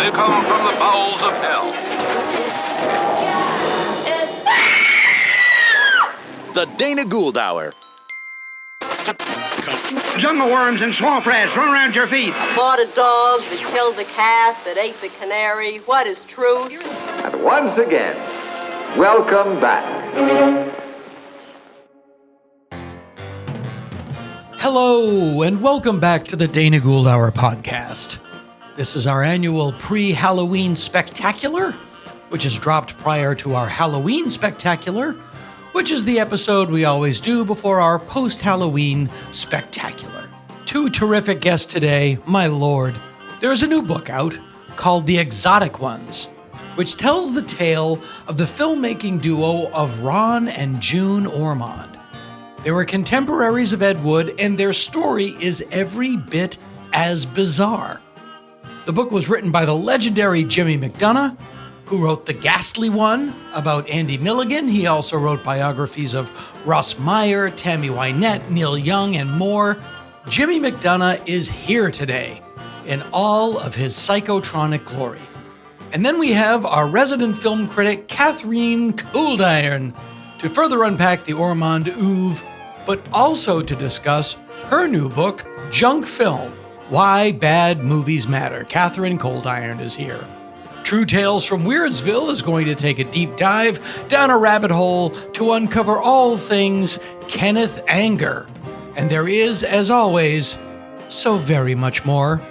They come from the bowels of hell. The Dana Gould Hour. Jungle worms and swamp rats run around your feet. I bought a dog that killed the calf that ate the canary. What is truth? And once again, welcome back. Hello, and welcome back to the Dana Gould Hour podcast. This is our annual pre-Halloween spectacular, which is dropped prior to our Halloween spectacular, which is the episode we always do before our post-Halloween spectacular. Two terrific guests today, my lord. There's a new book out called The Exotic Ones, which tells the tale of the filmmaking duo of Ron and June Ormond. They were contemporaries of Ed Wood, and their story is every bit as bizarre. The book was written by the legendary Jimmy McDonogh, who wrote The Ghastly One about Andy Milligan. He also wrote biographies of Russ Meyer, Tammy Wynette, Neil Young, and more. Jimmy McDonogh is here today in all of his psychotronic glory. And then we have our resident film critic, Katherine Cold Iron, to further unpack the Ormond oeuvre, but also to discuss her new book, Junk Film, Why Bad Movies Matter. Katherine Cold Iron is here. True Tales from Weirdsville is going to take a deep dive down a rabbit hole to uncover all things Kenneth Anger. And there is, as always, so very much more.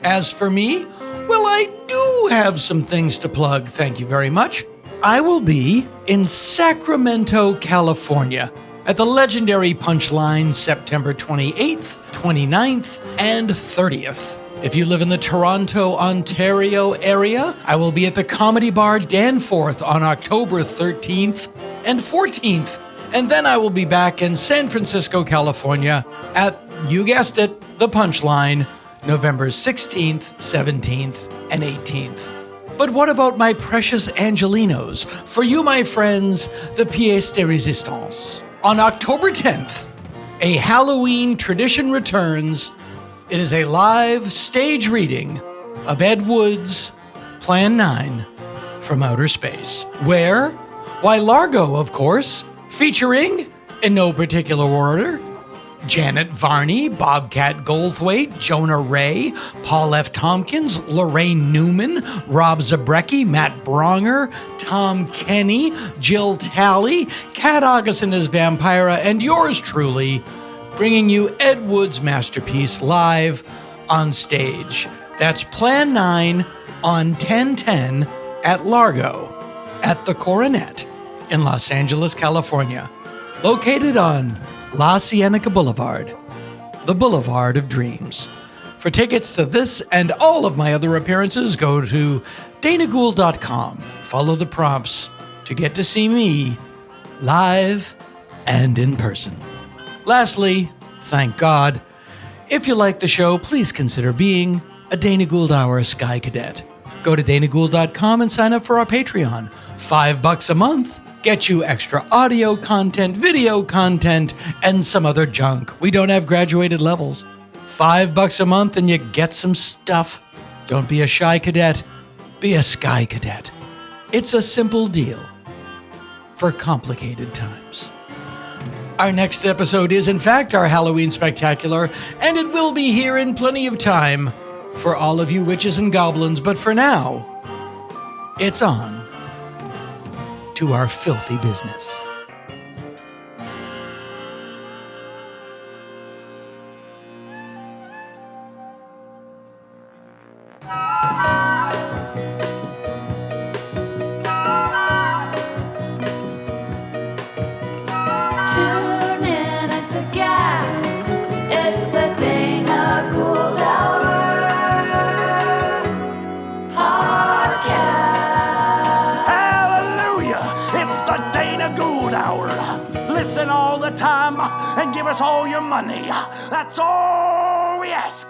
As for me, well, I do have some things to plug, thank you very much. I will be in Sacramento, California, at the legendary Punchline September 28th, 29th, and 30th. If you live in the Toronto, Ontario area, I will be at the Comedy Bar Danforth on October 13th and 14th. And then I will be back in San Francisco, California at, you guessed it, the Punchline, November 16th, 17th, and 18th. But what about my precious Angelinos? For you, my friends, the pièce de résistance. On October 10th, a Halloween tradition returns. It is a live stage reading of Ed Wood's Plan 9 from Outer Space. Where? Why, Largo, of course, featuring, in no particular order, Janet Varney, Bobcat Goldthwait, Jonah Ray, Paul F. Tompkins, Lorraine Newman, Rob Zabrecki, Matt Bronger, Tom Kenny, Jill Talley, Kat Augustin as Vampira, and yours truly, bringing you Ed Wood's masterpiece live on stage. That's Plan 9 on 10/10 at Largo at the Coronet in Los Angeles, California, located on La Cienega Boulevard, the Boulevard of Dreams. For tickets to this and all of my other appearances, go to danagould.com. Follow the prompts to get to see me live and in person. Lastly, thank God, if you like the show, please consider being a Dana Gould Hour Sky Cadet. Go to danagould.com and sign up for our Patreon. $5 a month. Get you extra audio content, video content, and some other junk. We don't have graduated levels. $5 a month and you get some stuff. Don't be a shy cadet, be a sky cadet. It's a simple deal for complicated times. Our next episode is, in fact, our Halloween spectacular, and it will be here in plenty of time for all of you witches and goblins. But for now, it's on to our filthy business. Tune in, it's a gas. It's the Dana Gould Hour podcast. Hallelujah! It's the Dana Gould Hour. Listen all the time and give us all your money. That's all we ask.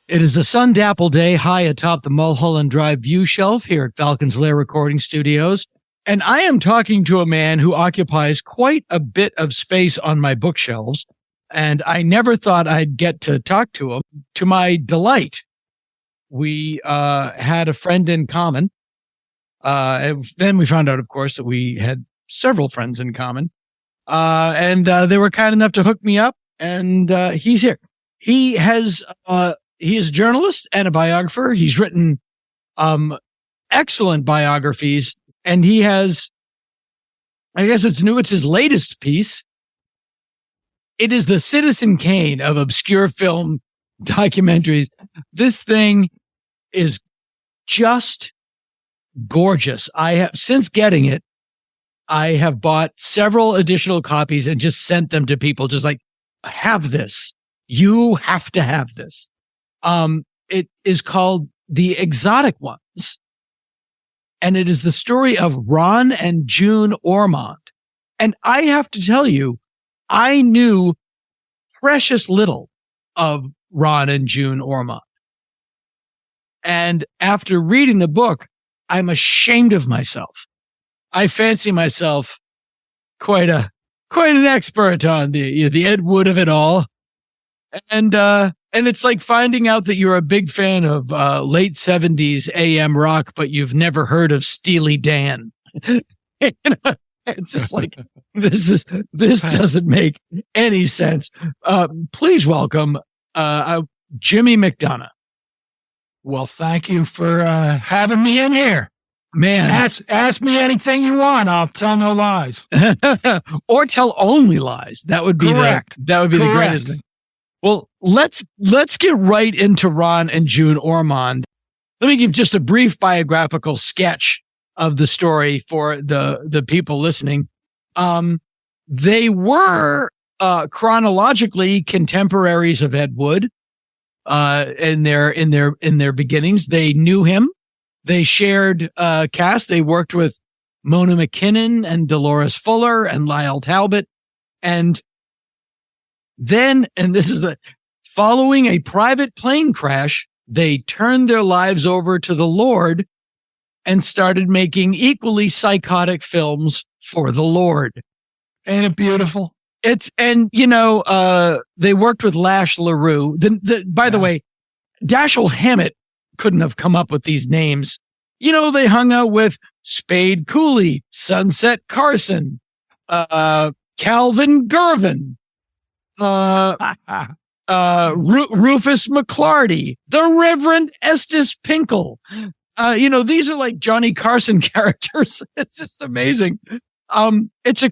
It is a sun-dappled day high atop the Mulholland Drive view shelf here at Falcons Lair Recording Studios. And I am talking to a man who occupies quite a bit of space on my bookshelves. And I never thought I'd get to talk to him. To my delight, we had a friend in common. And then we found out, of course, that we had several friends in common. And they were kind enough to hook me up. And he's here. He is a journalist and a biographer. He's written excellent biographies. And he has, I guess it's his latest piece. It is the Citizen Kane of obscure film documentaries. This thing is just gorgeous. Since getting it, I have bought several additional copies and just sent them to people, just like, have this. You have to have this. It is called The Exotic Ones. And it is the story of Ron and June Ormond. And I have to tell you, I knew precious little of Ron and June Ormond. And after reading the book, I'm ashamed of myself. I fancy myself quite an expert on the Ed Wood of it all. And it's like finding out that you're a big fan of late 70s AM rock, but you've never heard of Steely Dan. It's just like, this doesn't make any sense. Please welcome Jimmy McDonogh. Well, thank you for having me in here. Man, ask me anything you want. I'll tell no lies. Or tell only lies. That would be correct. The greatest thing. Well, let's get right into Ron and June Ormond. Let me give just a brief biographical sketch of the story for the people listening. They were chronologically contemporaries of Ed Wood in their beginnings. They knew him. They shared cast. They worked with Mona McKinnon and Dolores Fuller and Lyle Talbot. And then, and this is following a private plane crash, they turned their lives over to the Lord and started making equally psychotic films for the Lord. Ain't it beautiful? They worked with Lash LaRue. By the way, Dashiell Hammett couldn't have come up with these names. They hung out with Spade Cooley, Sunset Carson, Calvin Gervin, Rufus McClarty, the Reverend Estes Pinkle. These are like Johnny Carson characters. It's just amazing. It's a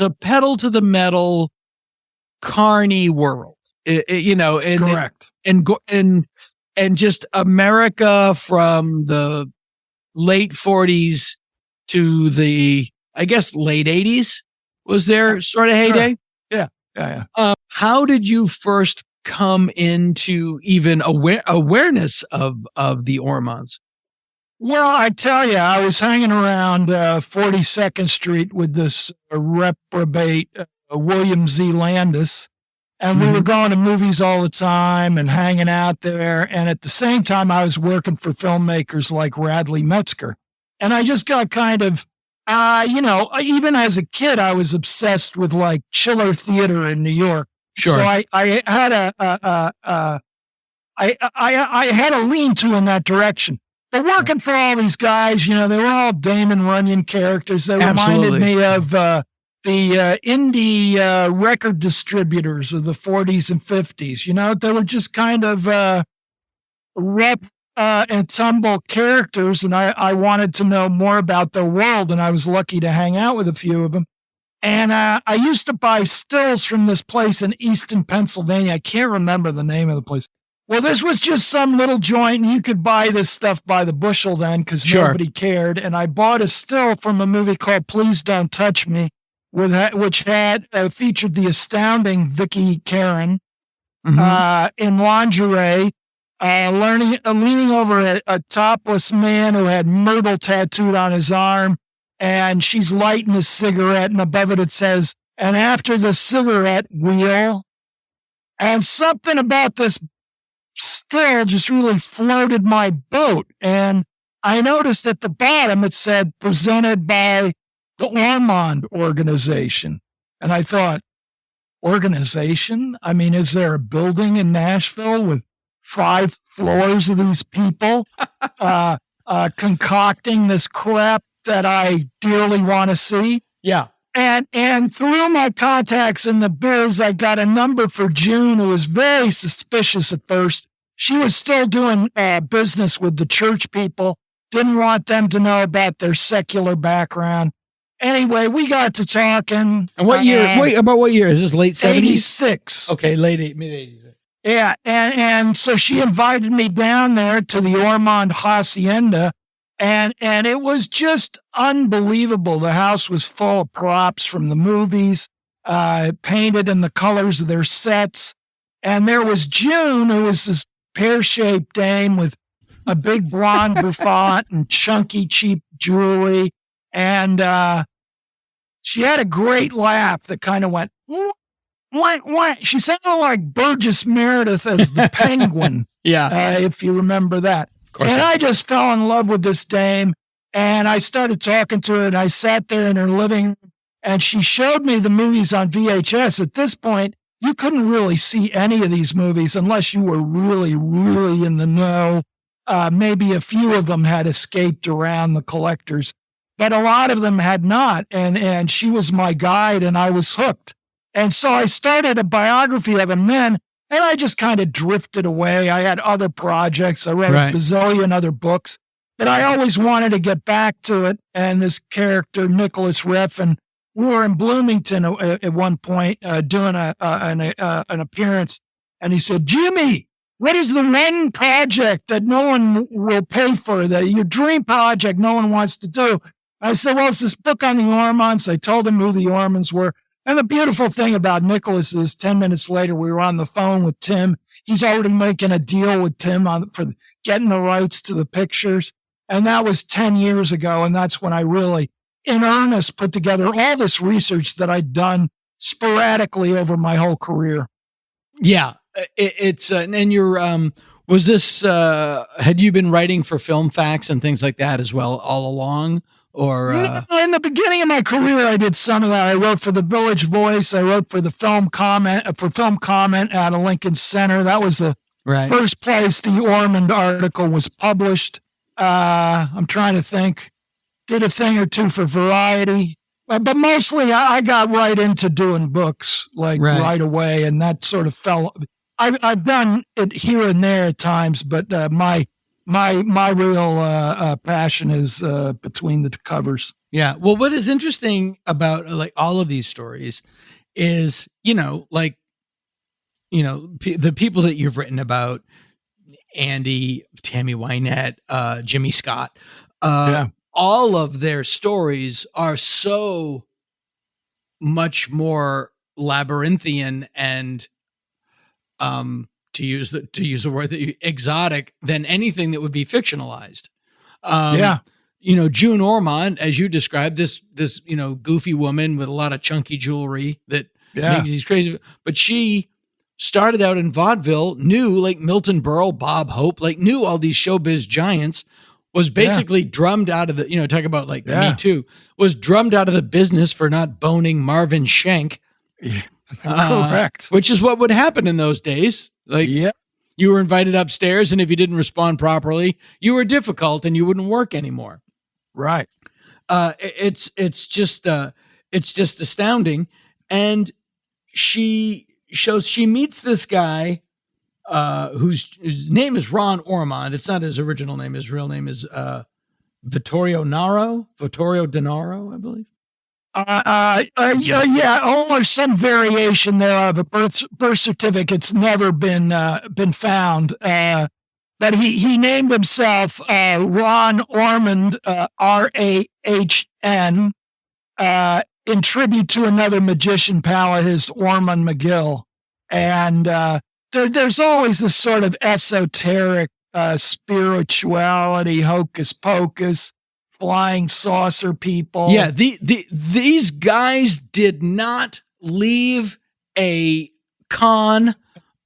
pedal to the metal carny world. Correct. And just America from the late 40s to the, I guess, late 80s was their sort of heyday. Sure. Yeah. How did you first come into even awareness of the Ormonds? Well, I tell you, I was hanging around 42nd Street with this reprobate William Z. Landis, and we were going to movies all the time and hanging out there. And at the same time, I was working for filmmakers like Radley Metzger. And I just got kind of, even as a kid, I was obsessed with like Chiller Theater in New York. Sure. So I had I had a lean-to in that direction. But working for all these guys, they were all Damon Runyon characters. They reminded me of the indie record distributors of the 40s and 50s. They were just kind of ensemble characters, and I wanted to know more about their world, and I was lucky to hang out with a few of them. And I used to buy stills from this place in Easton, Pennsylvania. I can't remember the name of the place. Well, this was just some little joint, and you could buy this stuff by the bushel then because nobody cared. And I bought a still from a movie called Please Don't Touch Me, which had featured the astounding Vicky Karen in lingerie, leaning over a topless man who had Myrtle tattooed on his arm, and she's lighting a cigarette, and above it says, "And after the cigarette, we'll." And something about this still just really floated my boat. And I noticed at the bottom it said presented by the Ormond organization. And I thought, organization? I mean, is there a building in Nashville with 5 floors of these people concocting this crap that I dearly want to see? Yeah. And through my contacts in the biz, I got a number for June, who was very suspicious at first. She was still doing business with the church people, didn't want them to know about their secular background. Anyway, we got to talking. And what year? Wait, about what year? Is this late 70s? 86. Okay, mid-80s. Yeah, and so she invited me down there to the Ormond Hacienda, and it was just unbelievable. The house was full of props from the movies, painted in the colors of their sets. And there was June, who was this pear-shaped dame with a big blonde bouffant and chunky, cheap jewelry. And she had a great laugh that kind of went, what? She sounded like Burgess Meredith as the penguin. Yeah. If you remember that. And I just fell in love with this dame. And I started talking to her, and I sat there in her living room, and she showed me the movies on VHS. At this point, you couldn't really see any of these movies unless you were really, really in the know. Maybe a few of them had escaped around the collectors, but a lot of them had not. And she was my guide, and I was hooked. And so I started a biography of him then, and I just kind of drifted away. I had other projects. I read a bazillion other books, but I always wanted to get back to it. And this character, Nicholas Riff, and we were in Bloomington at one point doing an appearance, and he said, "Jimmy, what is the one project that no one will pay for, your dream project no one wants to do?" I said, "Well, it's this book on the Ormonds." I told him who the Ormonds were. And the beautiful thing about Nicholas is 10 minutes later, we were on the phone with Tim. He's already making a deal with Tim for getting the rights to the pictures. And that was 10 years ago. And that's when I really, in earnest, put together all this research that I'd done sporadically over my whole career. Yeah. It's, and you're, was this, had you been writing for Film Facts and things like that as well all along? Or in the beginning of my career, I did some of that. I wrote for the Village Voice. I wrote for the Film Comment out of Lincoln Center. That was the first place the Ormond article was published. I'm trying to think. Did a thing or two for Variety, but mostly I got right into doing books right away, and that sort of fell. I've done it here and there at times, but my real passion is between the covers. Yeah. Well, what is interesting about all of these stories is, the people that you've written about, Andy, Tammy Wynette, Jimmy Scott, all of their stories are so much more labyrinthian and, to use a word that exotic than anything that would be fictionalized. June Ormond, as you described, this goofy woman with a lot of chunky jewelry that makes these crazy, but she started out in vaudeville, knew Milton Berle, Bob Hope, knew all these showbiz giants, was basically drummed out of the, talk about Me Too, was drummed out of the business for not boning Marvin Schenk. Yeah. Correct. Which is what would happen in those days. You were invited upstairs, and if you didn't respond properly, you were difficult and you wouldn't work anymore. Right. It's just astounding. And she meets this guy, whose name is Ron Ormond. It's not his original name. His real name is, Vittorio Denaro, I believe. Or some variation thereof. A birth certificate's never been found. But he named himself Ron Ormond, R-A-H-N, in tribute to another magician pal of his, Ormond McGill. And there's always this sort of esoteric spirituality, hocus pocus, flying saucer people. Yeah, these guys did not leave a con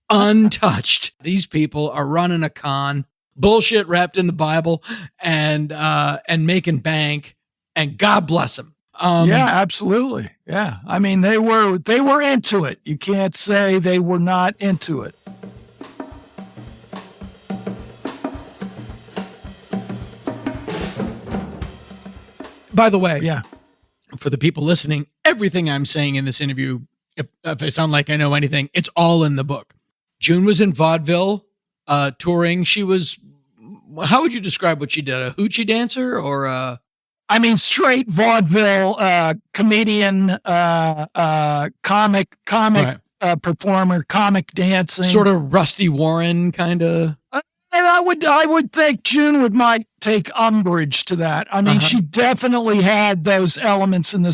untouched. These people are running a con bullshit wrapped in the Bible and making bank, and God bless them. Yeah, absolutely. Yeah. I mean, they were into it. You can't say they were not into it. By the way, yeah, for the people listening, everything I'm saying in this interview, if I sound like I know anything, it's all in the book. June was in vaudeville, touring. She was, how would you describe what she did? A hoochie dancer or a... I mean, straight vaudeville, comedian, comic Right. Performer, comic dancing. Sort of Rusty Warren kind of... I would think June might take umbrage to that. I mean, she definitely had those elements in the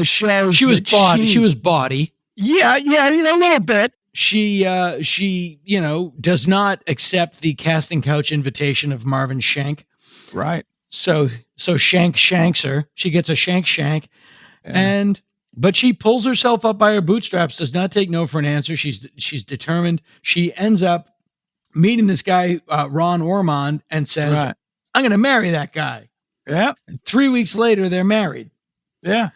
shows. She was body. She was body. Yeah, a little bit. She does not accept the casting couch invitation of Marvin Shank. Right. So Shank shanks her. She gets a shank, but she pulls herself up by her bootstraps. Does not take no for an answer. She's determined. She ends up meeting this guy, Ron Ormond, and says, right. I'm going to marry that guy. Yeah. And 3 weeks later, they're married. Yeah.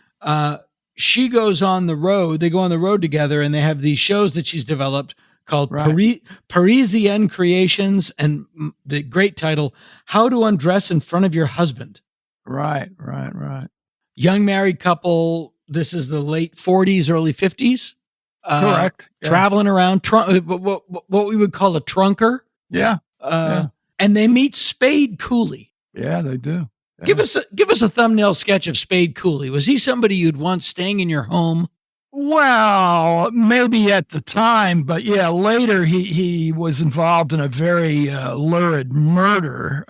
She goes on the road. They go on the road together, and they have these shows that she's developed called Parisienne Creations, and the great title, How to Undress in Front of Your Husband. Right. Young married couple. This is the late 40s, early 50s. Correct. Traveling around, what we would call a trunker. Yeah. And they meet Spade Cooley. Yeah, they do. Yeah. Give us a thumbnail sketch of Spade Cooley. Was he somebody you'd want staying in your home? Well, maybe at the time, but yeah, later he was involved in a very lurid murder.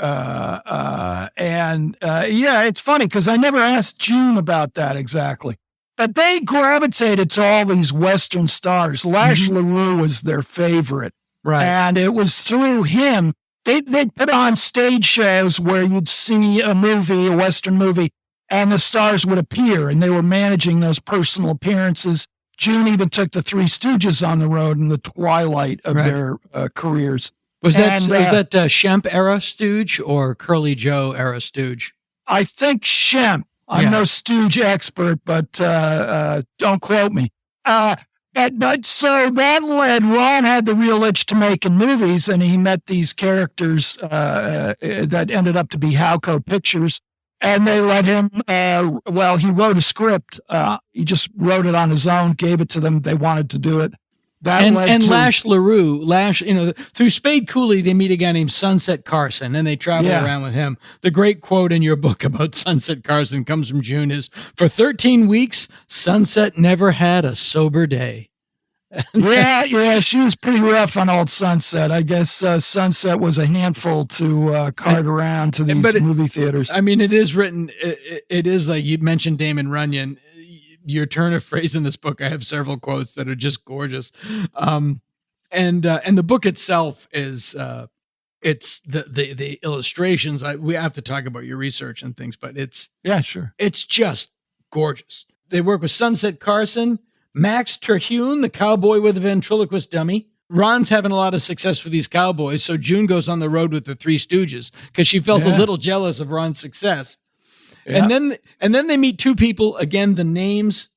It's funny because I never asked June about that exactly. But they gravitated to all these Western stars. Lash LaRue was their favorite. Right. And it was through him. They'd put on stage shows where you'd see a Western movie, and the stars would appear, and they were managing those personal appearances. June even took the Three Stooges on the road in the twilight of their careers. Was that Shemp era Stooge or Curly Joe era Stooge? I think Shemp. I'm no Stooge expert, but don't quote me. But so that led, Ron had the real itch to making movies, and he met these characters that ended up to be Halco Pictures. And they let him, he wrote a script. He just wrote it on his own, gave it to them. They wanted to do it. Lash LaRue, through Spade Cooley, they meet a guy named Sunset Carson, and they travel around with him. The great quote in your book about Sunset Carson comes from June is, for 13 weeks, Sunset never had a sober day. Yeah, she was pretty rough on old Sunset. I guess Sunset was a handful to cart around to these movie theaters. I mean, it is written, it is like you mentioned Damon Runyon. Your turn of phrase in this book, I have several quotes that are just gorgeous. And the book itself is, it's the illustrations. We have to talk about your research and things, but it's just gorgeous. They work with Sunset Carson, Max Terhune, the cowboy with a ventriloquist dummy. Ron's having a lot of success with these cowboys, so June goes on the road with the Three Stooges because she felt a little jealous of Ron's success. Yeah. And then they meet two people, again, the names.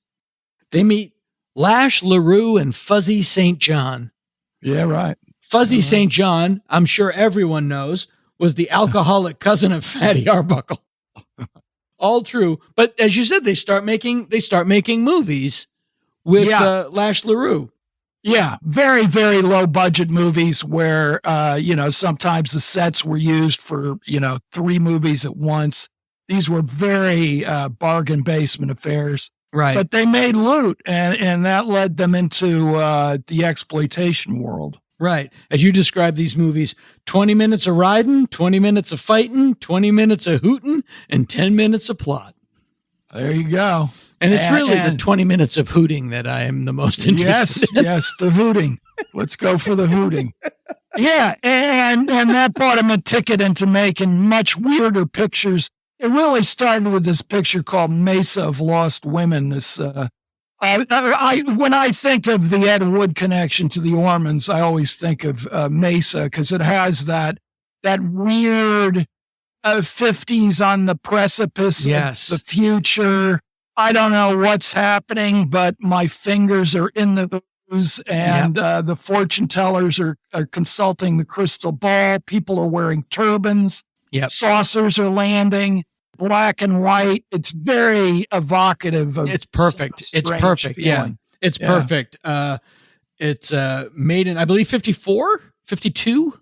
They meet Lash LaRue and Fuzzy St. John. Yeah, right. Fuzzy St. John, I'm sure everyone knows, was the alcoholic cousin of Fatty Arbuckle. All true. But as you said, they start making movies with Lash LaRue. Yeah, very, very low budget movies where, sometimes the sets were used for, 3 movies at once. These were very bargain basement affairs. Right. But they made loot, and that led them into the exploitation world. Right. As you describe these movies, 20 minutes of riding, 20 minutes of fighting, 20 minutes of hooting, and 10 minutes of plot. There you go. And it's really the 20 minutes of hooting that I am the most interested in. Yes, the hooting. Let's go for the hooting. Yeah, and that bought him a ticket into making much weirder pictures. It really started with this picture called Mesa of Lost Women. This, when I think of the Ed Wood connection to the Ormonds, I always think of Mesa because it has that that weird 50s on the precipice Yes. of the future. I don't know what's happening, but my fingers are in the ooze, and the fortune tellers are consulting the crystal ball. People are wearing turbans. Yep. Saucers are landing, black and white. It's very evocative of It's perfect. It's perfect. Feeling. Yeah. It's perfect. It's made in, I believe, 54, 52.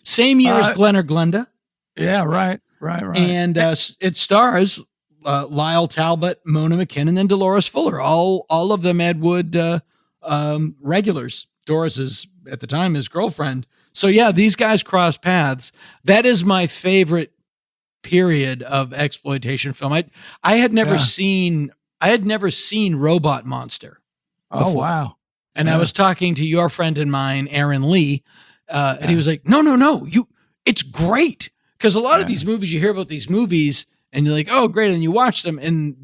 Same year as Glen or Glenda. Yeah, right. And it stars Lyle Talbot, Mona McKinnon, and Dolores Fuller, all of them Ed Wood regulars. Doris is, at the time, his girlfriend. So yeah, these guys cross paths. That is my favorite period of exploitation film. I had never seen Robot Monster before. Oh, wow. And I was talking to your friend and mine, Aaron Lee, and he was like, no, it's great. Because a lot of these movies, you hear about these movies and you're like, oh, great. And you watch them and,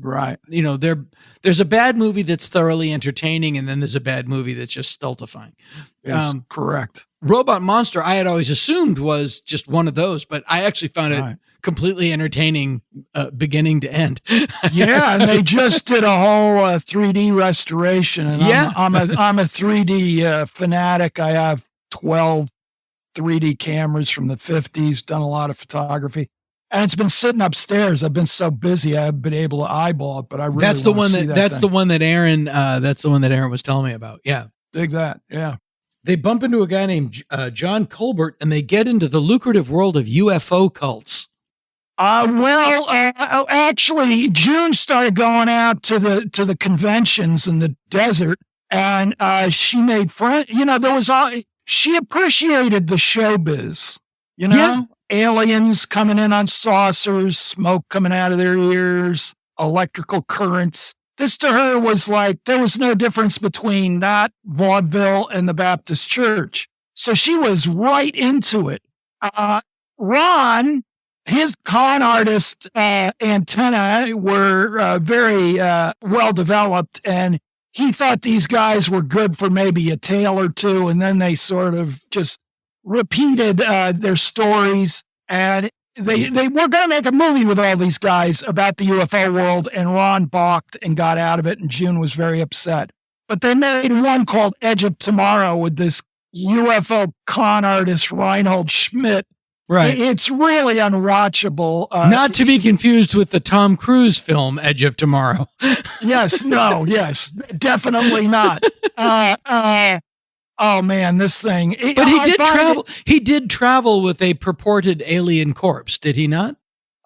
you know, there's a bad movie that's thoroughly entertaining. And then there's a bad movie that's just stultifying. Yes, correct. Robot Monster, I had always assumed was just one of those, but I actually found it completely entertaining, beginning to end. Yeah, and they just did a whole 3D restoration, and I'm a 3D fanatic. I have 12 3D cameras from the 50s, done a lot of photography, and it's been sitting upstairs. I've been so busy, I haven't been able to eyeball it, but I really that's the one that Aaron was telling me about. Yeah, dig that. Yeah. They bump into a guy named John Colbert, and they get into the lucrative world of UFO cults. Actually, June started going out to the conventions in the desert, and she made friends. You know, she appreciated the showbiz. You know, aliens coming in on saucers, smoke coming out of their ears, electrical currents. This to her was like, there was no difference between that vaudeville and the Baptist church. So she was right into it. Ron, his con artist antennae were very well developed, and he thought these guys were good for maybe a tale or two, and then they sort of just repeated their stories, and they were going to make a movie with all these guys about the UFO world, and Ron balked and got out of it, and June was very upset. But they made one called Edge of Tomorrow with this UFO con artist, Reinhold Schmidt. Right. It's really unwatchable. Not to be confused with the Tom Cruise film, Edge of Tomorrow. Yes, definitely not. Oh man, this thing. But he did travel with a purported alien corpse, did he not?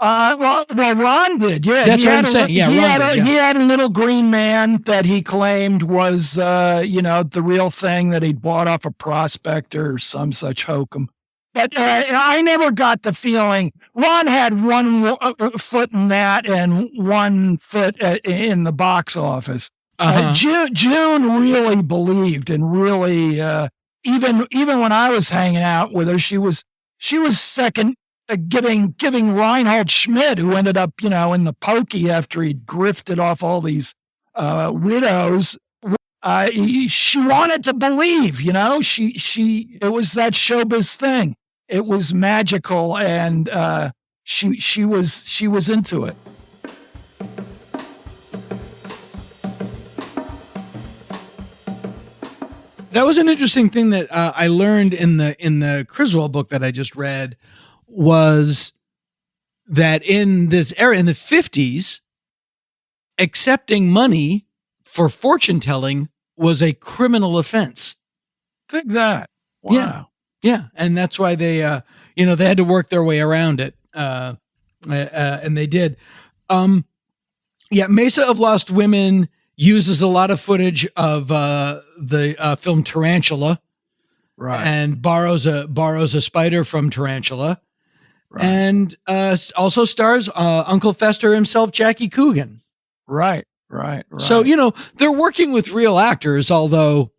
Well, Ron did. Yeah, that's what I'm saying. Yeah, he had a little green man that he claimed was, the real thing that he'd bought off a prospector or some such hokum. But I never got the feeling. Ron had one foot in that and one foot in the box office. June really believed, and really, even when I was hanging out with her, she was second, giving Reinhold Schmidt, who ended up, in the pokey after he'd grifted off all these widows. She wanted to believe, it was that showbiz thing. It was magical, and she was into it. That was an interesting thing that I learned in the Criswell book that I just read, was that in this era, in the 50s, accepting money for fortune telling was a criminal offense. Think that. Wow. Yeah. And that's why they, they had to work their way around it. And they did. Mesa of Lost Women uses a lot of footage of the film Tarantula, right? And borrows a spider from Tarantula, right. And also stars Uncle Fester himself, Jackie Coogan. Right. So they're working with real actors, although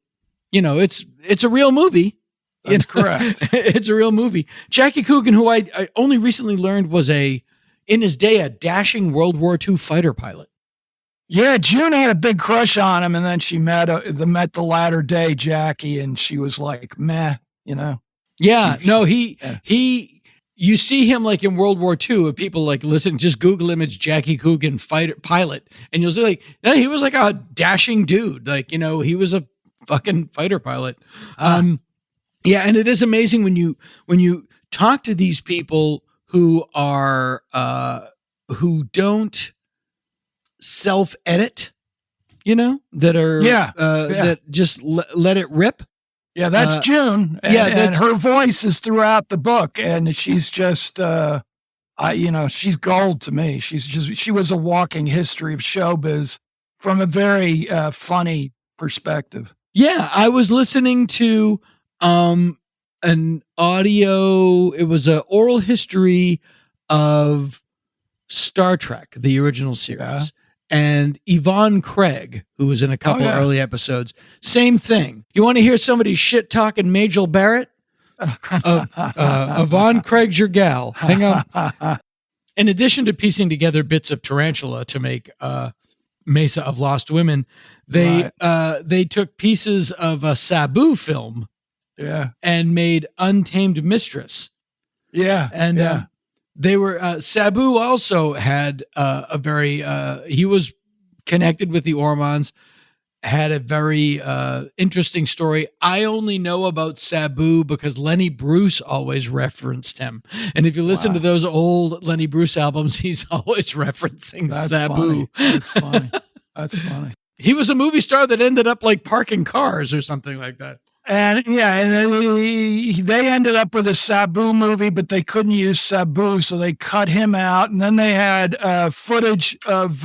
it's a real movie. That's correct. It's a real movie. Jackie Coogan, who I only recently learned was in his day a dashing World War II fighter pilot. Yeah, June had a big crush on him, and then she met the latter day Jackie, and she was like, meh, Yeah, he you see him like in World War II, if people like listen, just Google image Jackie Coogan pilot, and you'll see like, no, he was like a dashing dude. Like, you know, he was a fucking fighter pilot. Yeah. And it is amazing when you talk to these people who are, who don't self-edit, you know, that are, that just let it rip. Yeah, that's June. And her voice is throughout the book, and she's just, she's gold to me. She was a walking history of showbiz from a very funny perspective. Yeah, I was listening to an audio. It was an oral history of Star Trek, the original series. Yeah. And Yvonne Craig, who was in a couple of early episodes, same thing. You want to hear somebody shit talking Majel Barrett? Yvonne Craig's your gal. Hang on. In addition to piecing together bits of Tarantula to make Mesa of Lost Women, they took pieces of a Sabu film, and made Untamed Mistress. Yeah, and they were Sabu also had a very he was connected with the Ormonds, had a very interesting story. I only know about Sabu because Lenny Bruce always referenced him, and if you listen to those old Lenny Bruce albums, he's always referencing Sabu. That's funny. That's funny. He was a movie star that ended up like parking cars or something like that. And they ended up with a Sabu movie, but they couldn't use Sabu, so they cut him out. And then they had footage of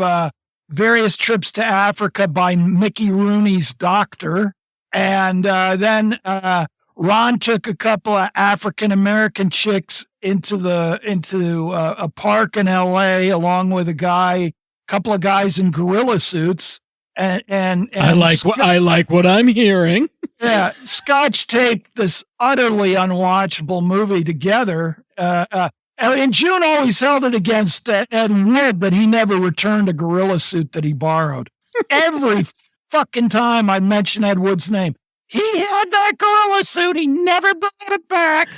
various trips to Africa by Mickey Rooney's doctor. And then Ron took a couple of African American chicks into a park in L.A. along with a couple of guys in gorilla suits. And I like what I'm hearing. Yeah, Scotch taped this utterly unwatchable movie together. And June always held it against Ed Wood, but he never returned a gorilla suit that he borrowed. Every fucking time I mention Ed Wood's name, he had that gorilla suit. He never brought it back.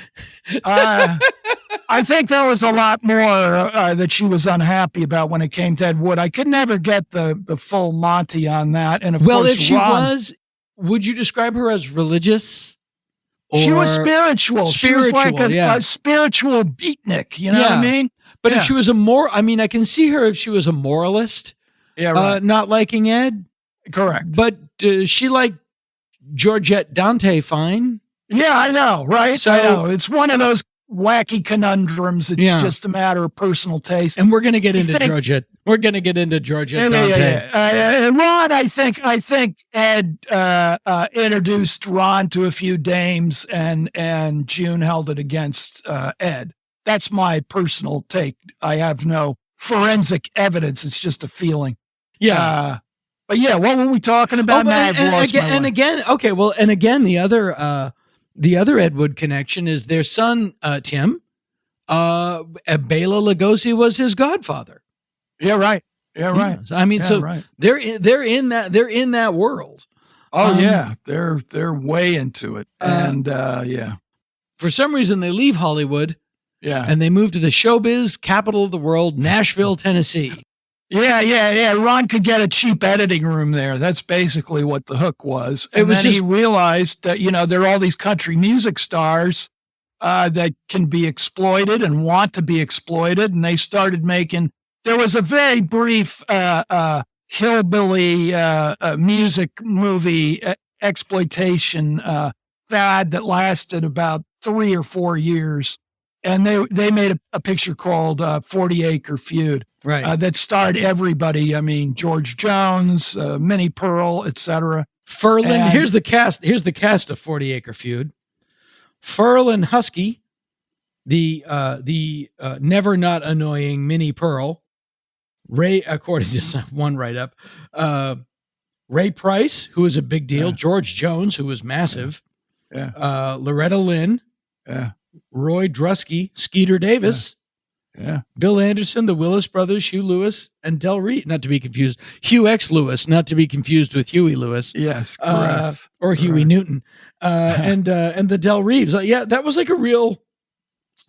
I think there was a lot more that she was unhappy about when it came to Ed Wood. I could never get the full Monty on that. And of course, if she was, would you describe her as religious? She was spiritual. She was like a spiritual beatnik. You know what I mean? But if she was I can see her if she was a moralist. Yeah, right. Not liking Ed. Correct. But she liked Georgette Dante fine. Yeah, I know, right? So, I know. It's one of those wacky conundrums. It's just a matter of personal taste. And we're going to get into Georgette. We're going to get into Georgette Dante. And Ron, I think Ed introduced Ron to a few dames, and June held it against Ed. That's my personal take. I have no forensic evidence. It's just a feeling. Yeah. But yeah, what were we talking about? And again, the other Ed Wood connection is their son, Tim. Bela Lugosi was his godfather. Yeah, right. Yeah, right. Yeah. I mean, they're in that world. Oh yeah, they're way into it, and For some reason, they leave Hollywood. Yeah, and they move to the showbiz capital of the world, Nashville, Tennessee. Yeah. Ron could get a cheap editing room there. That's basically what the hook was. And then he realized that, there are all these country music stars that can be exploited and want to be exploited. And they started there was a very brief hillbilly music movie exploitation fad that lasted about 3 or 4 years. And they made a picture called 40 Acre Feud. Right. That starred everybody. I mean, George Jones, Minnie Pearl, etc. Ferlin. Here's the cast of 40 Acre Feud. Ferlin Husky, the never not annoying Minnie Pearl. Ray, according to one write-up, Ray Price, who was a big deal. Yeah. George Jones, who was massive. Yeah. Loretta Lynn. Yeah. Roy Drusky, Skeeter Davis. Yeah. Bill Anderson, the Willis brothers, Hugh Lewis, and Del Reed, not to be confused. Hugh X. Lewis, not to be confused with Huey Lewis. Yes, correct. Or Huey Newton. And the Del Reeves. Yeah, that was like a real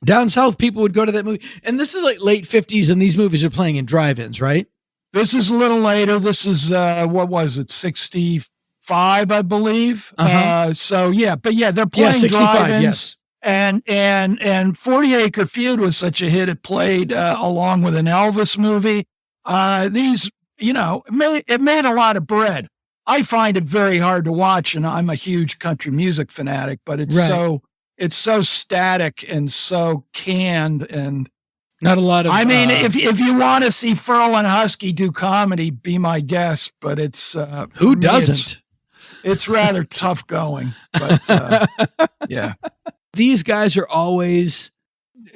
Down south, people would go to that movie. And this is like late 50s, and these movies are playing in drive-ins, right? This is a little later. This is, what was it, 65, I believe. So, yeah. But, yeah, they're playing 65, drive-ins. yes. And 40 Acre Feud was such a hit. It played along with an Elvis movie. These, it made a lot of bread. I find it very hard to watch, and I'm a huge country music fanatic, but it's so static and so canned, and not a lot of. I mean, if you want to see Furl and Husky do comedy, be my guest. But it's who doesn't? It's rather tough going. But yeah, these guys are always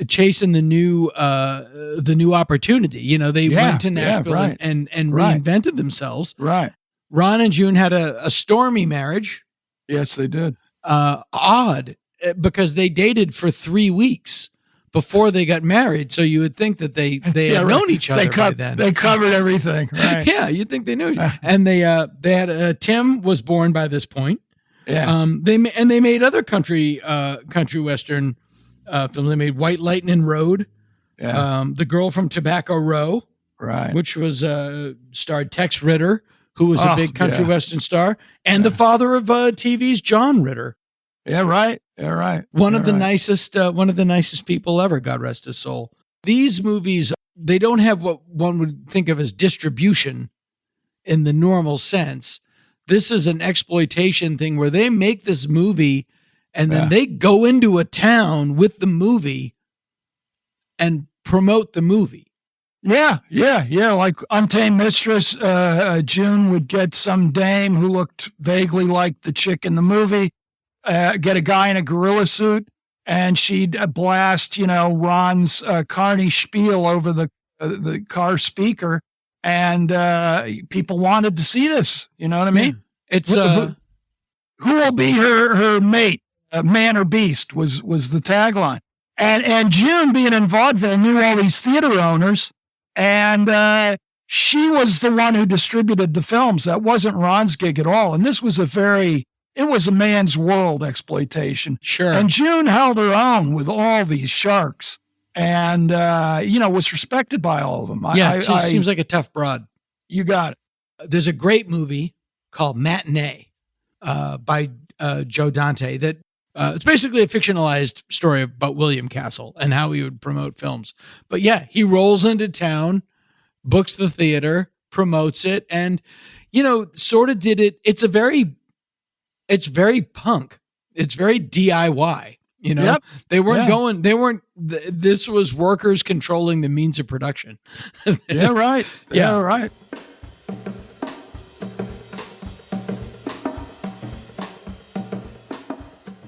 chasing the new opportunity. They went to Nashville and reinvented themselves. Right. Ron and June had a stormy marriage. Yes, they did. Odd, because they dated for 3 weeks before they got married. So you would think that they had known each other by then. They covered everything. Right. Yeah, you'd think they knew. And they had Tim was born by this point. Yeah. They made other country western films. They made White Lightning Road. Yeah. The Girl from Tobacco Row. Right. Which was starred Tex Ritter, who was a big country western star, and the father of TV's John Ritter. Yeah, right. Yeah, right. One of the nicest people ever, God rest his soul. These movies, they don't have what one would think of as distribution in the normal sense. This is an exploitation thing where they make this movie and then they go into a town with the movie and promote the movie. Yeah. Like Untamed Mistress, June would get some dame who looked vaguely like the chick in the movie, get a guy in a gorilla suit, and she'd blast, Ron's Carney spiel over the car speaker, and people wanted to see this. You know what I mean? It's who will be her mate, man or beast, was the tagline. And June, being in vaudeville, knew all these theater owners. And she was the one who distributed the films. That wasn't Ron's gig at all. And this was it was a man's world exploitation. Sure. And June held her own with all these sharks and, was respected by all of them. She seems like a tough broad. You got it. There's a great movie called Matinee by Joe Dante that it's basically a fictionalized story about William Castle and how he would promote films. But yeah, he rolls into town, books the theater, promotes it, and sort of did it. It's very punk. It's very DIY. Yep. They weren't this was workers controlling the means of production. Yeah, right. Yeah, right.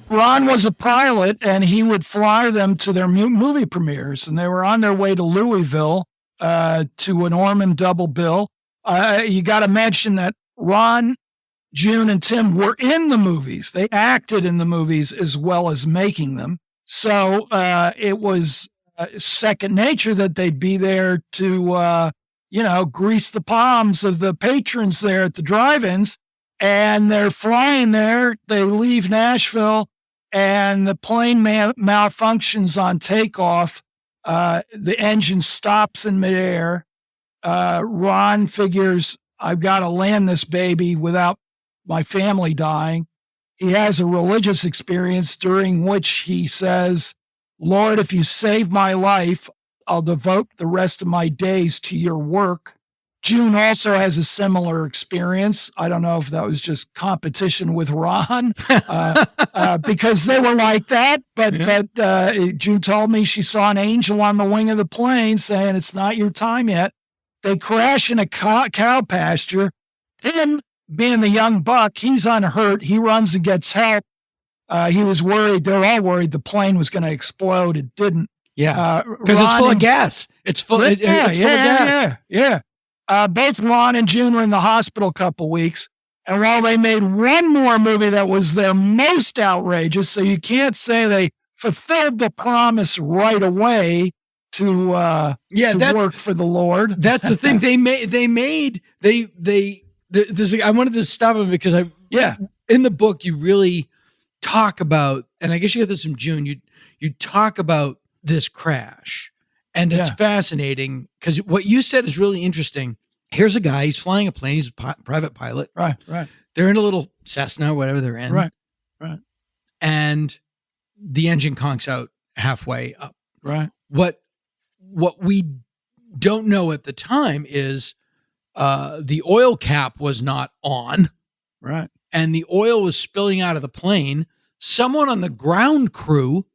Ron was a pilot, and he would fly them to their movie premieres, and they were on their way to Louisville to an Ormond double bill. You got to mention that Ron, June, and Tim were in the movies. They acted in the movies as well as making them. So it was second nature that they'd be there to, grease the palms of the patrons there at the drive-ins. And they're flying there. They leave Nashville, and the plane malfunctions on takeoff. The engine stops in midair. Ron figures, I've got to land this baby without my family dying. He has a religious experience during which he says, Lord, if you save my life, I'll devote the rest of my days to your work. June also has a similar experience. I don't know if that was just competition with Ron because they were like that. But June told me she saw an angel on the wing of the plane saying, it's not your time yet. They crash in a cow pasture. Him, being the young buck, he's unhurt. He runs and gets help. He was worried. They're all worried the plane was going to explode. It didn't. Yeah, because it's full of gas. It's full of gas. Yeah. Both Ron and June were in the hospital a couple weeks. And while they made one more movie that was their most outrageous, so you can't say they fulfilled the promise right away to work for the Lord. That's the thing. I wanted to stop him because in the book you really talk about, and I guess you get this from June, you talk about this crash. And it's fascinating because what you said is really interesting. Here's a guy, he's flying a plane, he's a private pilot. Right. They're in a little Cessna, whatever they're in. Right. And the engine conks out halfway up. Right. What we don't know at the time is the oil cap was not on. Right. And the oil was spilling out of the plane. Someone on the ground crew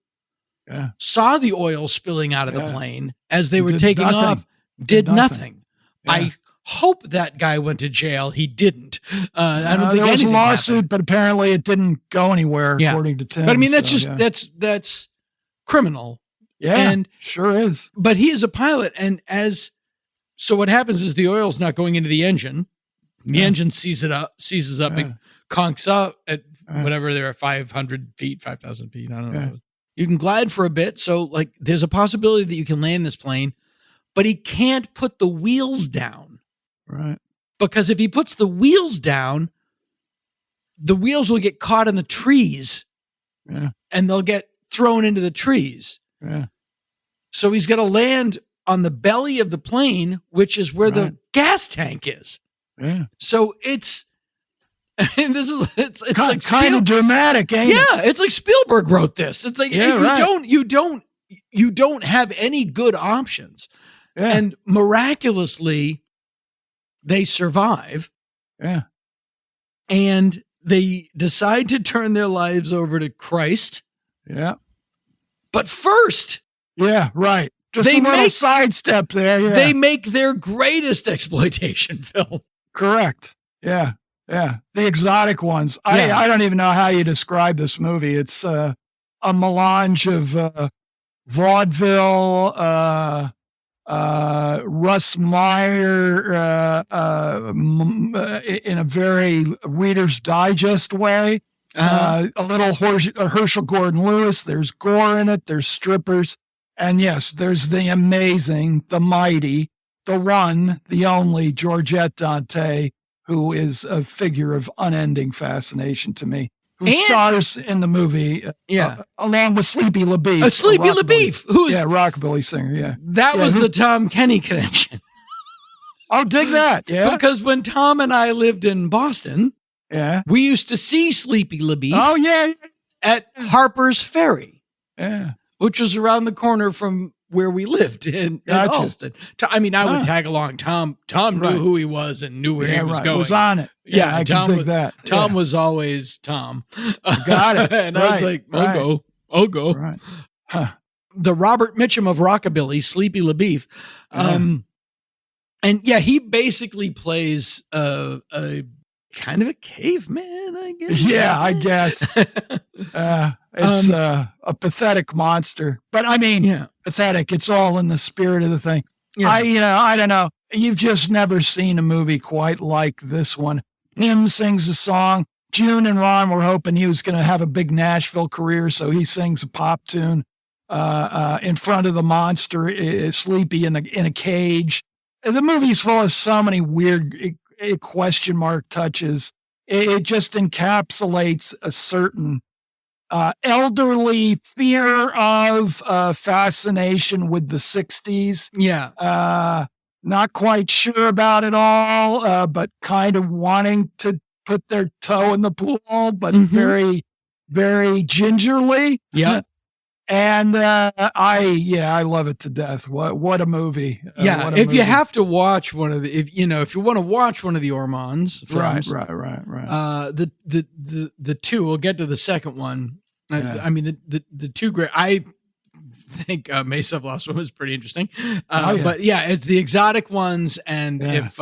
saw the oil spilling out of the plane as they were taking off, did nothing. Yeah. I hope that guy went to jail. He didn't. I don't think there was a lawsuit, happened. but apparently it didn't go anywhere, according to Tim. But I mean, that's that's criminal. Yeah, and sure is. But he is a pilot, and so what happens is the oil's not going into the engine. The engine seizes up, and conks up at whatever there are 500 feet, 5,000 feet. I don't know. You can glide for a bit. So like there's a possibility that you can land this plane, but he can't put the wheels down. Right. Because if he puts the wheels down, the wheels will get caught in the trees and they'll get thrown into the trees. Yeah. So he's got to land on the belly of the plane, which is where the gas tank is. Yeah. So it's like kind of dramatic, ain't it? Yeah, it's like Spielberg wrote this. It's like you don't have any good options. Yeah. And miraculously they survive. Yeah. And they decide to turn their lives over to Christ. Yeah. But first, right. Just a little sidestep there. Yeah. They make their greatest exploitation film. Correct. Yeah. Yeah. The exotic ones. I don't even know how you describe this movie. It's a melange of vaudeville, Russ Meyer in a very Reader's Digest way. A little Herschel Gordon Lewis. There's gore in it. There's strippers. And yes, there's the amazing, the mighty, the one, the only Georgette Dante, who is a figure of unending fascination to me, who stars in the movie, along with Sleepy LaBeef. Sleepy LaBeef, who's rockabilly singer, That was the Tom Kenny connection. Oh, dig that, Because when Tom and I lived in Boston, we used to see Sleepy LaBeef at Harper's Ferry, which was around the corner from where we lived in Alston. I mean, I would tag along. Tom knew who he was and knew where he was going. Was on it. I can dig that. Tom was always Tom. Got it. And I was like, I'll go. Right. Huh. The Robert Mitchum of rockabilly, Sleepy LaBeef. And he basically plays a kind of a caveman, I guess. Yeah, I guess. It's a pathetic monster, but I mean, pathetic. It's all in the spirit of the thing. Yeah. I don't know. You've just never seen a movie quite like this one. Him sings a song. June and Ron were hoping he was going to have a big Nashville career, so he sings a pop tune in front of the monster, Sleepy in a cage. The movie's full of so many weird question mark touches. It just encapsulates a certain elderly fear of fascination with the 60s. Yeah. Not quite sure about it all, but kind of wanting to put their toe in the pool, but very, very gingerly. Yeah. And I love it to death. What a movie! If you have to watch one of the, if you want to watch one of the Ormonds films, right. The two. We'll get to the second one. I mean the two great. I think Mesa of Lost One was pretty interesting. But it's the exotic ones, and if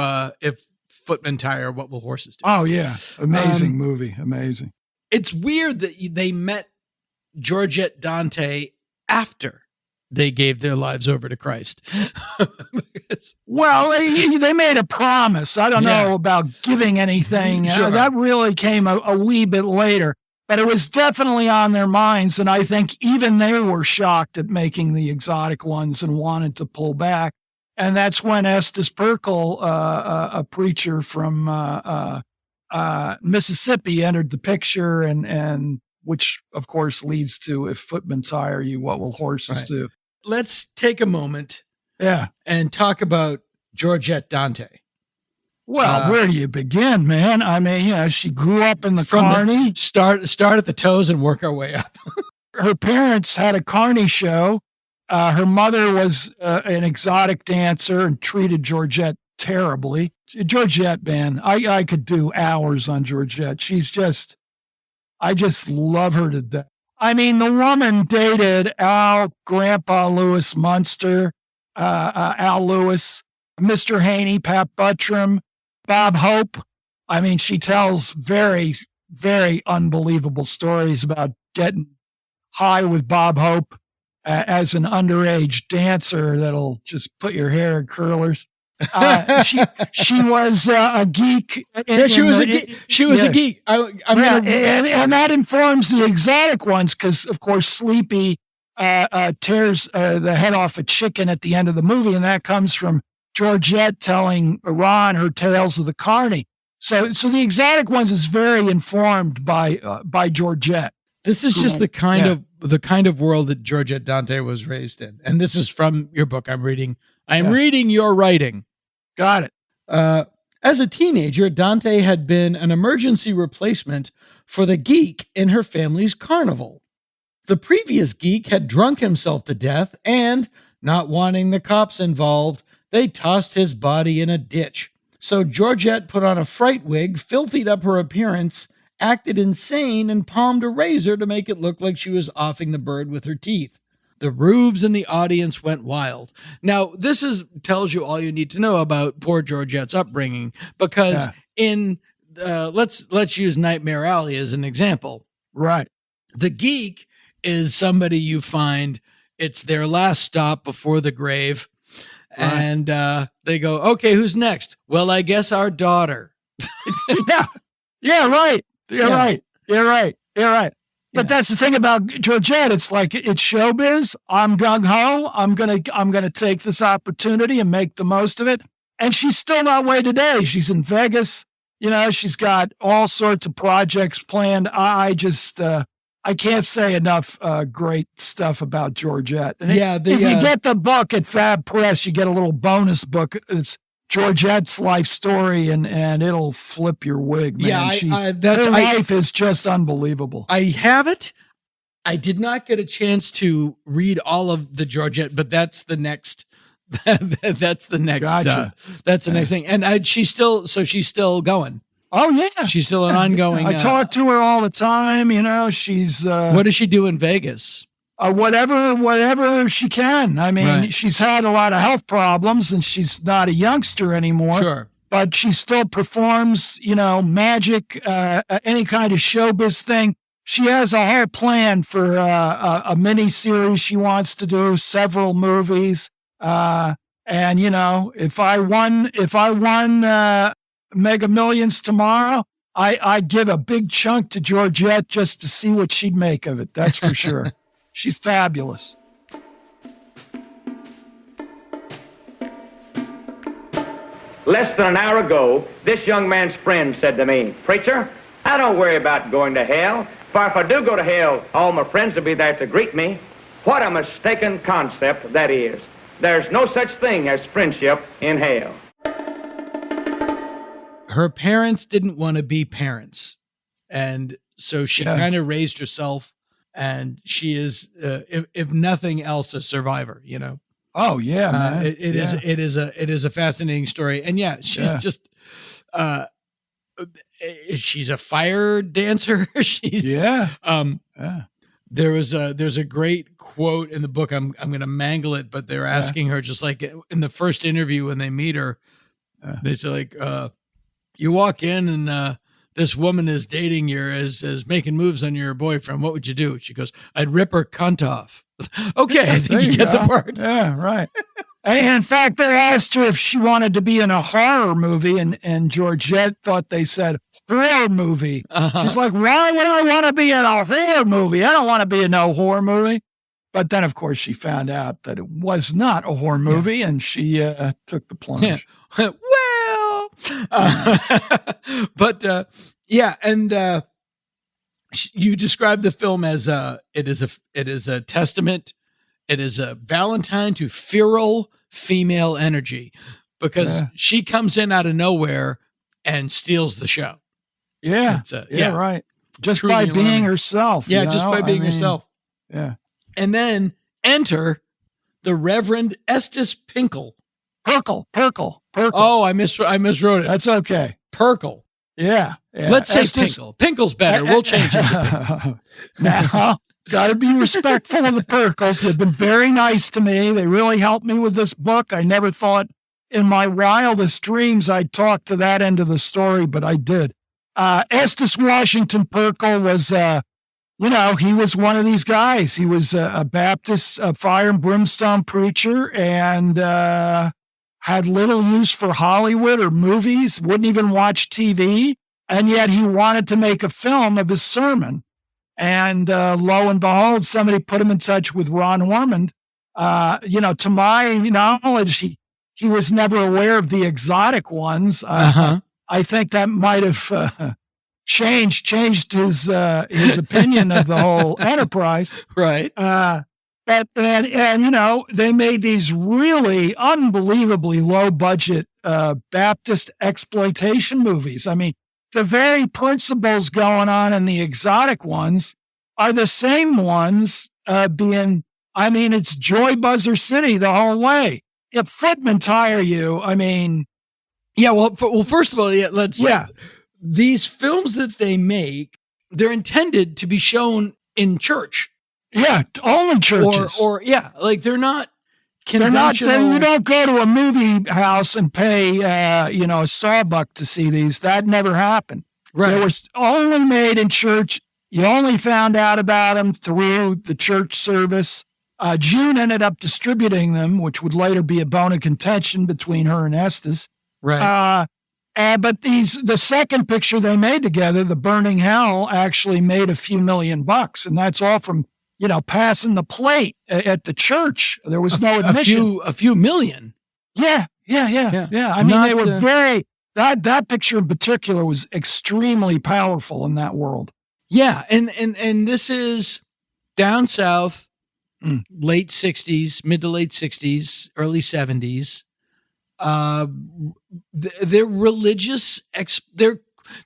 Footmen Tire, What Will Horses Do? Oh yeah, amazing movie, amazing. It's weird that they met Georgette Dante after they gave their lives over to Christ. Well, they made a promise. I don't know about giving anything. Sure. That really came a wee bit later, but it was definitely on their minds. And I think even they were shocked at making the exotic ones and wanted to pull back. And that's when Estes Perkel, a preacher from Mississippi, entered the picture, and which of course leads to If Footmen Tire You, What Will Horses Do? let's take a moment Yeah. and talk about Georgette Dante. Well, where do you begin, man? I mean, she grew up in the Carney. Start at the toes and work our way up. Her parents had a Carney show. Her mother was an exotic dancer and treated Georgette terribly. Georgette, man, I could do hours on Georgette. I just love her to death. I mean, the woman dated Grandpa Lewis Munster, Al Lewis, Mr. Haney, Pat Buttram, Bob Hope. I mean, she tells very, very unbelievable stories about getting high with Bob Hope as an underage dancer that'll just put your hair in curlers. She was a geek. She was a geek. And that informs the exotic ones because, of course, Sleepy tears the head off a chicken at the end of the movie, and that comes from Georgette telling Ron her tales of the Carney. So the exotic ones is very informed by Georgette. This is just the kind of world that Georgette Dante was raised in, and this is from your book. I'm reading your writing. Got it. As a teenager, Dante had been an emergency replacement for the geek in her family's carnival. The previous geek had drunk himself to death, and, not wanting the cops involved, they tossed his body in a ditch. So Georgette put on a fright wig, filthied up her appearance, acted insane, and palmed a razor to make it look like she was offing the bird with her teeth. The rubes in the audience went wild. Now, this tells you all you need to know about poor Georgette's upbringing, because let's use Nightmare Alley as an example. Right. The geek is somebody you find, it's their last stop before the grave. Right. And they go, okay, who's next? Well, I guess our daughter. Yeah, right. You're right. But that's the thing about Georgette. It's like, it's showbiz. I'm gung ho. I'm gonna take this opportunity and make the most of it. And she's still that way today. She's in Vegas. She's got all sorts of projects planned. I can't say enough great stuff about Georgette. And if you get the book at Fab Press, you get a little bonus book. It's Georgette's life story, and it'll flip your wig, man. Her life is just unbelievable. I have it. I did not get a chance to read all of the Georgette, but that's the next. That's the next. Gotcha. That's the next thing. And she's still going. Oh yeah, she's still an ongoing. I talk to her all the time. She's. What does she do in Vegas? Whatever she can. I mean, She's had a lot of health problems, and she's not a youngster anymore. Sure. But she still performs, magic, any kind of showbiz thing. She has a whole plan for a mini series she wants to do, several movies. And if I won Mega Millions tomorrow, I'd give a big chunk to Georgette just to see what she'd make of it. That's for sure. She's fabulous. Less than an hour ago, this young man's friend said to me, "Preacher, I don't worry about going to hell, for if I do go to hell, all my friends will be there to greet me." What a mistaken concept that is. There's no such thing as friendship in hell. Her parents didn't want to be parents, and so she kind of raised herself. And she is, if nothing else, a survivor. Oh yeah, man. It is a fascinating story, and she's just, she's a fire dancer. There's a great quote in the book. I'm going to mangle it, but they're asking her, just like in the first interview when they meet her, they say like, you walk in and this woman is dating you, is making moves on your boyfriend. What would you do? She goes, I'd rip her cunt off. Okay, I think you get the part. Yeah, right. In fact, they asked her if she wanted to be in a horror movie, and Georgette thought they said horror movie. She's like, why would I want to be in a horror movie? I don't want to be in no horror movie. But then, of course, she found out that it was not a horror movie, and she took the plunge. You describe the film as it is a testament. It is a Valentine to feral female energy because she comes in out of nowhere and steals the show. Yeah. Right. Just by being herself. Yeah, just by being herself. Yeah. And then enter the Reverend Estes Pinkle. Perkle. Oh, I miswrote it. That's okay. Perkle. Yeah. Let's say Pinkle. Pinkle's better. We'll change it. Now, got to be respectful of the Perkles. They've been very nice to me. They really helped me with this book. I never thought in my wildest dreams I'd talk to that end of the story, but I did. Estes Washington Perkle was, he was one of these guys. He was a Baptist fire and brimstone preacher and had little use for Hollywood or movies, wouldn't even watch TV, and yet he wanted to make a film of his sermon. And lo and behold, somebody put him in touch with Ron Ormond. To my knowledge, he was never aware of the exotic ones. I think that might have changed his opinion of the whole enterprise. Right. And they made these really unbelievably low budget Baptist exploitation movies. I mean, the very principles going on in the exotic ones are the same ones it's Joy Buzzer City the whole way. If Footmen tire you, I mean. Yeah, well, first of all, these films that they make, they're intended to be shown in church. Yeah, only churches. They're not conventional. You don't go to a movie house and pay, a sawbuck to see these. That never happened. Right. They were only made in church. You only found out about them through the church service. June ended up distributing them, which would later be a bone of contention between her and Estes. Right. But the second picture they made together, The Burning Hell, actually made a few $1 million, and that's all from passing the plate at the church. There was no admission. A few million. Yeah. I mean, they were very. That picture in particular was extremely powerful in that world. Yeah, and this is down south, late 60s, mid to late 60s, early 70s. They're religious. They're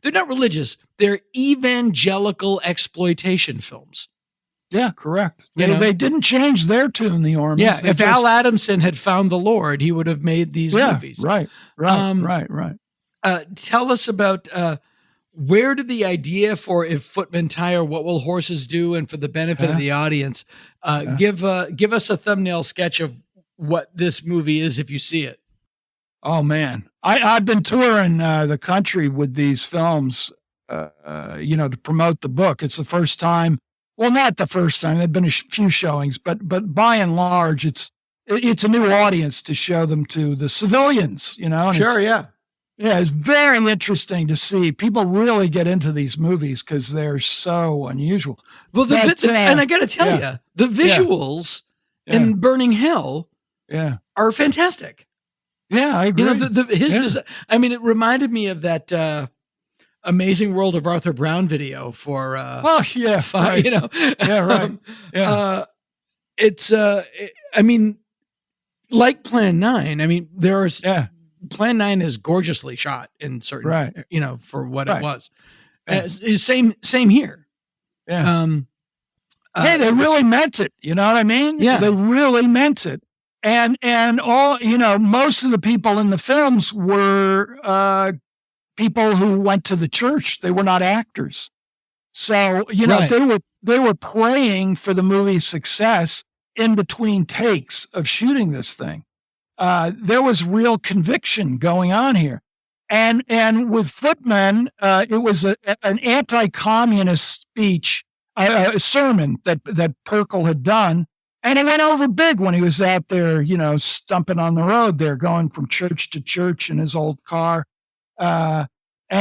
not religious. They're evangelical exploitation films. Yeah, correct. They didn't change their tune, the Ormonds. Yeah, if Al Adamson had found the Lord, he would have made these movies. Right. Tell us about where did the idea for If Footmen Tire, What Will Horses Do, and for the benefit of the audience, give us a thumbnail sketch of what this movie is if you see it. Oh, man. I've been touring the country with these films, to promote the book. It's the first time. Well, not the first time. There've been a few showings, but by and large, it's a new audience to show them to the civilians, Sure, yeah. Yeah, it's very interesting to see. People really get into these movies because they're so unusual. Well, and I got to tell you, the visuals in Burning Hell are fantastic. Yeah, I agree. It reminded me of that Amazing World of Arthur Brown video for right. Yeah, right. It's like Plan 9. I mean, there's Plan 9 is gorgeously shot in certain for what it was. Same here. Yeah. They really meant it. You know what I mean? Yeah. They really meant it. And all, most of the people in the films were people who went to the church. They were not actors. So, they were praying for the movie's success in between takes of shooting this thing. There was real conviction going on here. And with Footmen, it was an anti-communist speech, a sermon that Perkle had done. And it went over big when he was out there, stumping on the road there, going from church to church in his old car. And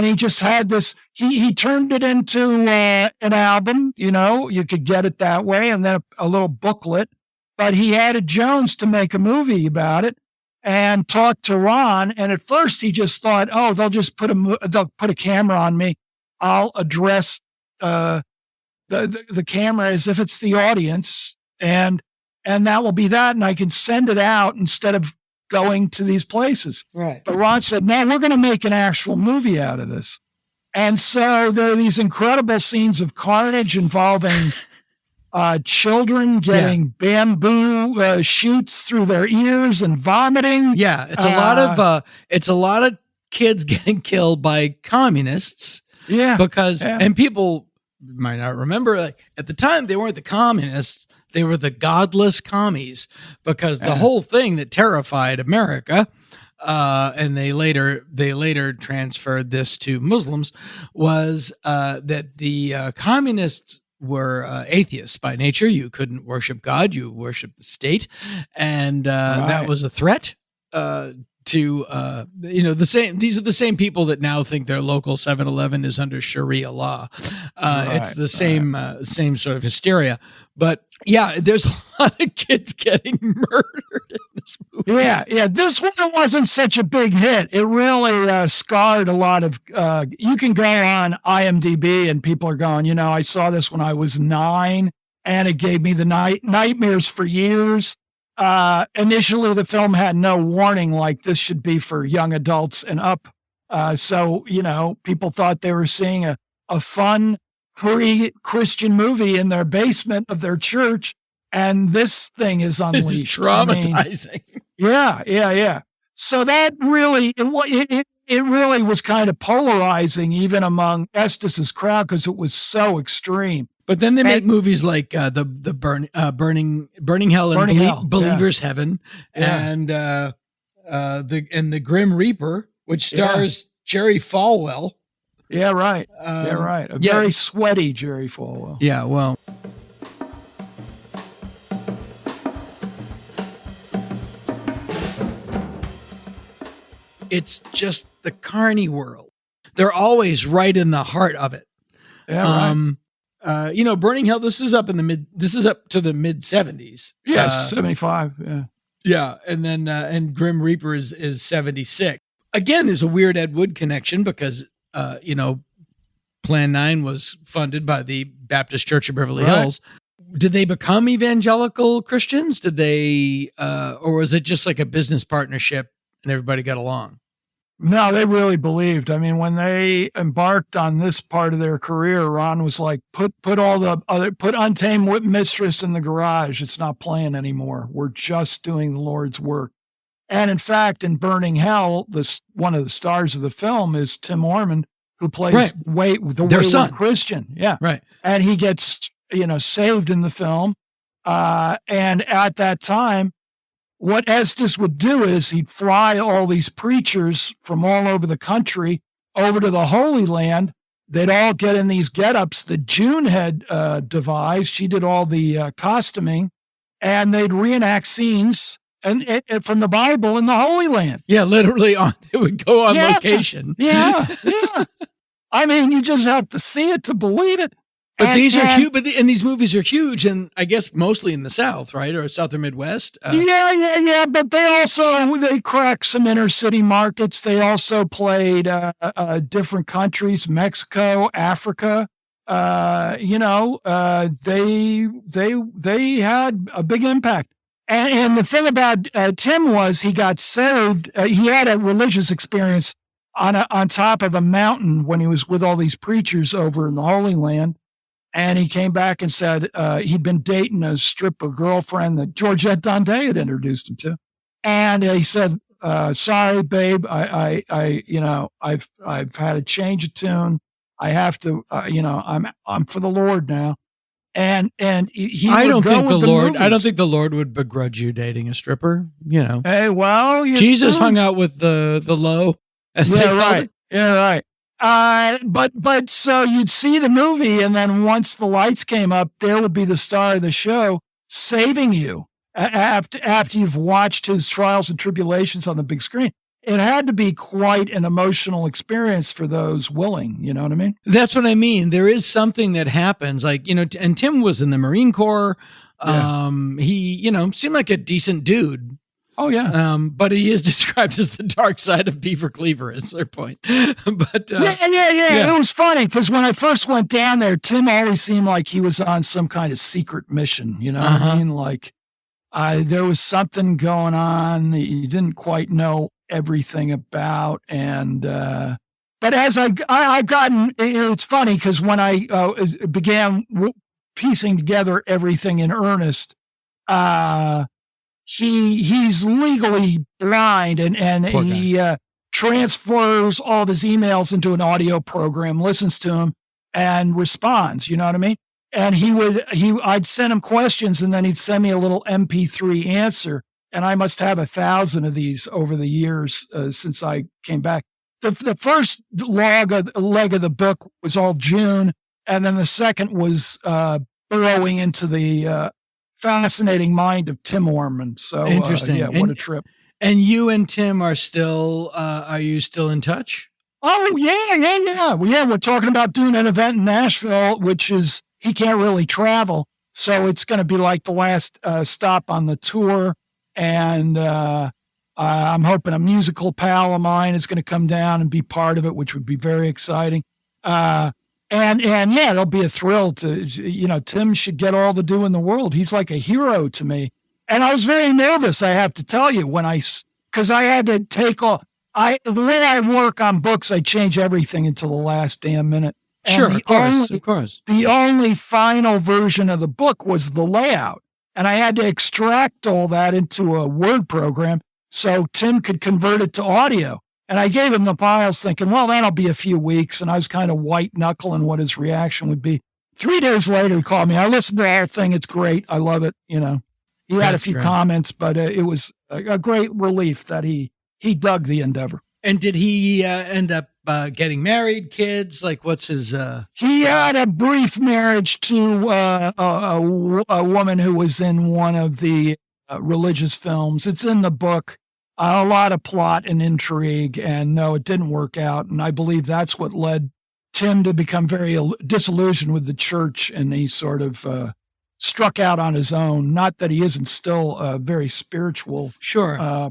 he just had this, he turned it into an album, you could get it that way, and then a little booklet. But he added Jones to make a movie about it and talked to Ron. And at first he just thought, they'll just put a camera on me. I'll address the camera as if it's the audience. And and that will be that. And I can send it out instead of going to these places. Right. But Ron said, no, we're going to make an actual movie out of this. And so there are these incredible scenes of carnage involving children getting bamboo shoots through their ears and vomiting. Yeah, it's a lot of kids getting killed by communists. Yeah, because and people might not remember, like, at the time they weren't the communists, they were the godless commies, because the whole thing that terrified America, and they later transferred this to Muslims, was that the communists were atheists by nature. You couldn't worship God, you worshiped the state, and that was a threat to these are the same people that now think their local 7-Eleven is under Sharia law. It's the same sort of hysteria. But yeah, there's a lot of kids getting murdered in this movie. Yeah. This one wasn't such a big hit. It really scarred a lot of. You can go on IMDb and people are going, I saw this when I was 9, and it gave me the nightmares for years. Initially, the film had no warning, like this should be for young adults and up. So, people thought they were seeing a fun pre-Christian movie in their basement of their church, and this thing is unleashed. It's traumatizing. Yeah. So that really, it really was kind of polarizing even among Estes's crowd because it was so extreme. But then they make movies like the Burning Hell and Believer's Heaven, and the Grim Reaper, which stars Jerry Falwell. Yeah, right. A very sweaty Jerry Falwell. Yeah, well. It's just the carny world. They're always right in the heart of it. Yeah, right. Burning Hell, this is up to the mid 70s. Yes, 75. Yeah. Yeah. And then, and Grim Reaper is 76. Again, there's a weird Ed Wood connection because, Plan 9 was funded by the Baptist Church of Beverly Hills. Did they become evangelical Christians? Did they, or was it just like a business partnership and everybody got along? No, they really believed. I mean, when they embarked on this part of their career, Ron was like, put Untamed Mistress in the garage. It's not playing anymore. We're just doing the Lord's work. And in fact, in Burning Hell, one of the stars of the film is Tim Ormond, who plays the wayward Christian. Yeah. Right. And he gets, saved in the film. And at that time, what Estes would do is he'd fly all these preachers from all over the country over to the Holy Land. They'd all get in these get-ups that June had devised. She did all the costuming, and they'd reenact scenes from the Bible in the Holy Land. Yeah, literally they would go on location. Yeah. I mean, you just have to see it to believe it. But these are huge. And these movies are huge, and I guess mostly in the South, right, or South or Midwest. Yeah. But they cracked some inner city markets. They also played different countries: Mexico, Africa. They had a big impact. And the thing about Tim was he got saved. He had a religious experience on top of a mountain when he was with all these preachers over in the Holy Land. And he came back and said he'd been dating a stripper girlfriend that Georgette Dante had introduced him to. And he said, sorry, babe, I've had a change of tune. I have to, I'm for the Lord now. And I don't think the Lord would begrudge you dating a stripper, Hey, well, Jesus hung out with the low. Yeah, right. But so you'd see the movie, and then once the lights came up, there would be the star of the show saving you after you've watched his trials and tribulations on the big screen. It had to be quite an emotional experience for those willing. You know what I mean? That's what I mean. There is something that happens, like, and Tim was in the Marine Corps. Yeah. He, seemed like a decent dude. Oh, yeah. But he is described as the dark side of Beaver Cleaver is their point. But yeah. It was funny because when I first went down there, Tim always seemed like he was on some kind of secret mission. You know what I mean? Like there was something going on that you didn't quite know everything about. And, but as I've gotten, it's funny because when I began piecing together everything in earnest, he's legally blind and he transfers all of his emails into an audio program, listens to him and responds. You know what I mean? And I'd send him questions and then he'd send me a little MP3 answer. And I must have 1,000 of these over the years since I came back. The first leg of the book was all June. And then the second was burrowing into the fascinating mind of Tim Ormond. So interesting. What a trip. And you and Tim are you still in touch? Oh, yeah. We're talking about doing an event in Nashville, which is, he can't really travel. So it's going to be like the last stop on the tour. And I'm hoping a musical pal of mine is going to come down and be part of it, which would be very exciting. And it'll be a thrill to, Tim should get all the due in the world. He's like a hero to me. And I was very nervous, I have to tell you, because I had to take all, the way I work on books, I change everything until the last damn minute. And sure, of course. The only final version of the book was the layout. And I had to extract all that into a Word program so Tim could convert it to audio. And I gave him the files thinking, well, that'll be a few weeks. And I was kind of white knuckling what his reaction would be. 3 days later, he called me. I listened to our thing. It's great. I love it. He had a few comments, but it was a great relief that he dug the endeavor. And did he end up getting married, kids? Like, what's his... He had a brief marriage to a woman who was in one of the religious films. It's in the book. A lot of plot and intrigue, and no, it didn't work out. And I believe that's what led Tim to become very disillusioned with the church, and he sort of struck out on his own. Not that he isn't still a very spiritual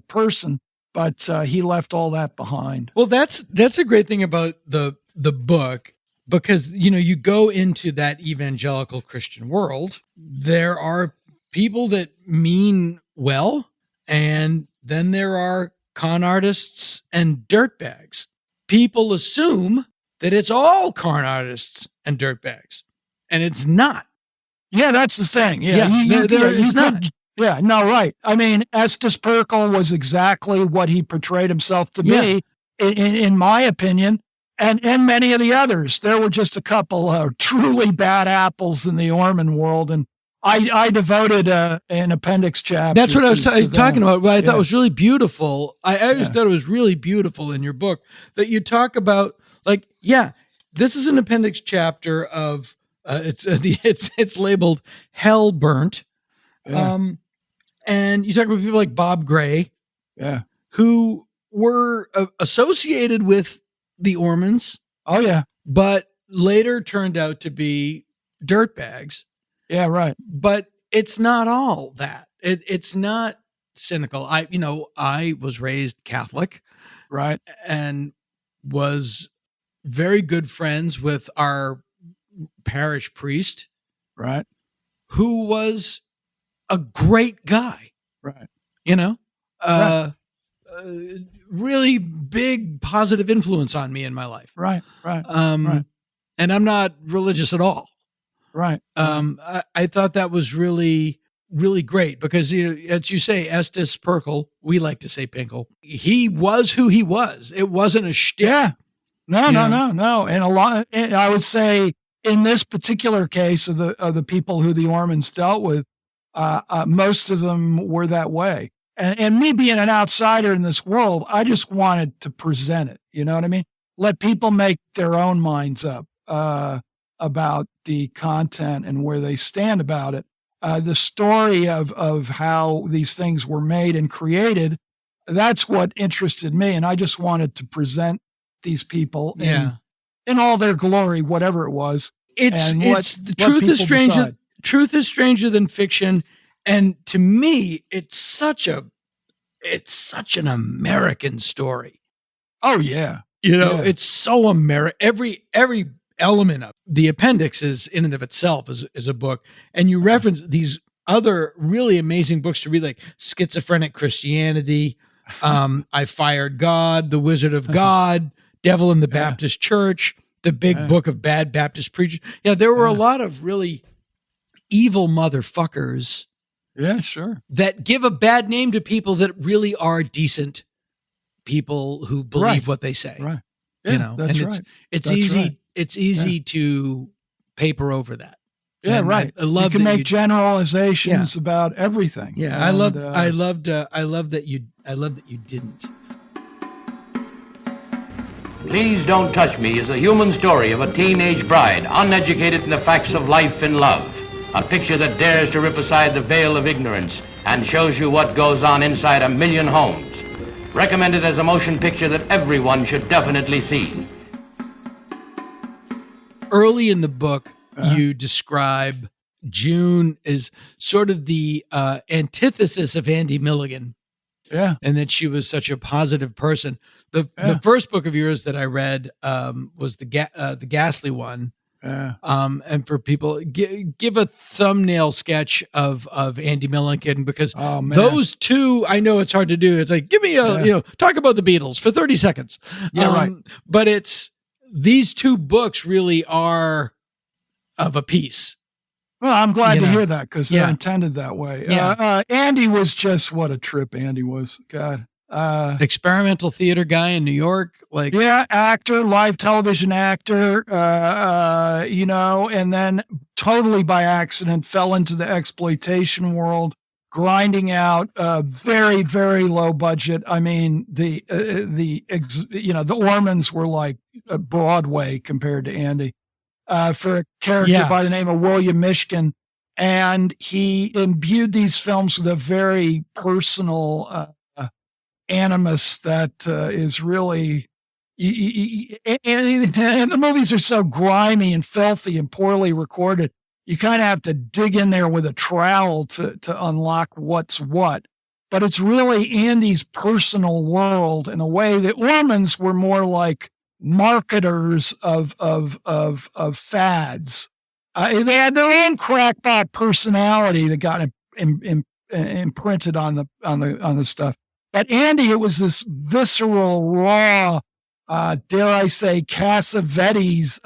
person, but he left all that behind. Well, that's a great thing about the book, because you go into that evangelical Christian world. There are people that mean well, and then there are con artists and dirtbags. People assume that it's all con artists and dirtbags, and it's not. Yeah, that's the thing. It's not. Yeah, no, right. I mean, Estes Perkel was exactly what he portrayed himself to be, in my opinion, and many of the others. There were just a couple of truly bad apples in the Ormond world, and I devoted an appendix chapter. That's what I was talking about. What I thought was really beautiful. I just thought it was really beautiful in your book that you talk about, this is an appendix chapter of it's labeled Hell Burnt. Yeah. And you talk about people like Bob Gray, who were associated with the Ormonds. Oh, yeah. But later turned out to be dirtbags. Yeah, right. But it's not all that. It's not cynical. I was raised Catholic. Right. And was very good friends with our parish priest. Right. Who was a great guy. Right. Really big positive influence on me in my life. Right. And I'm not religious at all. Right. I thought that was really, really great because, as you say, Estes Perkel, we like to say Pinkle, he was who he was. It wasn't a shtick. Yeah. No. And I would say in this particular case of the people who the Ormonds dealt with, most of them were that way. And me being an outsider in this world, I just wanted to present it. You know what I mean? Let people make their own minds up about the content and where they stand about it. The story of how these things were made and created, that's what interested me. And I just wanted to present these people in all their glory, whatever it was. Truth is stranger than fiction. And to me, it's such an American story. Oh yeah. It's so American. Every element of the appendix is in and of itself is a book. And you reference these other really amazing books to read, like Schizophrenic Christianity, I Fired God, The Wizard of God, Devil in the Baptist Church, The Big Book of Bad Baptist Preachers. Yeah, there were a lot of really evil motherfuckers. Yeah, sure. That give a bad name to people that really are decent people who believe what they say. Right. Yeah, that's right. It's That's easy. right. It's easy to paper over that. Yeah, And right. I love you can that make generalizations about everything. Yeah, And, I love that you didn't. Please Don't Touch Me is a human story of a teenage bride, uneducated in the facts of life and love. A picture that dares to rip aside the veil of ignorance and shows you what goes on inside a million homes. Recommended as a motion picture that everyone should definitely see. Early in the book, you describe June as sort of the antithesis of Andy Milligan. Yeah. And that she was such a positive person. The first book of yours that I read was the Ghastly One. Yeah. And for people, give a thumbnail sketch of Andy Milligan, because those two, I know it's hard to do. It's like, give me talk about the Beatles for 30 seconds. Yeah, right. But these two books really are of a piece. Well, I'm glad to hear that, because they're intended that way. Yeah. Andy was just, what a trip Andy was. God. Experimental theater guy in New York. Actor, live television actor, and then totally by accident fell into the exploitation world, grinding out very, very low budget. I mean, the Ormonds were like Broadway compared to Andy. For a character by the name of William Mishkin. And he imbued these films with a very personal animus that is really, and the movies are so grimy and filthy and poorly recorded. You kind of have to dig in there with a trowel to unlock what's what. But it's really Andy's personal world in a way. The Ormonds were more like marketers of fads. They had their own crackpot personality that got imprinted on the stuff. But Andy, it was this visceral, raw, dare I say, Cassavetes,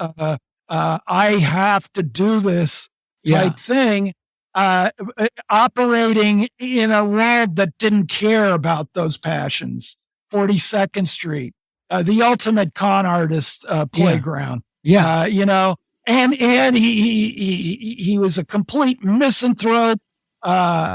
I have to do this type thing, operating in a world that didn't care about those passions. 42nd Street. The ultimate con artist playground. And he was a complete misanthrope.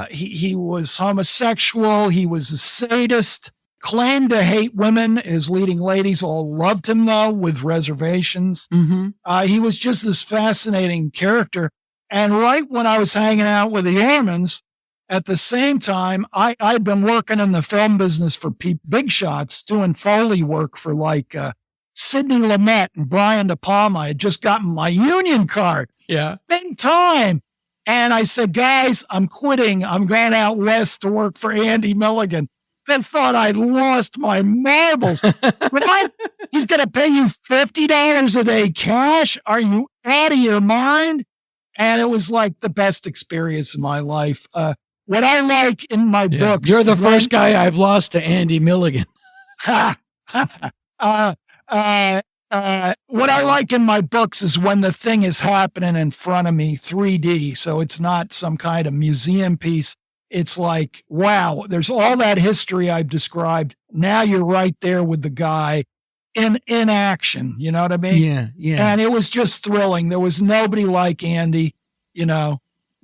He was homosexual. He was a sadist, claimed to hate women. His leading ladies all loved him, though, with reservations. Mm-hmm. He was just this fascinating character. And right when I was hanging out with the Ormonds, at the same time, I'd been working in the film business for big shots, doing Foley work for like Sidney Lumet and Brian De Palma. I had just gotten my union card. Yeah. Big time. And I said, guys, I'm quitting. I'm going out west to work for Andy Milligan. Then thought I'd lost my marbles. He's going to pay you $50 a day cash? Are you out of your mind? And it was like the best experience of my life. What I like in my books. You're the first guy I've lost to Andy Milligan. What I like in my books is when the thing is happening in front of me, 3D. So it's not some kind of museum piece. It's like, wow, there's all that history I've described. Now you're right there with the guy in action. You know what I mean? Yeah, yeah. And it was just thrilling. There was nobody like Andy,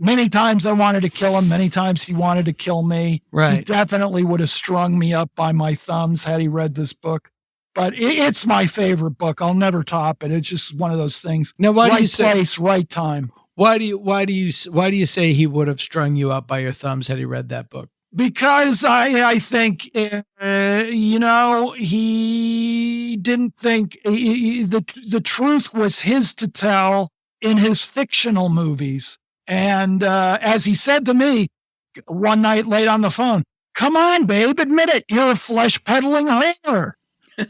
Many times I wanted to kill him. Many times he wanted to kill me. Right. He definitely would have strung me up by my thumbs had he read this book. But it's my favorite book. I'll never top it. It's just one of those things. Now, why do you say, right place, right time? Why do you say he would have strung you up by your thumbs had he read that book? Because I think he didn't think the truth was his to tell in his fictional movies. And as he said to me one night late on the phone, "Come on, babe, admit it. You're a flesh peddling whore.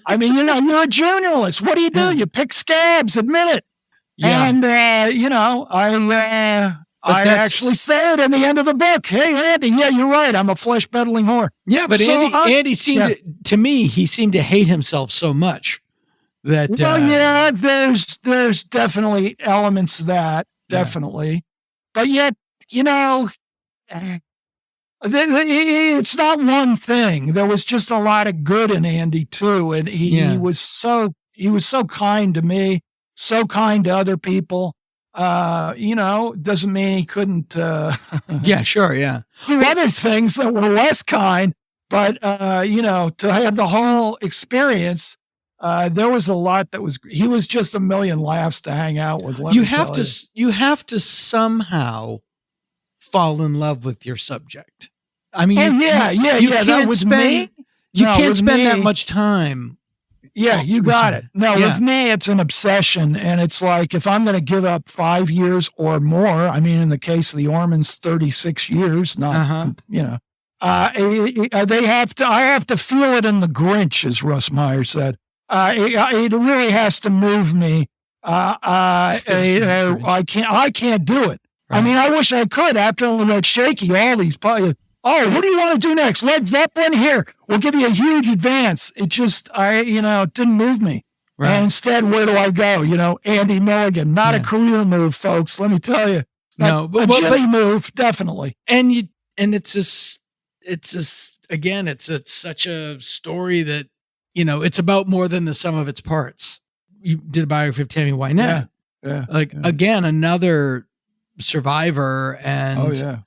I mean, you're a journalist. What do? You pick scabs, admit it." Yeah. And, I actually say it in the end of the book. Hey, Andy, yeah, you're right. I'm a flesh-peddling whore. Yeah, but Andy seemed to me, he seemed to hate himself so much that. Well, yeah, there's definitely elements of that, definitely. Yeah. But yet, it's not one thing. There was just a lot of good in Andy too, and he was so kind to me, so kind to other people. Doesn't mean he couldn't. Yeah, sure, yeah. Do other things that were less kind, but to have the whole experience, there was a lot that was. He was just a million laughs to hang out with. You have to somehow fall in love with your subject. I mean, that was me. You can't spend that much time. Yeah, you got it. No, with me, it's an obsession. And it's like, if I'm going to give up 5 years or more, I mean, in the case of the Ormonds, 36 years, I have to feel it in the Grinch, as Russ Meyer said. It really has to move me. I can't do it. Right. I mean, I wish I could. After I read Shaky, all these, what do you want to do next? Led Zeppelin? Here, we'll give you a huge advance. It just, it didn't move me. Right. And instead, where do I go? Andy Milligan, not a career move, folks. Let me tell you. No, but Jimmy move, definitely. And it's such a story that, it's about more than the sum of its parts. You did a biography of Tammy Wynette. Yeah. Again, another survivor. And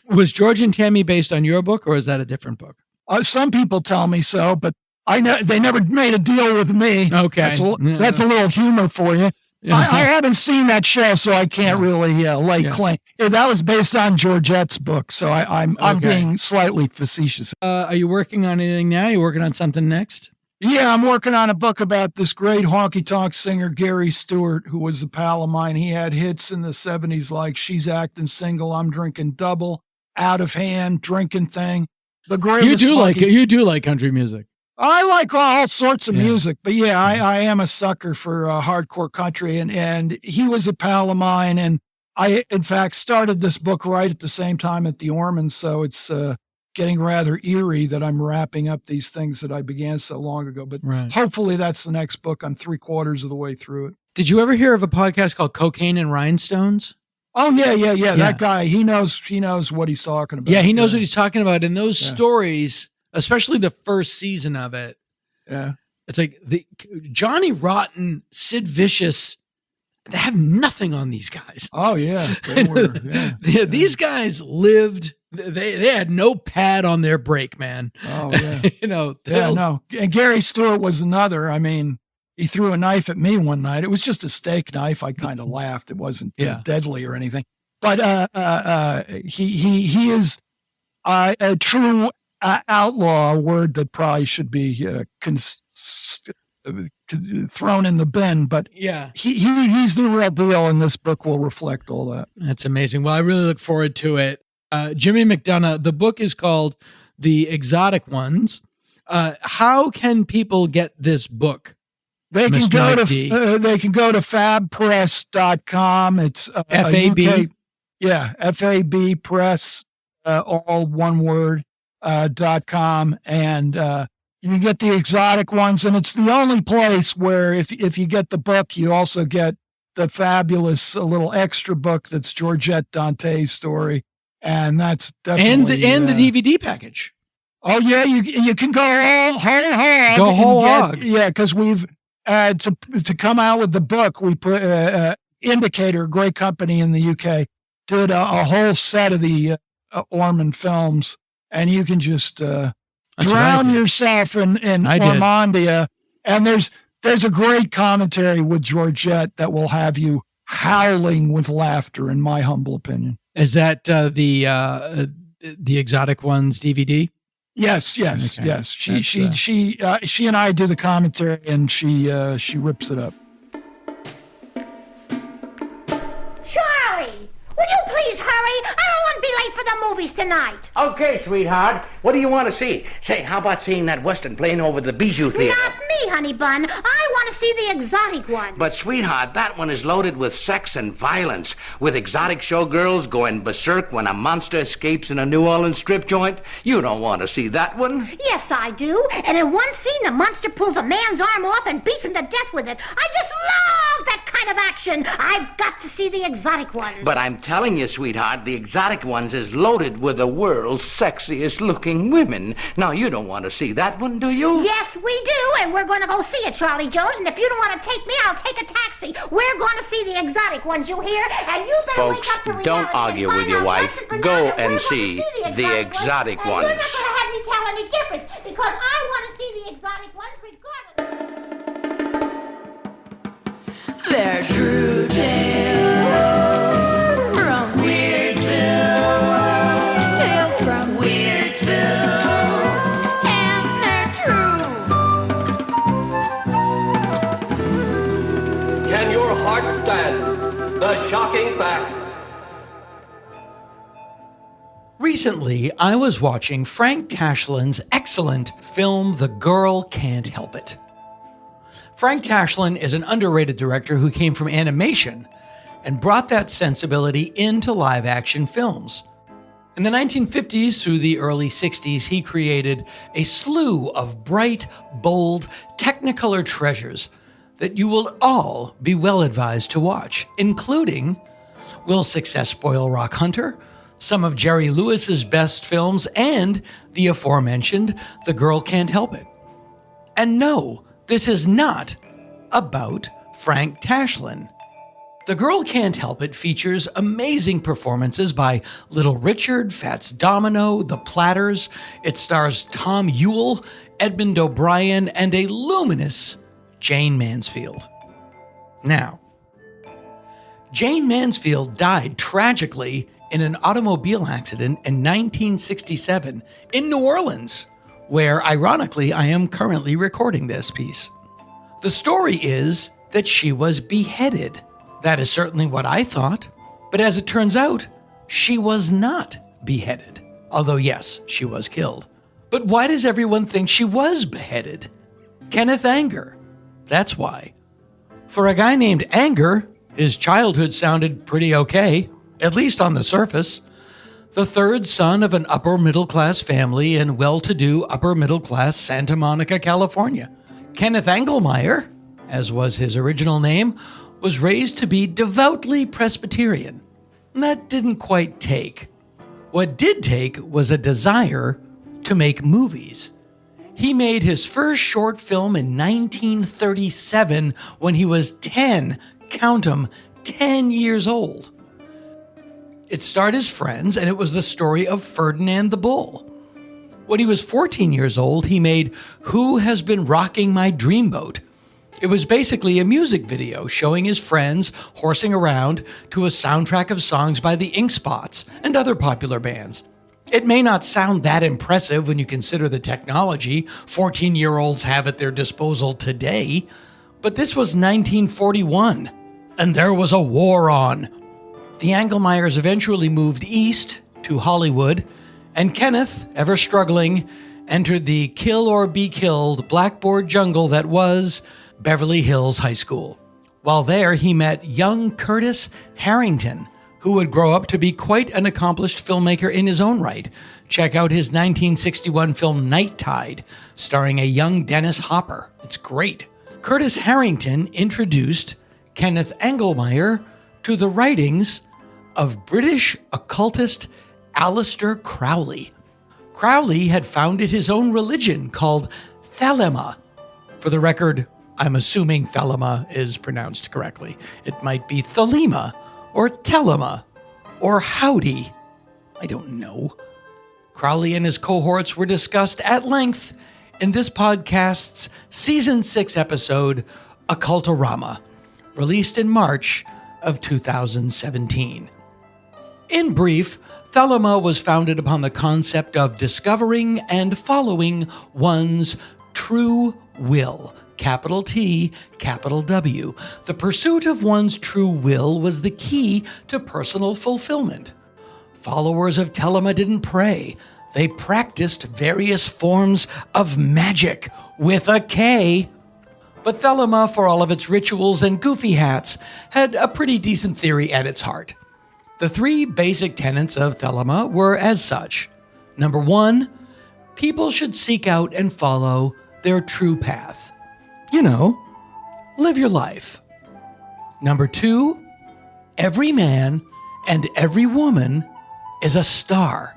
was George and Tammy based on your book, or is that a different book? Some people tell me so, but I know they never made a deal with me. Okay, that's a little humor for you. I haven't seen that show, so I can't really lay claim. That was based on Georgette's book, so I'm being slightly facetious. Are you working on anything now? You working on something next? Yeah, I'm working on a book about this great honky-tonk singer, Gary Stewart, who was a pal of mine. He had hits in the 70s like She's Acting Single, I'm Drinking Double, Out of Hand, Drinking Thing. The greatest. You do like country music. I like all sorts of music, but I am a sucker for hardcore country, and he was a pal of mine, and I, in fact, started this book right at the same time at the Ormonds, so it's getting rather eerie that I'm wrapping up these things that I began so long ago, but hopefully that's the next book. I'm 3/4 of the way through it. Did you ever hear of a podcast called Cocaine and Rhinestones? Oh, yeah. That guy, he knows what he's talking about. Yeah, he knows what he's talking about, and those stories, especially the first season of it. Yeah. It's like Johnny Rotten, Sid Vicious, they have nothing on these guys. Oh, yeah. These guys lived, they had no pad on their brake, man. Oh, yeah. No. And Gary Stewart was another. I mean, he threw a knife at me one night. It was just a steak knife. I kind of laughed. It wasn't deadly or anything. But he is a true outlaw, a word that probably should be thrown in the bin, but he's the real deal, and this book will reflect all that. That's amazing. Well, I really look forward to it. Jimmy McDonough, the book is called The Exotic Ones. How can people get this book? They can go to fabpress.com. It's FAB. FAB press, all one word. .com, and you can get The Exotic Ones, and it's the only place where if you get the book, you also get the fabulous little extra book that's Georgette Dante's story, and that's definitely and the DVD package. Oh yeah, you can go whole hog. Yeah, because we've to come out with the book, we put Indicator, a great company in the UK, did a whole set of the Ormond films. And you can just drown yourself in Ormondia. And there's a great commentary with Georgette that will have you howling with laughter, in my humble opinion. Is that the Exotic Ones DVD? Yes. She and I do the commentary, and she rips it up. Charlie, will you please hurry? I don't want to be late for the movie tonight. Okay, sweetheart. What do you want to see? Say, how about seeing that Western playing over the Bijou Theater? Not me, honey bun. I want to see the exotic one. But, sweetheart, that one is loaded with sex and violence, with exotic showgirls going berserk when a monster escapes in a New Orleans strip joint. You don't want to see that one. Yes, I do. And in one scene, the monster pulls a man's arm off and beats him to death with it. I just love that kind of action. I've got to see the exotic one. But I'm telling you, sweetheart, the exotic ones is loaded with the world's sexiest looking women. Now, you don't want to see that one, do you? Yes, we do, and we're going to go see it, Charlie Jones. And if you don't want to take me, I'll take a taxi. We're going to see the exotic ones, you hear? And you better Folks, wake up to reality. don't argue with your wife. Go and see the exotic ones. You're not going to have me tell any difference, because I want to see the exotic ones regardless. They're true tales from Weirdsville. Tales from Weirdsville. And they're true. Can your heart stand the shocking facts? Recently, I was watching Frank Tashlin's excellent film, The Girl Can't Help It. Frank Tashlin is an underrated director who came from animation and brought that sensibility into live-action films. In the 1950s through the early 60s, he created a slew of bright, bold, Technicolor treasures that you will all be well advised to watch, including Will Success Spoil Rock Hunter?, some of Jerry Lewis's best films, and the aforementioned The Girl Can't Help It. And no, this is not about Frank Tashlin. The Girl Can't Help It features amazing performances by Little Richard, Fats Domino, The Platters. It stars Tom Ewell, Edmund O'Brien, and a luminous Jane Mansfield. Now, Jane Mansfield died tragically in an automobile accident in 1967 in New Orleans, where, ironically, I am currently recording this piece. The story is that she was beheaded. That is certainly what I thought. But as it turns out, she was not beheaded. Although, yes, she was killed. But why does everyone think she was beheaded? Kenneth Anger. That's why. For a guy named Anger, his childhood sounded pretty okay, at least on the surface. The third son of an upper-middle-class family in well-to-do upper-middle-class Santa Monica, California. Kenneth Engelmeyer, as was his original name, was raised to be devoutly Presbyterian. That didn't quite take. What did take was a desire to make movies. He made his first short film in 1937 when he was 10, count 'em, 10 years old. It starred his friends, and it was the story of Ferdinand the Bull. When he was 14 years old, he made Who Has Been Rocking My Dreamboat? It was basically a music video showing his friends horsing around to a soundtrack of songs by the Ink Spots and other popular bands. It may not sound that impressive when you consider the technology 14-year-olds have at their disposal today, but this was 1941, and there was a war on. The Engelmeyers eventually moved east to Hollywood, and Kenneth, ever struggling, entered the kill or be killed blackboard jungle that was Beverly Hills High School. While there, he met young Curtis Harrington, who would grow up to be quite an accomplished filmmaker in his own right. Check out his 1961 film Night Tide, starring a young Dennis Hopper. It's great. Curtis Harrington introduced Kenneth Engelmeyer to the writings of British occultist Aleister Crowley. Crowley had founded his own religion called Thelema. For the record, I'm assuming Thelema is pronounced correctly. It might be Thelema, or Telema, or Howdy. I don't know. Crowley and his cohorts were discussed at length in this podcast's Season 6 episode, Occultorama, released in March of 2017. In brief, Thelema was founded upon the concept of discovering and following one's true will. Capital T, capital W. The pursuit of one's true will was the key to personal fulfillment. Followers of Thelema didn't pray. They practiced various forms of magic with a K. But Thelema, for all of its rituals and goofy hats, had a pretty decent theory at its heart. The three basic tenets of Thelema were as such. Number one, people should seek out and follow their true path. You know, live your life. Number two, every man and every woman is a star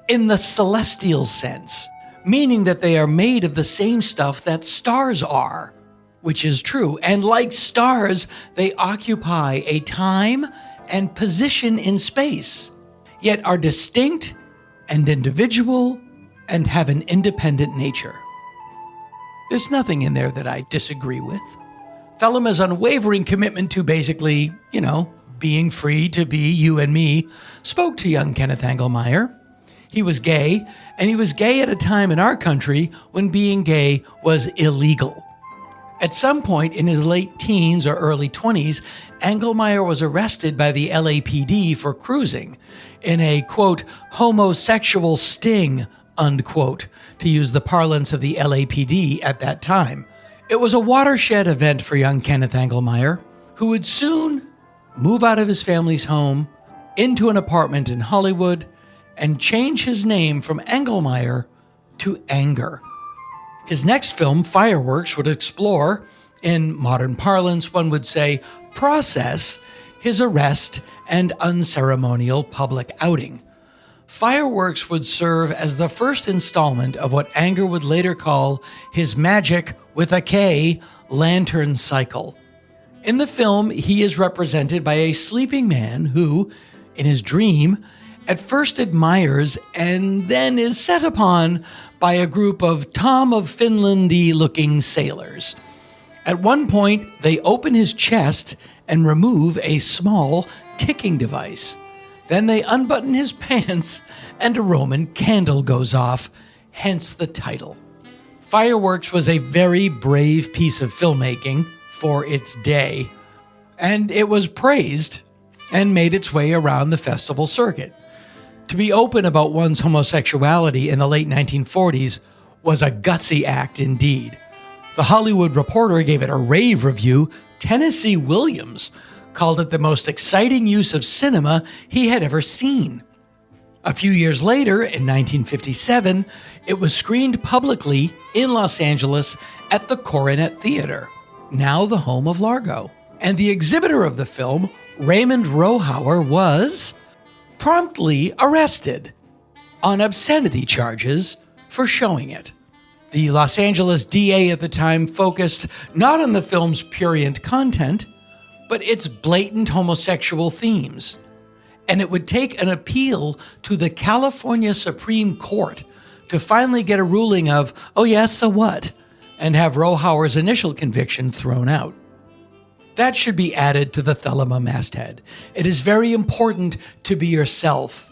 in the celestial sense, meaning that they are made of the same stuff that stars are, which is true. And like stars, they occupy a time and position in space, yet are distinct and individual and have an independent nature. There's nothing in there that I disagree with. Thelema's unwavering commitment to basically, being free to be you and me spoke to young Kenneth Anger. He was gay, and he was gay at a time in our country when being gay was illegal. At some point in his late teens or early 20s, Engelmeyer was arrested by the LAPD for cruising in a, quote, homosexual sting, unquote, to use the parlance of the LAPD at that time. It was a watershed event for young Kenneth Engelmeyer, who would soon move out of his family's home into an apartment in Hollywood and change his name from Engelmeyer to Anger. His next film, Fireworks, would explore, in modern parlance, one would say, process his arrest and unceremonial public outing. Fireworks would serve as the first installment of what Anger would later call his magic, with a K, lantern cycle. In the film, he is represented by a sleeping man who, in his dream, at first admires and then is set upon by a group of Tom of Finlandy-looking sailors. At one point, they open his chest and remove a small ticking device. Then they unbutton his pants and a Roman candle goes off, hence the title. Fireworks was a very brave piece of filmmaking for its day, and it was praised and made its way around the festival circuit. To be open about one's homosexuality in the late 1940s was a gutsy act indeed. The Hollywood Reporter gave it a rave review. Tennessee Williams called it the most exciting use of cinema he had ever seen. A few years later, in 1957, it was screened publicly in Los Angeles at the Coronet Theater, now the home of Largo. And the exhibitor of the film, Raymond Rohauer, was promptly arrested on obscenity charges for showing it. The Los Angeles DA at the time focused not on the film's prurient content, but its blatant homosexual themes. And it would take an appeal to the California Supreme Court to finally get a ruling of, oh yes, so what, and have Rohauer's initial conviction thrown out. That should be added to the Thelema masthead. It is very important to be yourself,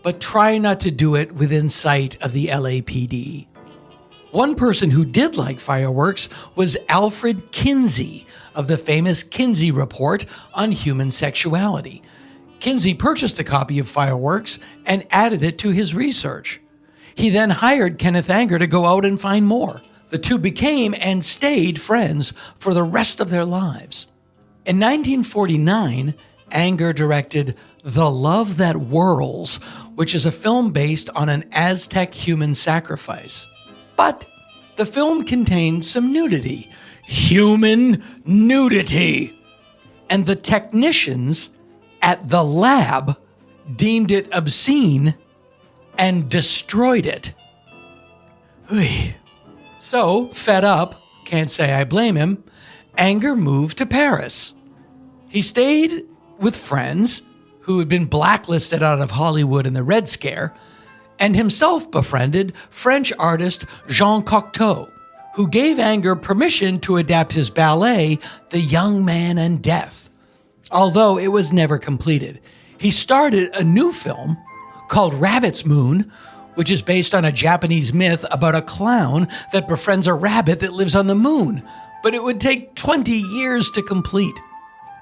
but try not to do it within sight of the LAPD. One person who did like Fireworks was Alfred Kinsey of the famous Kinsey Report on Human Sexuality. Kinsey purchased a copy of Fireworks and added it to his research. He then hired Kenneth Anger to go out and find more. The two became and stayed friends for the rest of their lives. In 1949, Anger directed The Love That Whirls, which is a film based on an Aztec human sacrifice. But the film contained some nudity. Human nudity. And the technicians at the lab deemed it obscene and destroyed it. So, fed up, can't say I blame him, Anger moved to Paris. He stayed with friends who had been blacklisted out of Hollywood in the Red Scare, and himself befriended French artist Jean Cocteau, who gave Anger permission to adapt his ballet, The Young Man and Death, although it was never completed. He started a new film called Rabbit's Moon, which is based on a Japanese myth about a clown that befriends a rabbit that lives on the moon, but it would take 20 years to complete.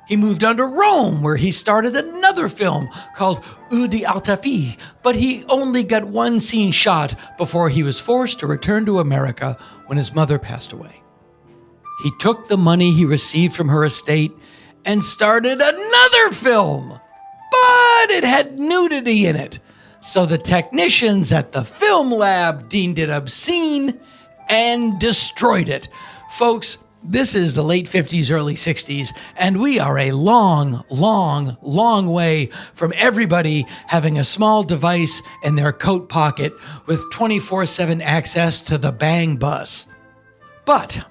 He moved on to Rome, where he started another film called Oeuvre d'Artifice, but he only got one scene shot before he was forced to return to America when his mother passed away. He took the money he received from her estate and started another film, but it had nudity in it. So the technicians at the film lab deemed it obscene and destroyed it. Folks, this is the late 50s, early 60s, and we are a long, long, long way from everybody having a small device in their coat pocket with 24/7 access to the Bang Bus. But,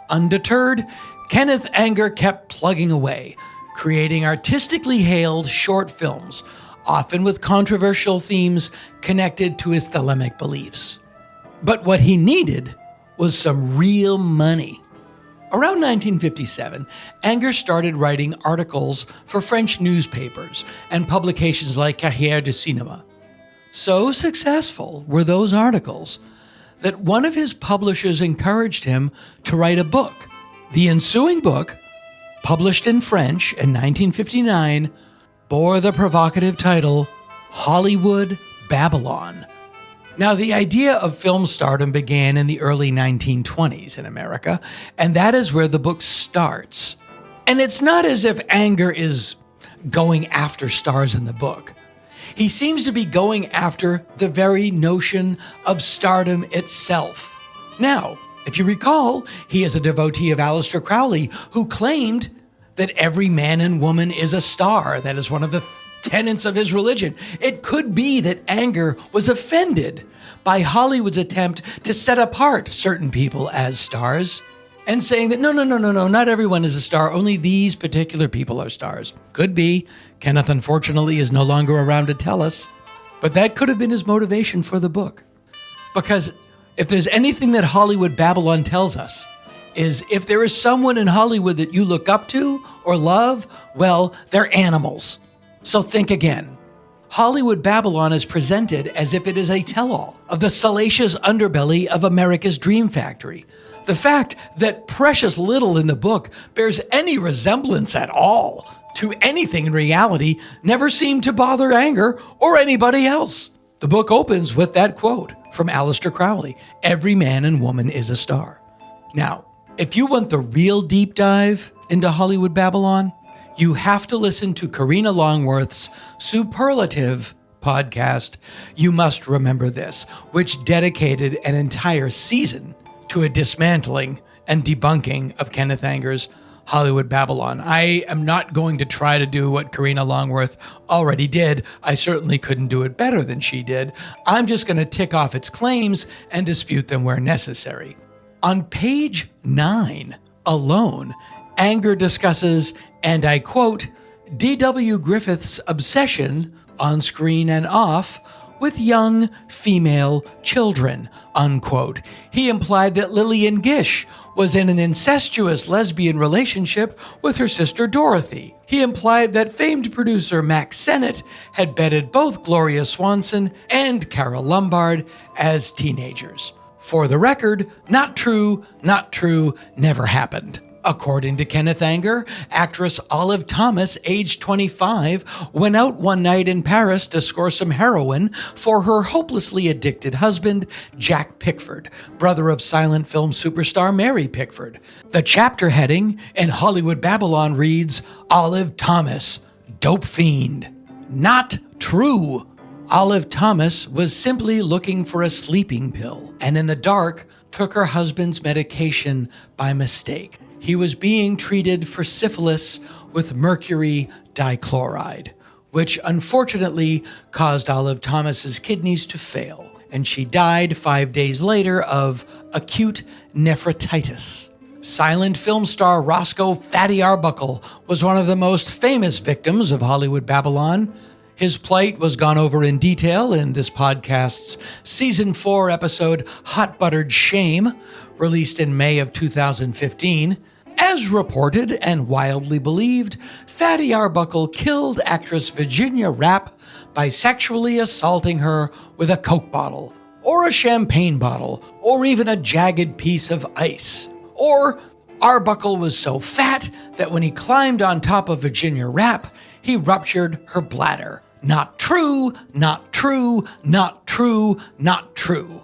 undeterred, Kenneth Anger kept plugging away, creating artistically hailed short films, often with controversial themes connected to his thelemic beliefs. But what he needed was some real money. Around 1957, Anger started writing articles for French newspapers and publications like Carrière du Cinéma. So successful were those articles that one of his publishers encouraged him to write a book. The ensuing book, published in French in 1959, bore the provocative title Hollywood Babylon. Now, the idea of film stardom began in the early 1920s in America, and that is where the book starts. And it's not as if Anger is going after stars in the book. He seems to be going after the very notion of stardom itself. Now, if you recall, he is a devotee of Aleister Crowley, who claimed that every man and woman is a star. That is one of the tenets of his religion. It could be that Anger was offended by Hollywood's attempt to set apart certain people as stars and saying that no, not everyone is a star. Only these particular people are stars. Could be. Kenneth, unfortunately, is no longer around to tell us. But that could have been his motivation for the book. Because if there's anything that Hollywood Babylon tells us, is if there is someone in Hollywood that you look up to or love, well, they're animals. So think again. Hollywood Babylon is presented as if it is a tell-all of the salacious underbelly of America's dream factory. The fact that precious little in the book bears any resemblance at all to anything in reality never seemed to bother Anger or anybody else. The book opens with that quote from Aleister Crowley, "Every man and woman is a star." Now, if you want the real deep dive into Hollywood Babylon, you have to listen to Karina Longworth's superlative podcast, You Must Remember This, which dedicated an entire season to a dismantling and debunking of Kenneth Anger's Hollywood Babylon. I am not going to try to do what Karina Longworth already did. I certainly couldn't do it better than she did. I'm just going to tick off its claims and dispute them where necessary. On page 9 alone, Anger discusses, and I quote, D.W. Griffith's obsession, on screen and off, with young female children, unquote. He implied that Lillian Gish was in an incestuous lesbian relationship with her sister Dorothy. He implied that famed producer Max Sennett had bedded both Gloria Swanson and Carole Lombard as teenagers. For the record, not true, never happened. According to Kenneth Anger, actress Olive Thomas, age 25, went out one night in Paris to score some heroin for her hopelessly addicted husband, Jack Pickford, brother of silent film superstar Mary Pickford. The chapter heading in Hollywood Babylon reads, Olive Thomas, dope fiend. Not true. Olive Thomas was simply looking for a sleeping pill, and in the dark, took her husband's medication by mistake. He was being treated for syphilis with mercury dichloride, which unfortunately caused Olive Thomas's kidneys to fail, and she died 5 days later of acute nephritis. Silent film star Roscoe Fatty Arbuckle was one of the most famous victims of Hollywood Babylon. His plight was gone over in detail in this podcast's Season 4 episode, Hot Buttered Shame, released in May of 2015. As reported and wildly believed, Fatty Arbuckle killed actress Virginia Rapp by sexually assaulting her with a Coke bottle, or a champagne bottle, or even a jagged piece of ice. Or Arbuckle was so fat that when he climbed on top of Virginia Rapp, he ruptured her bladder. Not true, not true, not true, not true.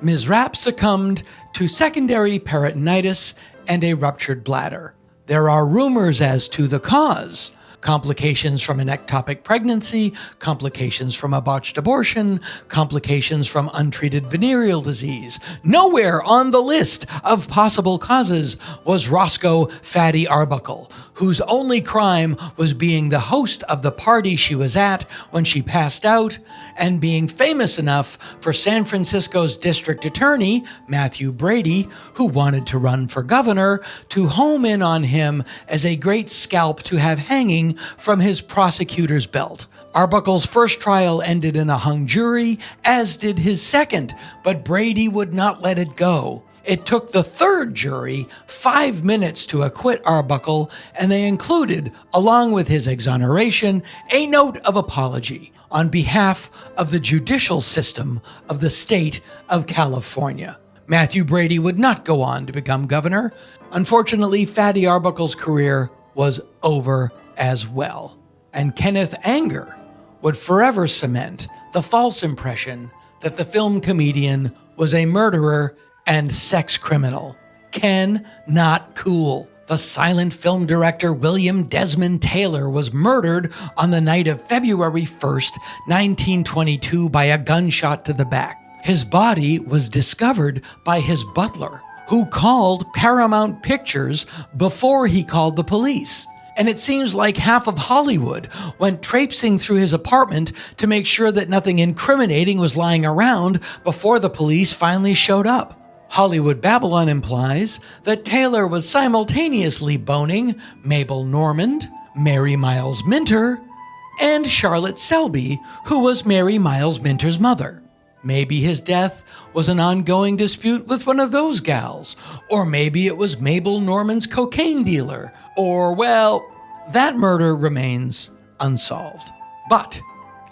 Ms. Rapp succumbed to secondary peritonitis and a ruptured bladder. There are rumors as to the cause. Complications from an ectopic pregnancy, complications from a botched abortion, complications from untreated venereal disease. Nowhere on the list of possible causes was Roscoe Fatty Arbuckle, whose only crime was being the host of the party she was at when she passed out and being famous enough for San Francisco's district attorney, Matthew Brady, who wanted to run for governor, to home in on him as a great scalp to have hanging from his prosecutor's belt. Arbuckle's first trial ended in a hung jury, as did his second, but Brady would not let it go. It took the third jury 5 minutes to acquit Arbuckle, and they included, along with his exoneration, a note of apology on behalf of the judicial system of the state of California. Matthew Brady would not go on to become governor. Unfortunately, Fatty Arbuckle's career was over as well. And Kenneth Anger would forever cement the false impression that the film comedian was a murderer and sex criminal. Ken, not cool. The silent film director William Desmond Taylor was murdered on the night of February 1st, 1922 by a gunshot to the back. His body was discovered by his butler, who called Paramount Pictures before he called the police. And it seems like half of Hollywood went traipsing through his apartment to make sure that nothing incriminating was lying around before the police finally showed up. Hollywood Babylon implies that Taylor was simultaneously boning Mabel Normand, Mary Miles Minter, and Charlotte Selby, who was Mary Miles Minter's mother. Maybe his death was an ongoing dispute with one of those gals, or maybe it was Mabel Normand's cocaine dealer, or, well, that murder remains unsolved. But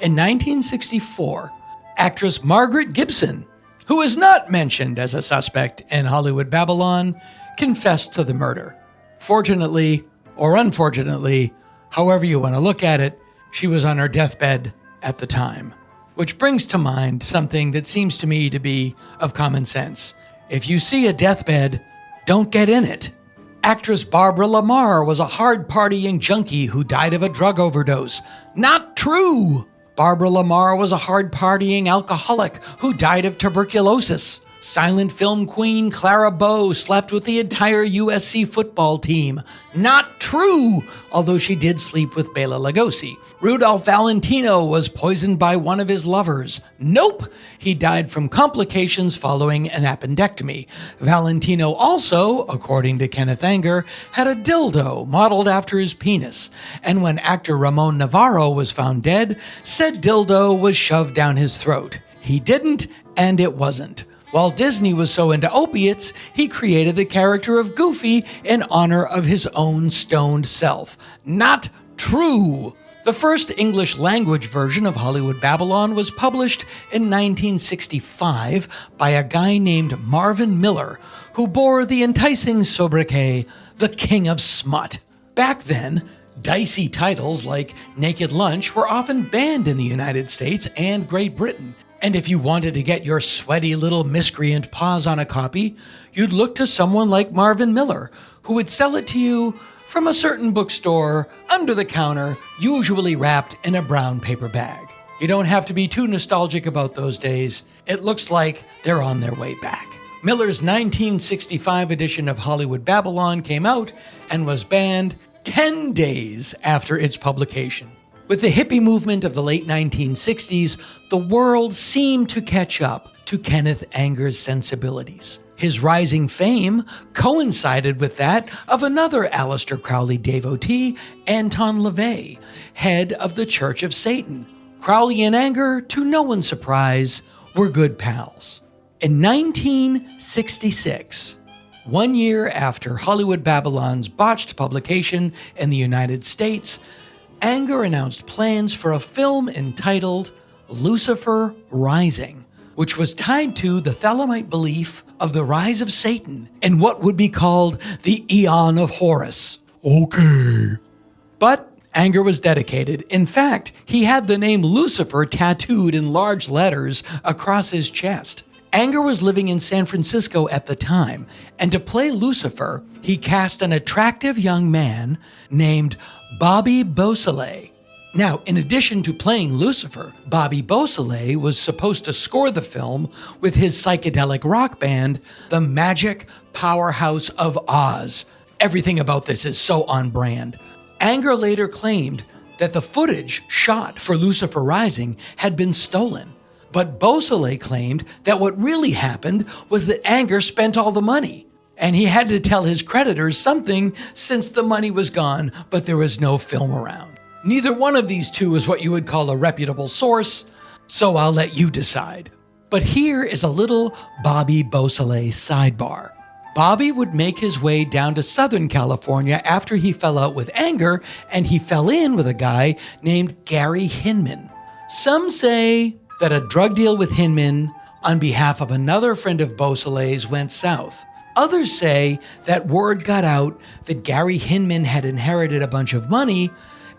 in 1964, actress Margaret Gibson, who is not mentioned as a suspect in Hollywood Babylon, confessed to the murder. Fortunately, or unfortunately, however you want to look at it, she was on her deathbed at the time. Which brings to mind something that seems to me to be of common sense. If you see a deathbed, don't get in it. Actress Barbara Lamar was a hard-partying junkie who died of a drug overdose. Not true! Barbara Lamar was a hard-partying alcoholic who died of tuberculosis. Silent film queen Clara Bow slept with the entire USC football team. Not true, although she did sleep with Bela Lugosi. Rudolph Valentino was poisoned by one of his lovers. Nope, he died from complications following an appendectomy. Valentino also, according to Kenneth Anger, had a dildo modeled after his penis. And when actor Ramon Navarro was found dead, said dildo was shoved down his throat. He didn't, and it wasn't. While Disney was so into opiates, he created the character of Goofy in honor of his own stoned self. Not true! The first English language version of Hollywood Babylon was published in 1965 by a guy named Marvin Miller, who bore the enticing sobriquet, the King of Smut. Back then, dicey titles like Naked Lunch were often banned in the United States and Great Britain. And if you wanted to get your sweaty little miscreant paws on a copy, you'd look to someone like Marvin Miller, who would sell it to you from a certain bookstore under the counter, usually wrapped in a brown paper bag. You don't have to be too nostalgic about those days. It looks like they're on their way back. Miller's 1965 edition of Hollywood Babylon came out and was banned 10 days after its publication. With the hippie movement of the late 1960s, the world seemed to catch up to Kenneth Anger's sensibilities. His rising fame coincided with that of another Aleister Crowley devotee, Anton LaVey, head of the Church of Satan. Crowley and Anger, to no one's surprise, were good pals. In 1966, 1 year after Hollywood Babylon's botched publication in the United States, Anger announced plans for a film entitled Lucifer Rising, which was tied to the Thelemite belief of the rise of Satan in what would be called the Eon of Horus. Okay. But Anger was dedicated. In fact, he had the name Lucifer tattooed in large letters across his chest. Anger was living in San Francisco at the time, and to play Lucifer, he cast an attractive young man named Bobby Beausoleil. Now, in addition to playing Lucifer, Bobby Beausoleil was supposed to score the film with his psychedelic rock band, the Magic Powerhouse of Oz. Everything about this is so on brand. Anger later claimed that the footage shot for Lucifer Rising had been stolen. But Beausoleil claimed that what really happened was that Anger spent all the money, and he had to tell his creditors something since the money was gone, but there was no film around. Neither one of these two is what you would call a reputable source, so I'll let you decide. But here is a little Bobby Beausoleil sidebar. Bobby would make his way down to Southern California after he fell out with Anger, and he fell in with a guy named Gary Hinman. Some say that a drug deal with Hinman on behalf of another friend of Beausoleil's went south. Others say that word got out that Gary Hinman had inherited a bunch of money,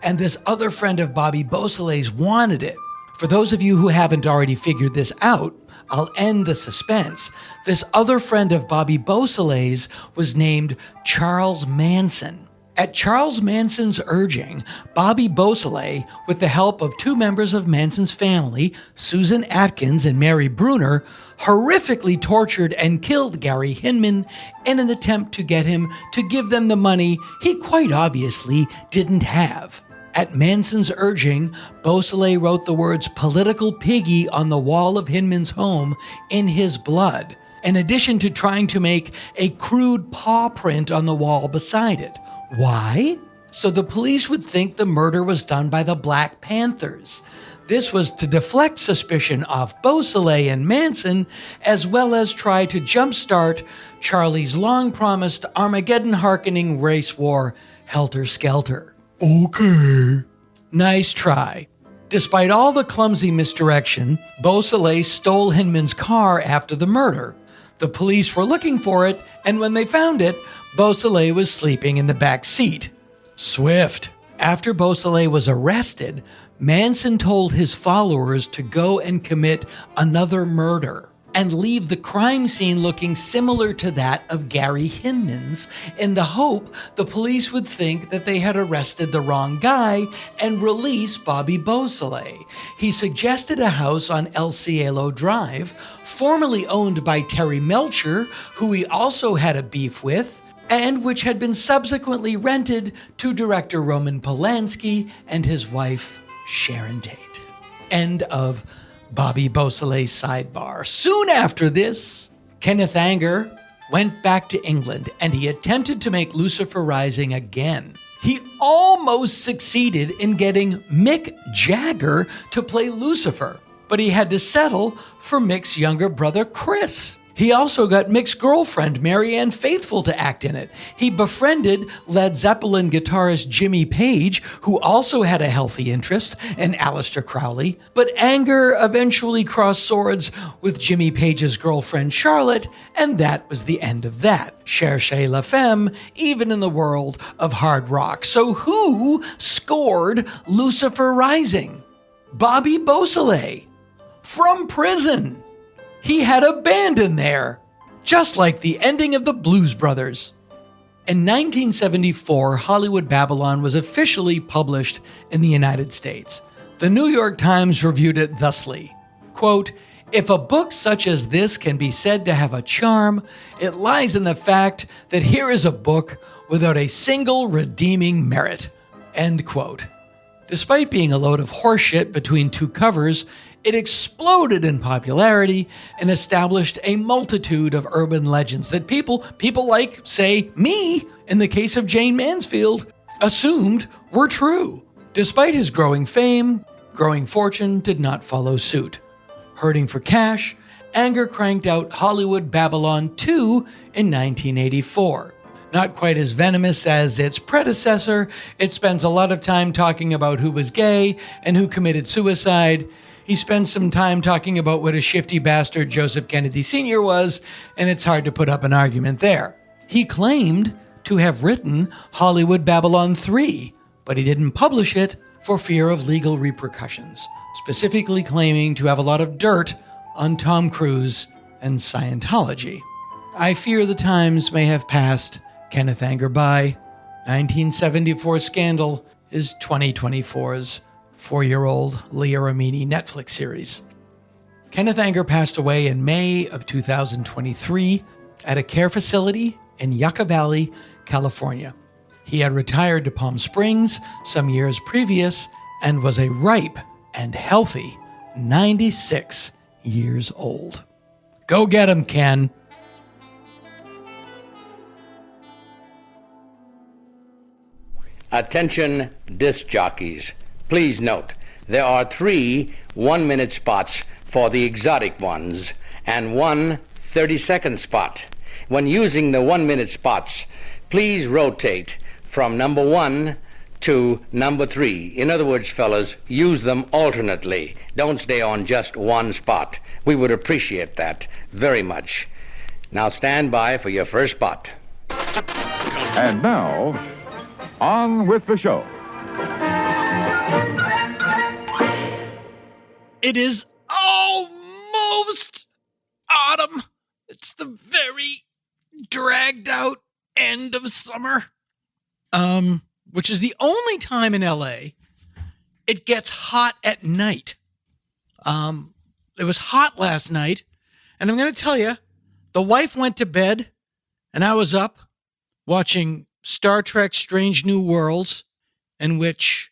and this other friend of Bobby Beausoleil's wanted it. For those of you who haven't already figured this out, I'll end the suspense. This other friend of Bobby Beausoleil's was named Charles Manson. At Charles Manson's urging, Bobby Beausoleil, with the help of two members of Manson's family, Susan Atkins and Mary Bruner, horrifically tortured and killed Gary Hinman in an attempt to get him to give them the money he quite obviously didn't have. At Manson's urging, Beausoleil wrote the words "political piggy" on the wall of Hinman's home in his blood, in addition to trying to make a crude paw print on the wall beside it. Why? So the police would think the murder was done by the Black Panthers. This was to deflect suspicion off Beausoleil and Manson, as well as try to jumpstart Charlie's long-promised Armageddon-hearkening race war, Helter Skelter. Okay. Nice try. Despite all the clumsy misdirection, Beausoleil stole Hinman's car after the murder. The police were looking for it, and when they found it, Beausoleil was sleeping in the back seat. Swift. After Beausoleil was arrested, Manson told his followers to go and commit another murder and leave the crime scene looking similar to that of Gary Hinman's, in the hope the police would think that they had arrested the wrong guy and release Bobby Beausoleil. He suggested a house on El Cielo Drive, formerly owned by Terry Melcher, who he also had a beef with, and which had been subsequently rented to director Roman Polanski and his wife, Sharon Tate. End of Bobby Beausoleil's sidebar. Soon after this, Kenneth Anger went back to England and he attempted to make Lucifer Rising again. He almost succeeded in getting Mick Jagger to play Lucifer, but he had to settle for Mick's younger brother, Chris. He also got Mick's girlfriend, Marianne Faithfull, to act in it. He befriended Led Zeppelin guitarist Jimmy Page, who also had a healthy interest in Aleister Crowley. But Anger eventually crossed swords with Jimmy Page's girlfriend, Charlotte, and that was the end of that. Cherchez la femme, even in the world of hard rock. So who scored Lucifer Rising? Bobby Beausoleil, from prison. He had a band in there, just like the ending of the Blues Brothers. In 1974, Hollywood Babylon was officially published in the United States. The New York Times reviewed it thusly, quote, "If a book such as this can be said to have a charm, it lies in the fact that here is a book without a single redeeming merit," end quote. Despite being a load of horseshit between two covers, it exploded in popularity and established a multitude of urban legends that people like, say, me, in the case of Jane Mansfield, assumed were true. Despite his growing fame, growing fortune did not follow suit. Hurting for cash, Anger cranked out Hollywood Babylon 2 in 1984. Not quite as venomous as its predecessor, it spends a lot of time talking about who was gay and who committed suicide. he spends some time talking about what a shifty bastard Joseph Kennedy Sr. was, and it's hard to put up an argument there. He claimed to have written Hollywood Babylon 3, but he didn't publish it for fear of legal repercussions, specifically claiming to have a lot of dirt on Tom Cruise and Scientology. I fear the times may have passed Kenneth Anger by. 1974 Scandal is 2024's 4-year-old Leah Remini Netflix series. Kenneth Anger passed away in May of 2023 at a care facility in Yucca Valley, California. He had retired to Palm Springs some years previous and was a ripe and healthy 96 years old. Go get him, Ken. Attention disc jockeys. Please note, there are 3 one-minute spots for the exotic ones and 1 30-second spot. When using the one-minute spots, please rotate from number 1 to number 3. In other words, fellas, use them alternately. Don't stay on just one spot. We would appreciate that very much. Now stand by for your first spot. And now, on with the show. It is almost autumn. It's the very dragged out end of summer, which is the only time in LA it gets hot at night. It was hot last night, and I'm going to tell you, the wife went to bed, and I was up watching Star Trek Strange New Worlds, in which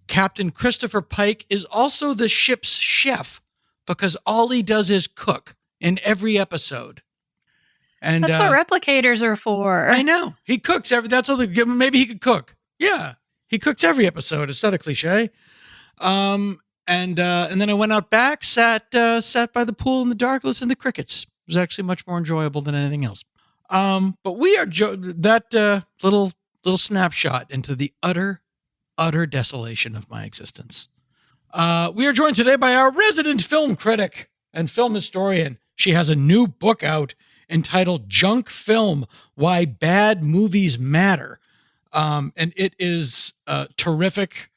Captain Christopher Pike is also the ship's chef because all he does is cook in every episode. And that's what replicators are for. I know. He cooks that's all they give him. Maybe he could cook. Yeah. He cooks every episode. It's not a cliche. And then I went out back, sat by the pool in the dark, listened to crickets. It was actually much more enjoyable than anything else. But we are that little snapshot into the utter desolation of my existence. We are joined today by our resident film critic and film historian. She has a new book out entitled Junk Film: Why Bad Movies Matter. And it is terrific.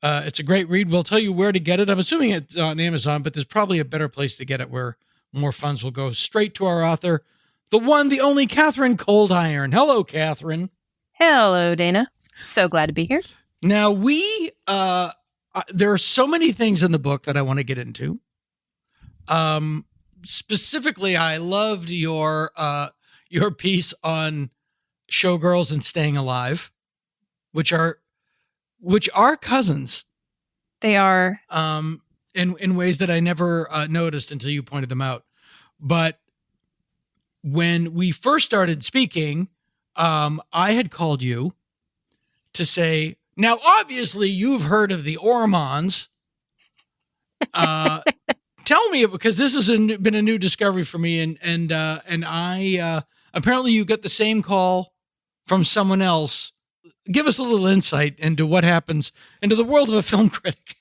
It's a great read. We'll tell you where to get it. I'm assuming it's on Amazon, but there's probably a better place to get it where more funds will go straight to our author, the one, the only Katherine Cold Iron. Hello, Katherine. Hello, Dana. So glad to be here. Now, there are so many things in the book that I want to get into. Specifically, I loved your piece on Showgirls and Staying Alive, which are cousins. They are. In ways that I never noticed until you pointed them out. But when we first started speaking, I had called you to say, now, obviously, you've heard of the Ormonds. Tell me, because this has been a new discovery for me, and I apparently you get the same call from someone else. Give us a little insight into what happens into the world of a film critic.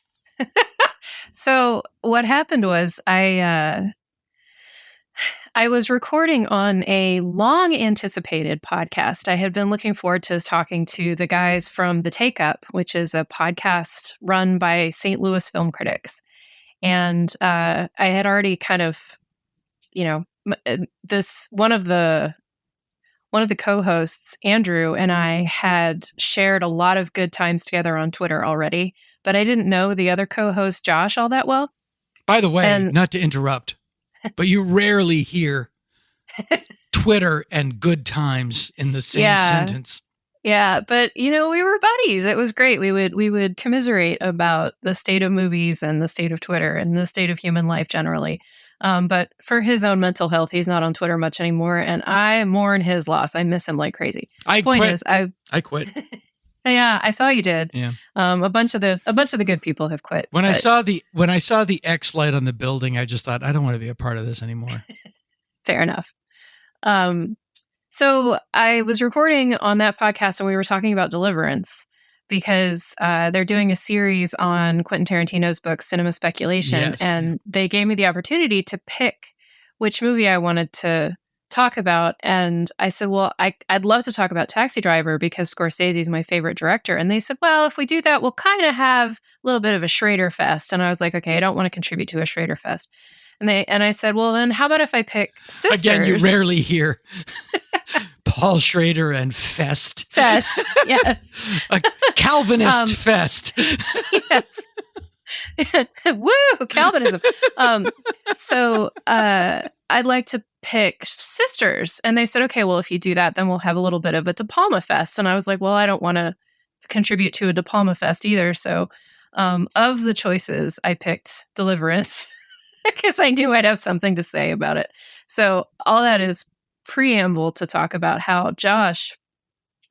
So what happened was I was recording on a long anticipated podcast. I had been looking forward to talking to the guys from The Take Up, which is a podcast run by St. Louis film critics. And I had already kind of, one of the co-hosts, Andrew, and I had shared a lot of good times together on Twitter already, but I didn't know the other co-host, Josh, all that well. By the way, not to interrupt, but you rarely hear Twitter and good times in the same sentence. Yeah, but we were buddies. It was great. We would commiserate about the state of movies and the state of Twitter and the state of human life generally. But for his own mental health, he's not on Twitter much anymore, and I mourn his loss. I miss him like crazy. I quit. Yeah, I saw you did. Yeah. A bunch of the good people have quit. When I saw the X light on the building, I just thought, I don't want to be a part of this anymore. Fair enough. So I was recording on that podcast and we were talking about Deliverance. because they're doing a series on Quentin Tarantino's book, Cinema Speculation. Yes. And they gave me the opportunity to pick which movie I wanted to talk about. And I said, well, I'd love to talk about Taxi Driver because Scorsese is my favorite director. And they said, well, if we do that, we'll kind of have a little bit of a Schrader fest. And I was like, okay, I don't want to contribute to a Schrader fest. And I said, well, then how about if I pick Sisters? Again, you rarely hear Paul Schrader and Fest. Fest, yes. A Calvinist fest. Yes. Woo, Calvinism. So I'd like to pick Sisters. And they said, okay, well, if you do that, then we'll have a little bit of a De Palma fest. And I was like, well, I don't want to contribute to a De Palma fest either. So of the choices, I picked Deliverance because I knew I'd have something to say about it. So all that is preamble to talk about how Josh,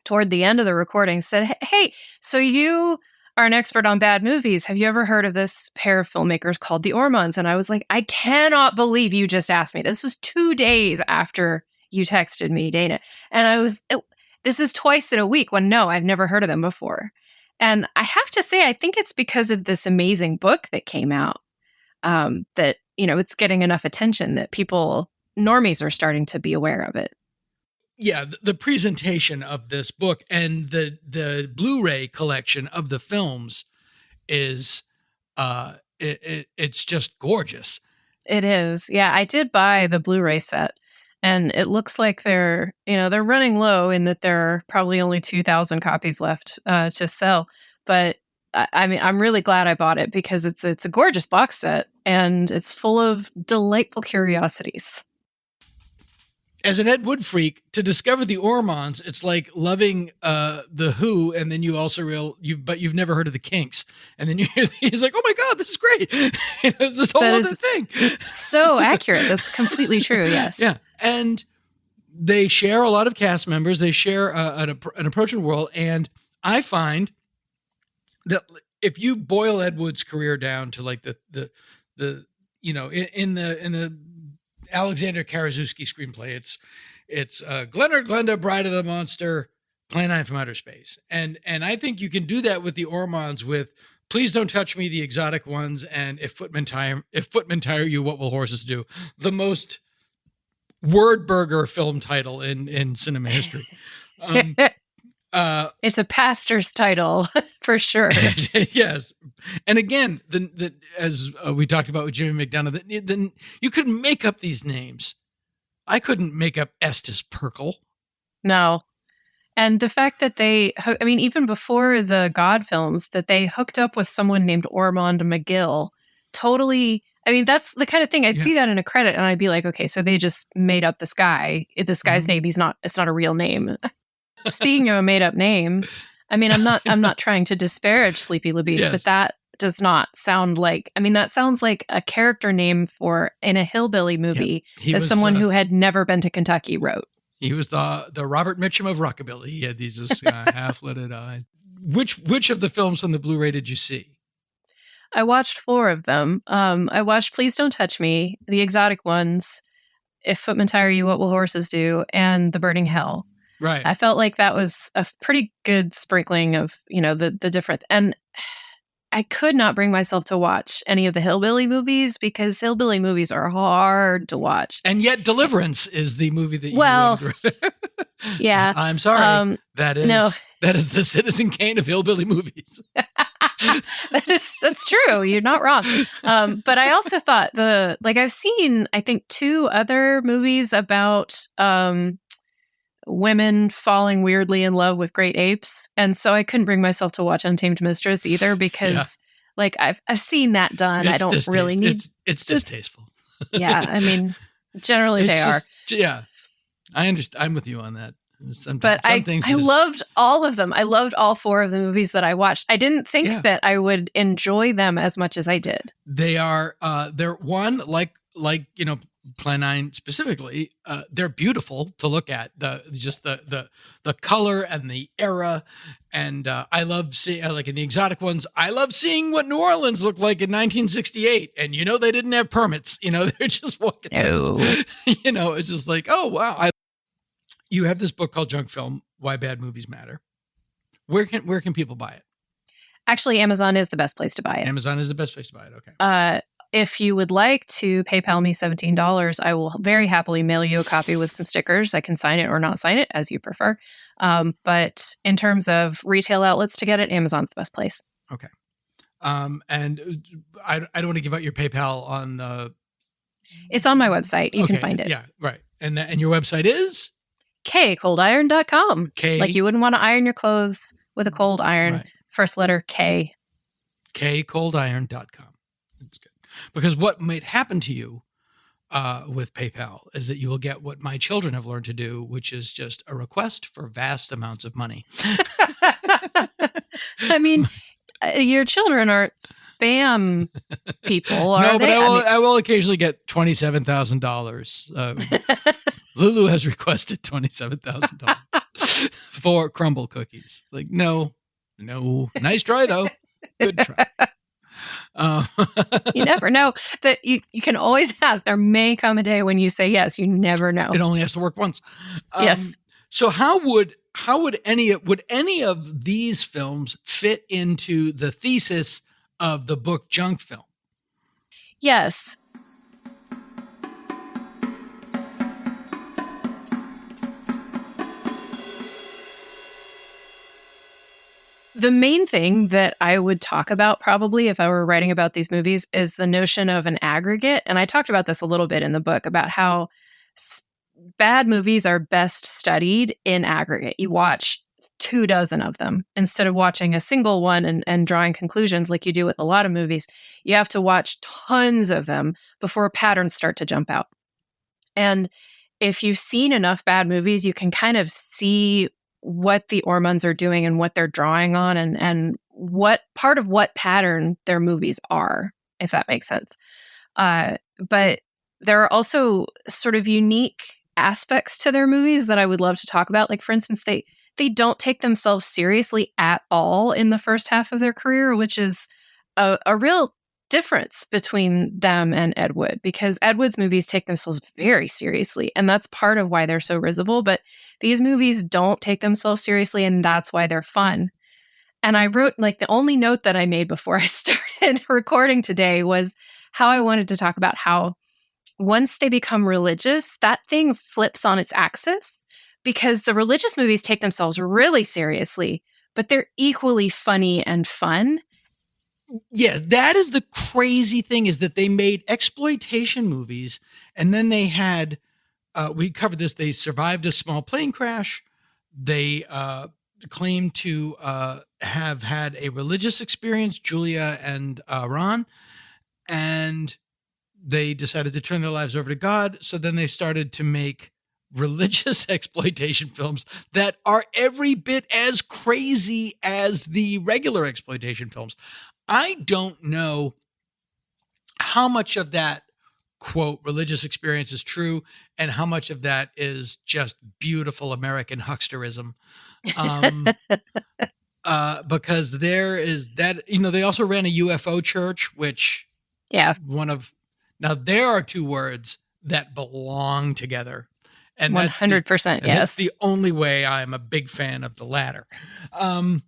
toward the end of the recording, said, hey, so you are an expert on bad movies. Have you ever heard of this pair of filmmakers called the Ormonds? And I was like, I cannot believe you just asked me. This was 2 days after you texted me, Dana. And this is twice in a week when no, I've never heard of them before. And I have to say, I think it's because of this amazing book that came out that, it's getting enough attention that normies are starting to be aware of it. Yeah, the presentation of this book and the Blu-ray collection of the films is it's just gorgeous. It is. Yeah, I did buy the Blu-ray set, and it looks like they're running low in that there are probably only 2,000 copies left to sell. But I mean, I'm really glad I bought it because it's a gorgeous box set and it's full of delightful curiosities. As an Ed Wood freak, to discover the Ormonds, it's like loving the Who, and then you also but you've never heard of the Kinks, and then he's like, "Oh my God, this is great!" It's this whole other thing. So accurate. That's completely true. Yes. Yeah, and they share a lot of cast members. They share an approach in the world, and I find that if you boil Ed Wood's career down to like the in the Alexander Karaszewski screenplay, it's Glenda, Glenda, Bride of the Monster, Plan 9 from Outer Space, and I think you can do that with the Ormonds with Please Don't Touch Me, The Exotic Ones, and If Footmen Tire You, What Will Horses Do? The most word burger film title in cinema history. It's a pastor's title for sure. Yes, and again, as we talked about with Jimmy McDonough, then you could make up these names. I couldn't make up Estes Perkle. No, and the fact that even before the God films, that they hooked up with someone named Ormond McGill, totally. I mean, that's the kind of thing I'd see that in a credit, and I'd be like, okay, so they just made up this guy. This guy's name, it's not a real name. Speaking of a made-up name, I mean, I'm not trying to disparage Sleepy LaBeef, but that does not sound like. I mean, that sounds like a character name in a hillbilly movie that someone who had never been to Kentucky wrote. He was the Robert Mitchum of rockabilly. He had these half-lidded eyes. Which of the films from the Blu-ray did you see? I watched 4 of them. I watched Please Don't Touch Me, The Exotic Ones, If Footmen Tire You, What Will Horses Do, and The Burning Hell. Right. I felt like that was a pretty good sprinkling of, the different, and I could not bring myself to watch any of the hillbilly movies because hillbilly movies are hard to watch. And yet Deliverance is the movie that you wanted to... Yeah. I'm sorry. That is the Citizen Kane of hillbilly movies. That's true. You're not wrong. But I also thought I've seen, I think, 2 other movies about women falling weirdly in love with great apes, and so I couldn't bring myself to watch Untamed Mistress either because I've seen that done. I don't really need. It's distasteful. Yeah, I mean, generally they are. Yeah, I understand. I'm with you on that. I loved all of them. I loved all 4 of the movies that I watched. I didn't think that I would enjoy them as much as I did. They are. They're one like Plan 9 specifically, they're beautiful to look at. The color and the era, and I love seeing like in the Exotic Ones. I love seeing what New Orleans looked like in 1968, and they didn't have permits. They're just walking. No. It's just like, oh wow. You have this book called Junk Film: Why Bad Movies Matter. Where can people buy it? Actually, Amazon is the best place to buy it. Amazon is the best place to buy it. Okay. If you would like to PayPal me $17, I will very happily mail you a copy with some stickers. I can sign it or not sign it, as you prefer. But in terms of retail outlets to get it, Amazon's the best place. Okay. And I don't want to give out your PayPal on the... It's on my website. You can find it. Yeah, right. And your website is? kcoldiron.com. Like you wouldn't want to iron your clothes with a cold iron. Right. First letter K. kcoldiron.com. That's good. Because what might happen to you with PayPal is that you will get what my children have learned to do, which is just a request for vast amounts of money. I mean, your children aren't spam people, are no, but they? I will occasionally get $27,000. Lulu has requested $27,000 for crumble cookies. Like, no. Nice try, though. Good try. You never know. That you can always ask. There may come a day when you say yes. You never know. It only has to work once. Yes. So how would any of these films fit into the thesis of the book Junk Film? Yes. The main thing that I would talk about probably if I were writing about these movies is the notion of an aggregate. And I talked about this a little bit in the book about how bad movies are best studied in aggregate. You watch 24 of them instead of watching a single one and drawing conclusions like you do with a lot of movies. You have to watch tons of them before patterns start to jump out. And if you've seen enough bad movies, you can kind of see what the Ormonds are doing and what they're drawing on and what part of what pattern their movies are, if that makes sense. But there are also sort of unique aspects to their movies that I would love to talk about. Like, for instance, they don't take themselves seriously at all in the first half of their career, which is a real difference between them and Ed Wood, because Ed Wood's movies take themselves very seriously, and that's part of why they're so risible. But these movies don't take themselves seriously, and that's why they're fun. And I wrote, like, the only note that I made before I started recording today was how I wanted to talk about how once they become religious, that thing flips on its axis, because the religious movies take themselves really seriously, but they're equally funny and fun. Yeah, that is the crazy thing, is that they made exploitation movies, and then they had, we covered this, they survived a small plane crash. They claimed to have had a religious experience, Julia and Ron, and they decided to turn their lives over to God. So then they started to make religious exploitation films that are every bit as crazy as the regular exploitation films. I don't know how much of that, quote, religious experience is true and how much of that is just beautiful American hucksterism. Because there is that, they also ran a UFO church, which now there are two words that belong together. And 100%, yes. That's the only way I'm a big fan of the latter. But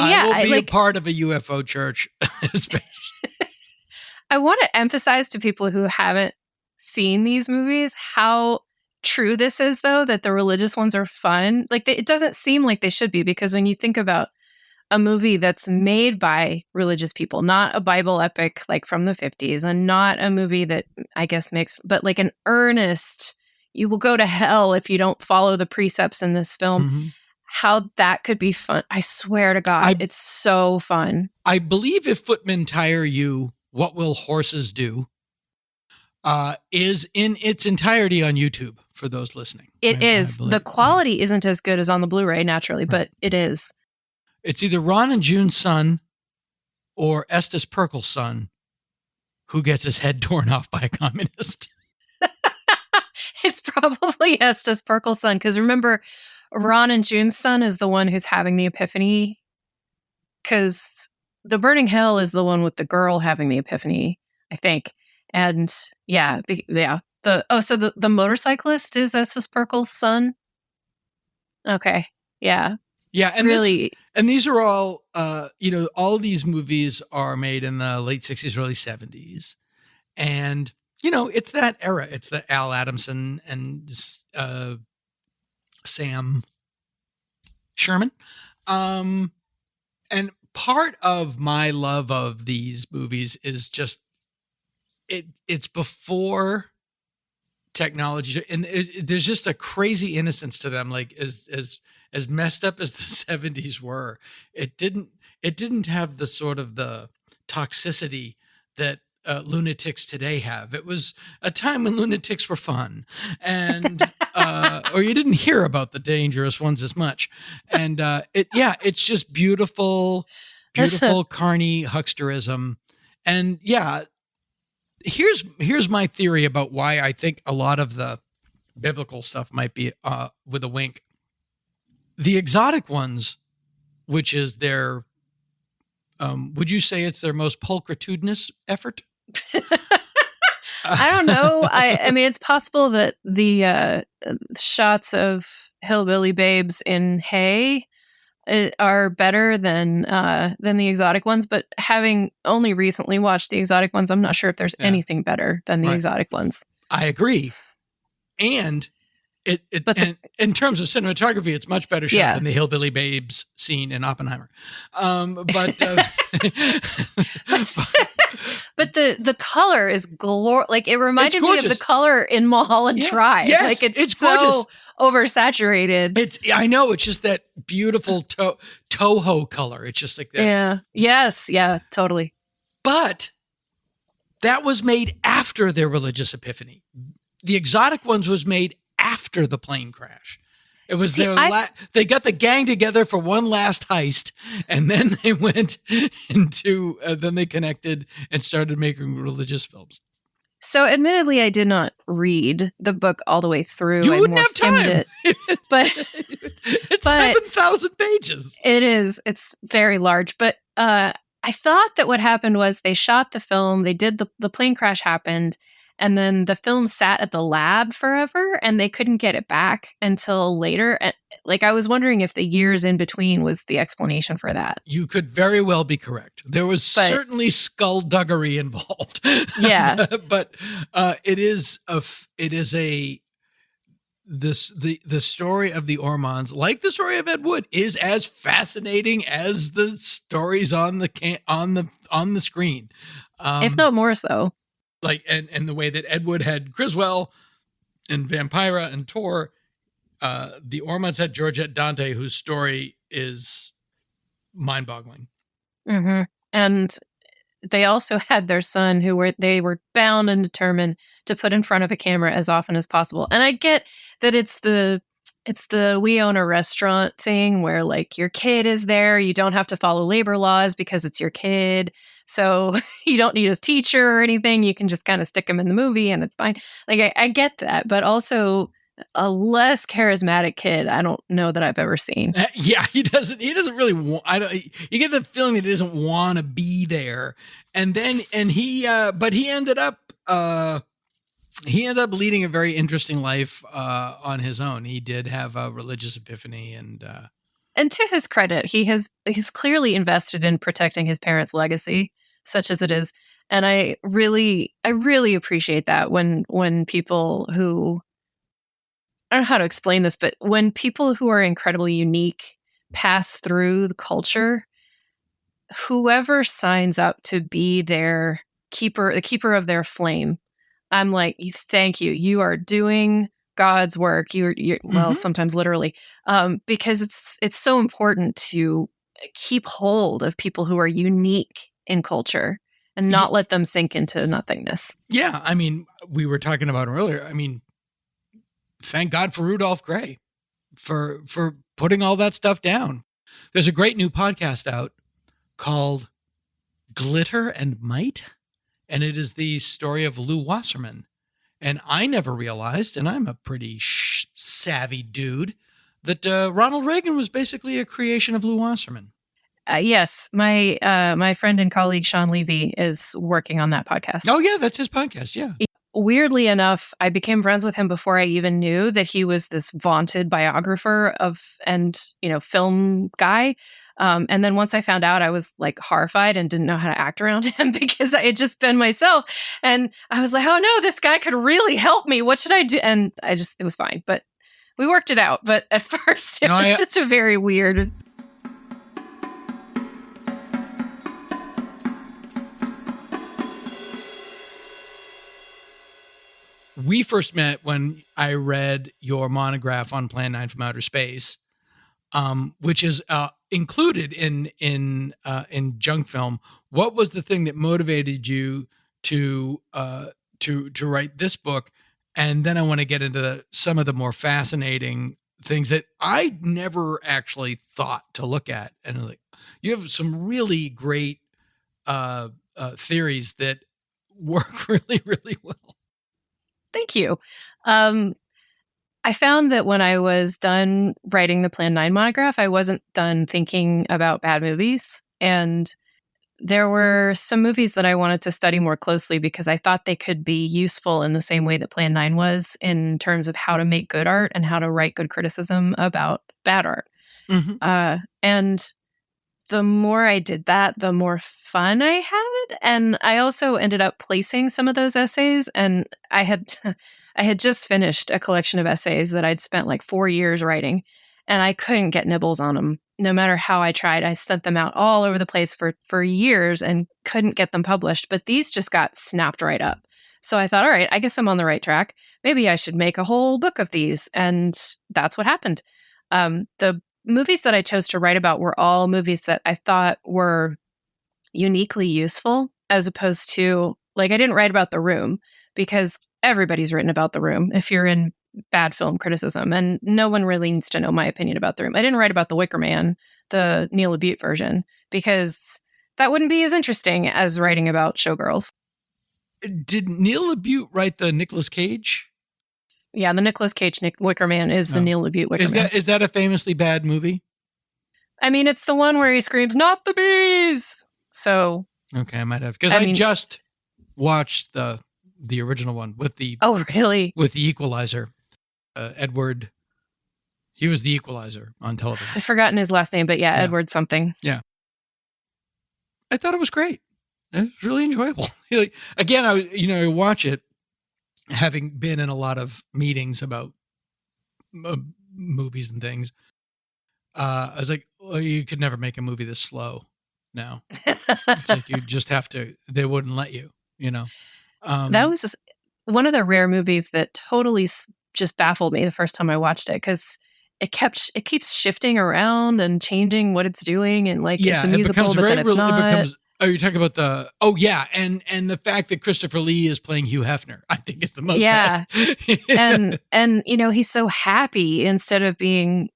yeah, I will be a part of a UFO church. I want to emphasize to people who haven't seen these movies how true this is, though, that the religious ones are fun. Like, it doesn't seem like they should be, because when you think about a movie that's made by religious people, not a Bible epic like from the 50s, and not a movie that I guess but like an earnest, you will go to hell if you don't follow the precepts in this film. Mm-hmm. How that could be fun. I swear to God, it's so fun. I believe If Footmen Tire You, What Will Horses Do? Is in its entirety on YouTube for those listening. It is. The quality isn't as good as on the Blu-ray, naturally, but it is. It's either Ron and June's son or Estes Perkel's son who gets his head torn off by a communist. It's probably Estes Perkel's son, because remember, Ron and June's son is the one who's having the epiphany, because the burning hell is the one with the girl having the epiphany, I think. And yeah. So the motorcyclist is Estes Perkel's son. Okay. Yeah. Yeah, and really, these are all, all these movies are made in the late 60s, early 70s. And, it's that era. It's the Al Adamson and Sam Sherman. And part of my love of these movies is just, it's before technology. And there's just a crazy innocence to them. Like as messed up as the 70s were, it didn't have the sort of the toxicity that lunatics today have. It was a time when lunatics were fun, and or you didn't hear about the dangerous ones as much. And it's just beautiful carny hucksterism. And here's my theory about why I think a lot of the biblical stuff might be with a wink. The Exotic Ones, which is their, would you say it's their most pulchritudinous effort? I don't know. I mean, it's possible that the shots of hillbilly babes in hay are better than the Exotic Ones. But having only recently watched the Exotic Ones, I'm not sure if there's anything better than the Exotic Ones. I agree, and. And in terms of cinematography, it's much better shot than the hillbilly babes scene in Oppenheimer. But the color is like it reminded me of the color in Mulholland Drive. Yes, like it's gorgeous. so oversaturated. I know, it's just that beautiful Toho color. It's just like that. Yeah. Yes. Yeah. Totally. But that was made after their religious epiphany. The Exotic Ones was made after the plane crash. It was they got the gang together for one last heist, and then they went into then they connected and started making religious films. So admittedly, I did not read the book all the way through. You wouldn't have time. But it's 7,000 pages. It is. It's very large. But I thought that what happened was they shot the film. They did the plane crash happened. And then the film sat at the lab forever and they couldn't get it back until later. Like, I was wondering if the years in between was the explanation for that. You could very well be correct. There was certainly skullduggery involved. Yeah. But the story of the Ormonds, like the story of Ed Wood, is as fascinating as the stories on the screen. If not more so. Like, and the way that Ed Wood had Criswell and Vampira and Tor, the Ormonds had Georgette Dante, whose story is mind-boggling. Mm-hmm. And they also had their son, they were bound and determined to put in front of a camera as often as possible. And I get that it's the we own a restaurant thing where, like, your kid is there, you don't have to follow labor laws because it's your kid. So you don't need a teacher or anything. You can just kind of stick them in the movie and it's fine. Like, I get that, but also a less charismatic kid, I don't know that I've ever seen. Yeah, he doesn't really want, you get the feeling that he doesn't want to be there. But he ended up leading a very interesting life on his own. He did have a religious epiphany, and to his credit, he's clearly invested in protecting his parents' legacy, such as it is. And I really appreciate that when people who, I don't know how to explain this, but when people who are incredibly unique pass through the culture, whoever signs up to be their the keeper of their flame, I'm like, thank you. You are doing God's work. You're well, sometimes literally, because it's so important to keep hold of people who are unique in culture and not let them sink into nothingness. Yeah, I mean, we were talking about him earlier. I mean, thank God for Rudolph Gray for putting all that stuff down. There's a great new podcast out called Glitter and Might, and it is the story of Lou Wasserman. And I never realized, and I'm a pretty savvy dude, that Ronald Reagan was basically a creation of Lou Wasserman. Yes, my friend and colleague Sean Levy is working on that podcast. Oh yeah, that's his podcast. Yeah. weirdly enough, I became friends with him before I even knew that he was this vaunted biographer and film guy. And then once I found out, I was like horrified and didn't know how to act around him because I had just been myself. And I was like, oh no, this guy could really help me. What should I do? And it was fine, but we worked it out. But at first it was just a very weird. We first met when I read your monograph on Plan 9 from Outer Space, which is included in Junk Film. What was the thing that motivated you to write this book? And then I want to get into some of the more fascinating things that I never actually thought to look at. And like, you have some really great theories that work really, really well. Thank you. I found that when I was done writing the Plan 9 monograph, I wasn't done thinking about bad movies. And there were some movies that I wanted to study more closely because I thought they could be useful in the same way that Plan 9 was in terms of how to make good art and how to write good criticism about bad art. Mm-hmm. And the more I did that, the more fun I had. And I also ended up placing some of those essays. And I had just finished a collection of essays that I'd spent like 4 years writing, and I couldn't get nibbles on them. No matter how I tried, I sent them out all over the place for years and couldn't get them published. But these just got snapped right up. So I thought, all right, I guess I'm on the right track. Maybe I should make a whole book of these. And that's what happened. The movies that I chose to write about were all movies that I thought were uniquely useful, as opposed to, like, I didn't write about The Room because everybody's written about The Room if you're in bad film criticism, and no one really needs to know my opinion about The Room. I didn't write about The Wicker Man, the Neil LaBute version, because that wouldn't be as interesting as writing about Showgirls. Did Neil LaBute write the Nicolas Cage? Yeah, the Nicolas Cage Wicker Man is the Neil LaBute Wicker Man. Is that a famously bad movie? I mean, it's the one where he screams, "Not the bees!" So... Okay, I might have. Because I just watched the original one with the... Oh, really? With the Equalizer. Edward... He was the Equalizer on television. I've forgotten his last name, but yeah, Edward something. Yeah. I thought it was great. It was really enjoyable. Again, I watch it, having been in a lot of meetings about movies and things. I was like, well, you could never make a movie this slow now. It's like you just have to, they wouldn't let you, That was one of the rare movies that totally just baffled me the first time I watched it, because it keeps shifting around and changing what it's doing, and it's a musical, but then it's not. You're talking about and the fact that Christopher Lee is playing Hugh Hefner, I think is the most. Yeah, and he's so happy instead of being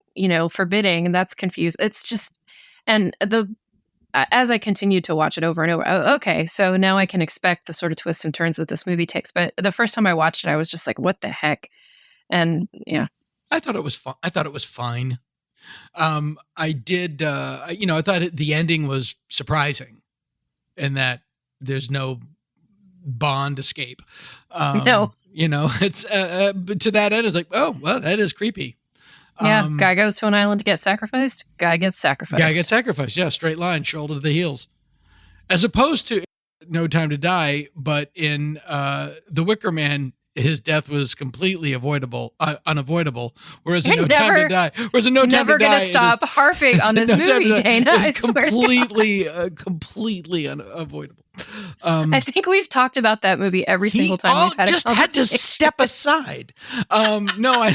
forbidding, and that's confused. It's just, and as I continued to watch it over and over, okay, so now I can expect the sort of twists and turns that this movie takes. But the first time I watched it, I was just like, what the heck? And yeah. I thought it was fun. I thought it was fine. I did, I thought the ending was surprising in that there's no Bond escape. No. It's, but to that end, it's like, oh, well, that is creepy. Yeah, guy goes to an island to get sacrificed. Guy gets sacrificed. Yeah, straight line, shoulder to the heels. As opposed to No Time to Die, but in The Wicker Man, his death was completely unavoidable. Whereas in No Time to Die, never going to stop harping on this movie, Dana. I swear, completely unavoidable. I think we've talked about that movie every single time we've had a conversation. Had to step aside. No,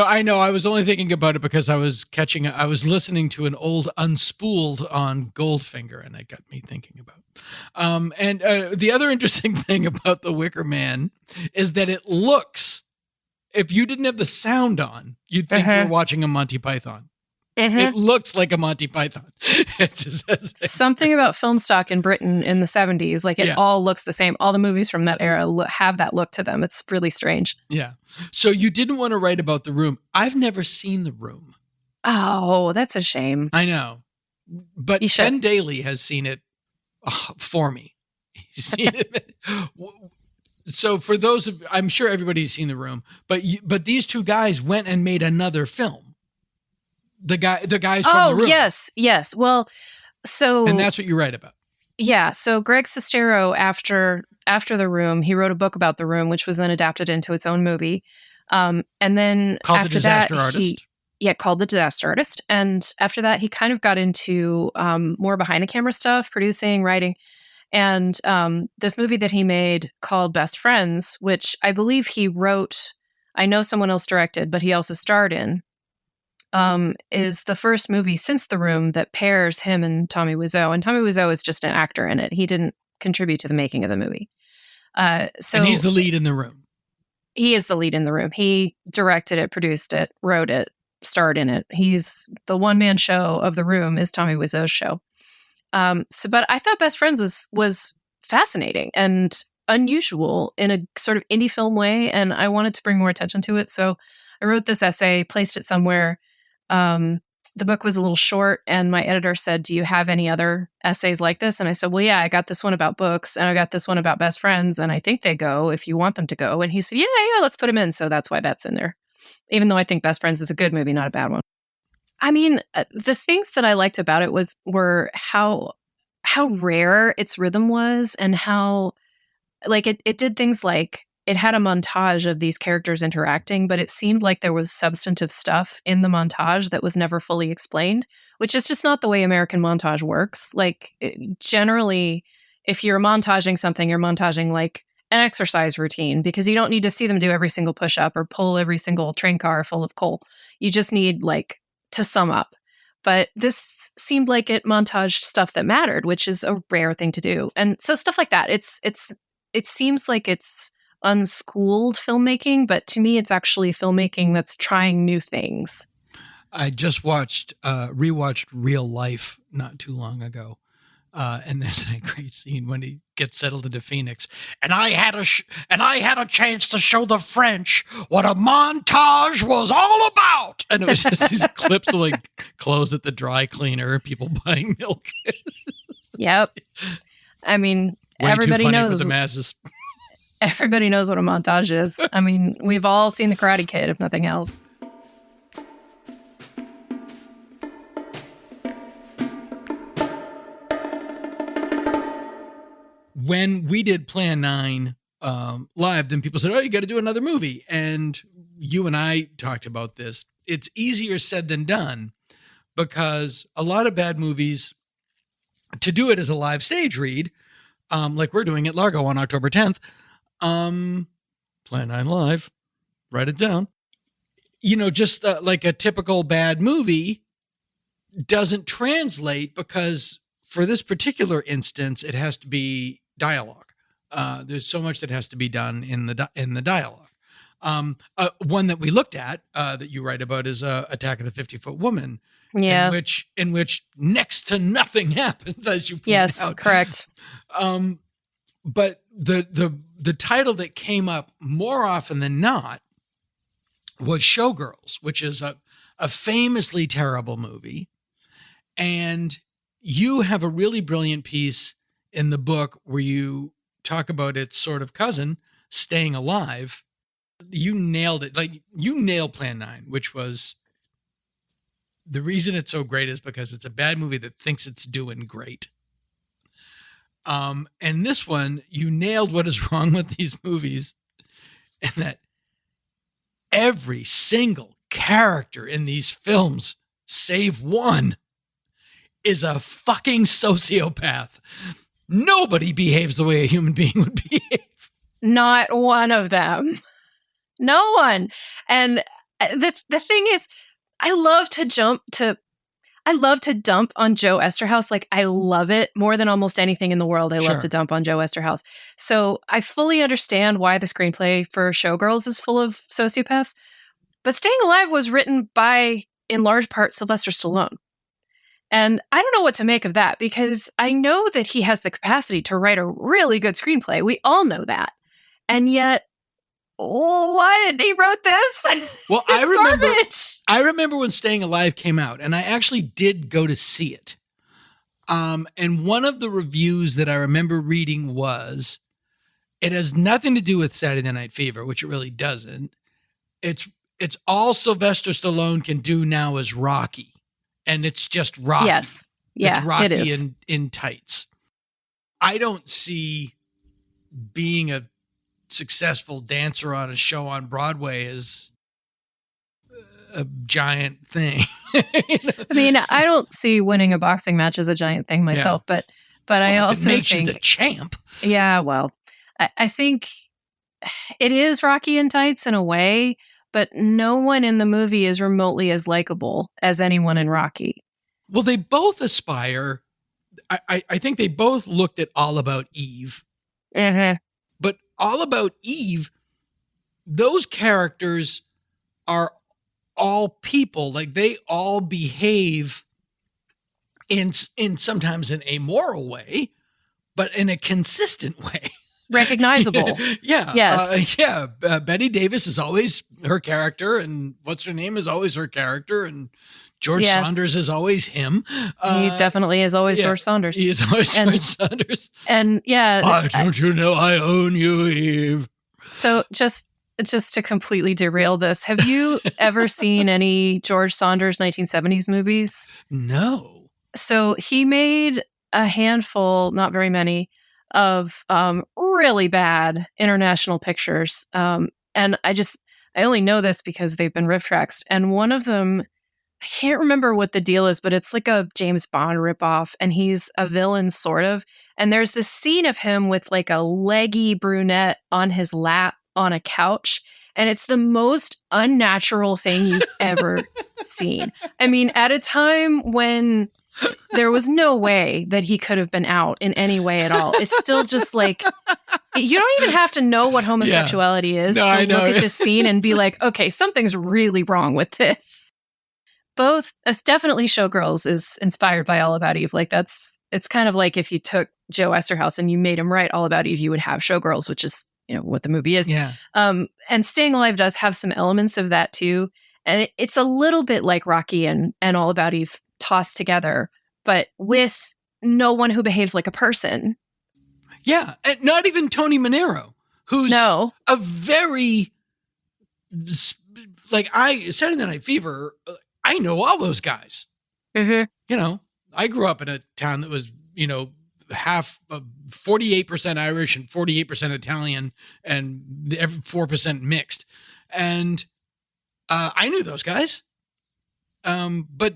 I know. I was only thinking about it because I was listening to an old Unspooled on Goldfinger, and it got me thinking about. And the other interesting thing about The Wicker Man is that it looks, if you didn't have the sound on, you'd think you were watching a Monty Python. Mm-hmm. It looks like a Monty Python. It's just something about film stock in Britain in the 70s. Like, it all looks the same. All the movies from that era have that look to them. It's really strange. Yeah. So you didn't want to write about The Room. I've never seen The Room. Oh, that's a shame. I know. But Ken Daly has seen it for me. He's seen it. So for those of, I'm sure everybody's seen The Room, but these two guys went and made another film. The guys from The Room. Yes. Well, so and that's what you write about. Yeah. So Greg Sestero, after The Room, he wrote a book about The Room, which was then adapted into its own movie. And then called after The Disaster that, Artist. Called The Disaster Artist. And after that, he kind of got into more behind the camera stuff, producing, writing. And this movie that he made called Best Friends, which I believe he wrote, I know someone else directed, but he also starred in, is the first movie since The Room that pairs him and Tommy Wiseau. And Tommy Wiseau is just an actor in it. He didn't contribute to the making of the movie. And he's the lead in The Room. He is the lead in The Room. He directed it, produced it, wrote it, starred in it. He's the one-man show of The Room is Tommy Wiseau's show. But I thought Best Friends was fascinating and unusual in a sort of indie film way, and I wanted to bring more attention to it. So I wrote this essay, placed it somewhere. The book was a little short, and my editor said, "Do you have any other essays like this?" And I said, "Well, yeah, I got this one about books, and I got this one about best friends, and I think they go if you want them to go." And he said, "Yeah, let's put them in." So that's why that's in there, even though I think Best Friends is a good movie, not a bad one. I mean, the things that I liked about it were how rare its rhythm was, and how like it did things like it had a montage of these characters interacting, but it seemed like there was substantive stuff in the montage that was never fully explained, which is just not the way American montage works. Like generally, if you're montaging something, you're montaging like an exercise routine, because you don't need to see them do every single push-up or pull every single train car full of coal. You just need like to sum up. But this seemed like it montaged stuff that mattered, which is a rare thing to do. And so stuff like that, it seems like it's unschooled filmmaking, but to me, it's actually filmmaking that's trying new things. I just rewatched Real Life not too long ago. And there's that great scene when he gets settled into Phoenix, and I had a chance to show the French what a montage was all about. And it was just these clips of like clothes at the dry cleaner, people buying milk. Yep. I mean, Way everybody too funny knows for the masses. Everybody knows what a montage is. I mean, we've all seen The Karate Kid, if nothing else. When we did Plan 9 live, then people said, "Oh, you got to do another movie." And you and I talked about this. It's easier said than done, because a lot of bad movies, to do it as a live stage read, like we're doing at Largo on October 10th, Plan 9 Live, write it down. Just like a typical bad movie doesn't translate, because for this particular instance, it has to be dialogue. There's so much that has to be done in the dialogue. One that we looked at that you write about is Attack of the 50-Foot Woman. Yeah. In which next to nothing happens, as you point out. Yes, correct. But the title that came up more often than not was Showgirls, which is a famously terrible movie. And you have a really brilliant piece in the book where you talk about its sort of cousin, Staying Alive. You nailed it. Like, you nailed Plan 9, which was the reason it's so great is because it's a bad movie that thinks it's doing great. And this one, you nailed what is wrong with these movies, and that every single character in these films, save one, is a fucking sociopath. Nobody behaves the way a human being would behave. Not one of them. No one. And the thing is, I love to dump on Joe Esterhaus. Like, I love it more than almost anything in the world. I love to dump on Joe Esterhaus. So I fully understand why the screenplay for Showgirls is full of sociopaths. But Staying Alive was written by, in large part, Sylvester Stallone. And I don't know what to make of that, because I know that he has the capacity to write a really good screenplay. We all know that. And yet, what? He wrote this? Well, I remember when Staying Alive came out, and I actually did go to see it. And one of the reviews that I remember reading was, it has nothing to do with Saturday Night Fever, which it really doesn't. It's all Sylvester Stallone can do now is Rocky, and it's just Rocky. Yes, yeah, it's Rocky it is. in tights. I don't see being a successful dancer on a show on Broadway as a giant thing. I mean, I don't see winning a boxing match as a giant thing myself, but I also it makes think you the champ. Yeah, well, I think it is Rocky in tights in a way, but no one in the movie is remotely as likable as anyone in Rocky. Well, they both aspire. I think they both looked at All About Eve. Mm-hmm. But All About Eve, those characters are all people. Like, they all behave in sometimes an amoral way, but in a consistent way. Recognizable. Yeah. Yes. Betty Davis is always her character, and what's her name is always her character, and George Saunders is always him. He definitely is always George Saunders. He is always George Saunders. And why don't you know I own you, Eve? So just to completely derail this, have you ever seen any George Saunders 1970s movies? No. So he made a handful, not very many, of really bad international pictures. And I only know this because they've been riff tracks. And one of them, I can't remember what the deal is, but it's like a James Bond ripoff, and he's a villain, sort of. And there's this scene of him with like a leggy brunette on his lap on a couch, and it's the most unnatural thing you've ever seen. I mean, at a time when there was no way that he could have been out in any way at all. It's still just like, you don't even have to know what homosexuality is to look at this scene and be like, okay, something's really wrong with this. Both, definitely Showgirls is inspired by All About Eve. Like, it's kind of like if you took Joe Esterhaus and you made him write All About Eve, you would have Showgirls, which is, what the movie is. Yeah. And Staying Alive does have some elements of that too. And it's a little bit like Rocky and All About Eve tossed together, but with no one who behaves like a person. Yeah. And not even Tony Manero, who's a very, like, Saturday Night Fever, I know all those guys. Mm-hmm. I grew up in a town that was, half 48% Irish and 48% Italian and 4% mixed. And I knew those guys. But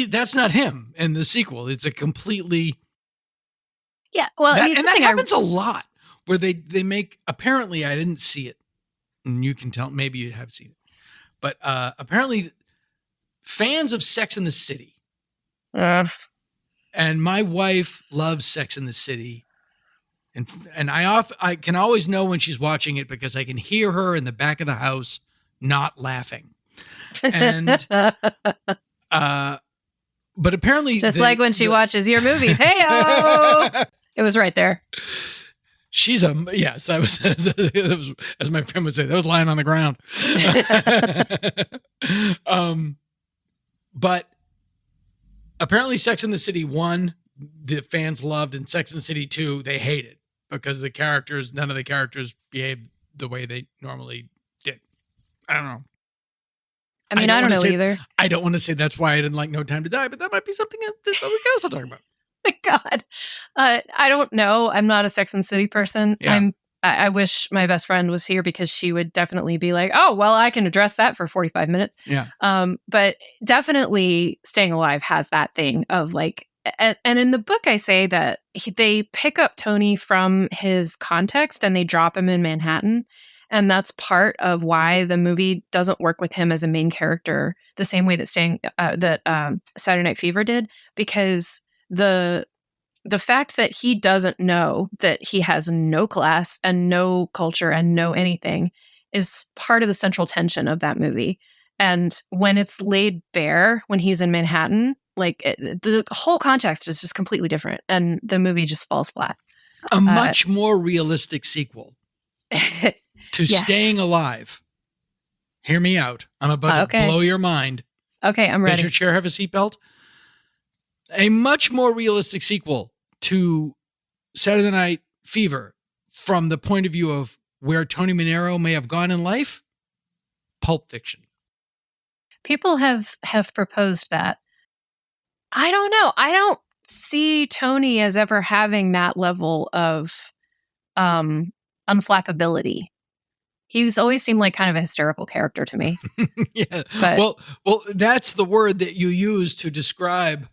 that's not him in the sequel. It's a completely... Yeah, well, that happens a lot where they make... Apparently, I didn't see it. And you can tell, maybe you have seen it. But apparently, fans of Sex and the City... And my wife loves Sex and the City. And I can always know when she's watching it because I can hear her in the back of the house not laughing. And but apparently just like when she watches your movies. Hey-o! It was right there. She's that was, as my friend would say, that was lying on the ground. But apparently Sex and the City 1, the fans loved, and Sex and the City 2, they hated because none of the characters behaved the way they normally did. I don't know. I mean, I don't know either. I don't want to say that's why I didn't like No Time to Die, but that might be something that we can also talk about. My God. I don't know. I'm not a Sex and the City person. Yeah. I wish my best friend was here because she would definitely be like, oh, well, I can address that for 45 minutes. Yeah. But definitely Staying Alive has that thing of like, and in the book, I say that they pick up Tony from his context and they drop him in Manhattan. And that's part of why the movie doesn't work with him as a main character the same way that Saturday Night Fever did, because the fact that he doesn't know that he has no class and no culture and no anything is part of the central tension of that movie. And when it's laid bare, when he's in Manhattan, like the whole context is just completely different. And the movie just falls flat. A much more realistic sequel to Staying Alive. Hear me out. I'm about to blow your mind. Okay, I'm ready. Does your chair have a seatbelt? a much more realistic sequel to Saturday Night Fever from the point of view of where Tony Manero may have gone in life? Pulp Fiction. People have proposed that. I don't know. I don't see Tony as ever having that level of unflappability. He's always seemed like kind of a hysterical character to me. Yeah. But, well, that's the word that you use to describe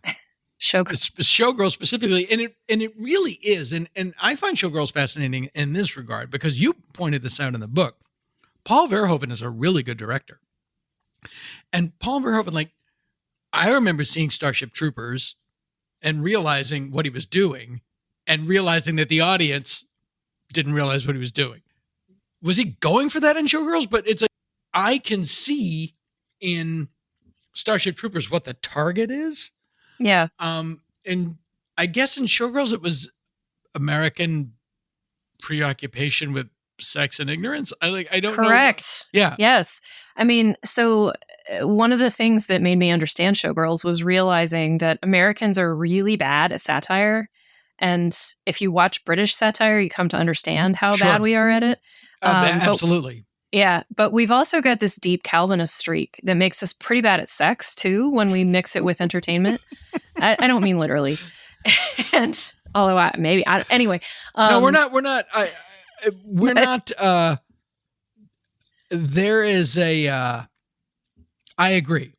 Showgirls specifically, and it really is. And I find Showgirls fascinating in this regard because you pointed this out in the book. Paul Verhoeven is a really good director. And Paul Verhoeven, like, I remember seeing Starship Troopers and realizing what he was doing and realizing that the audience didn't realize what he was doing. Was he going for that in Showgirls? But it's like, I can see in Starship Troopers what the target is. Yeah. And I guess in Showgirls, it was American preoccupation with sex and ignorance. I don't know. Correct. Yeah. Yes. I mean, so one of the things that made me understand Showgirls was realizing that Americans are really bad at satire. And if you watch British satire, you come to understand how bad we are at it. Absolutely. But we've also got this deep Calvinist streak that makes us pretty bad at sex too when we mix it with entertainment. I don't mean literally. And although anyway. No, we're not. We're not. There is a. I agree.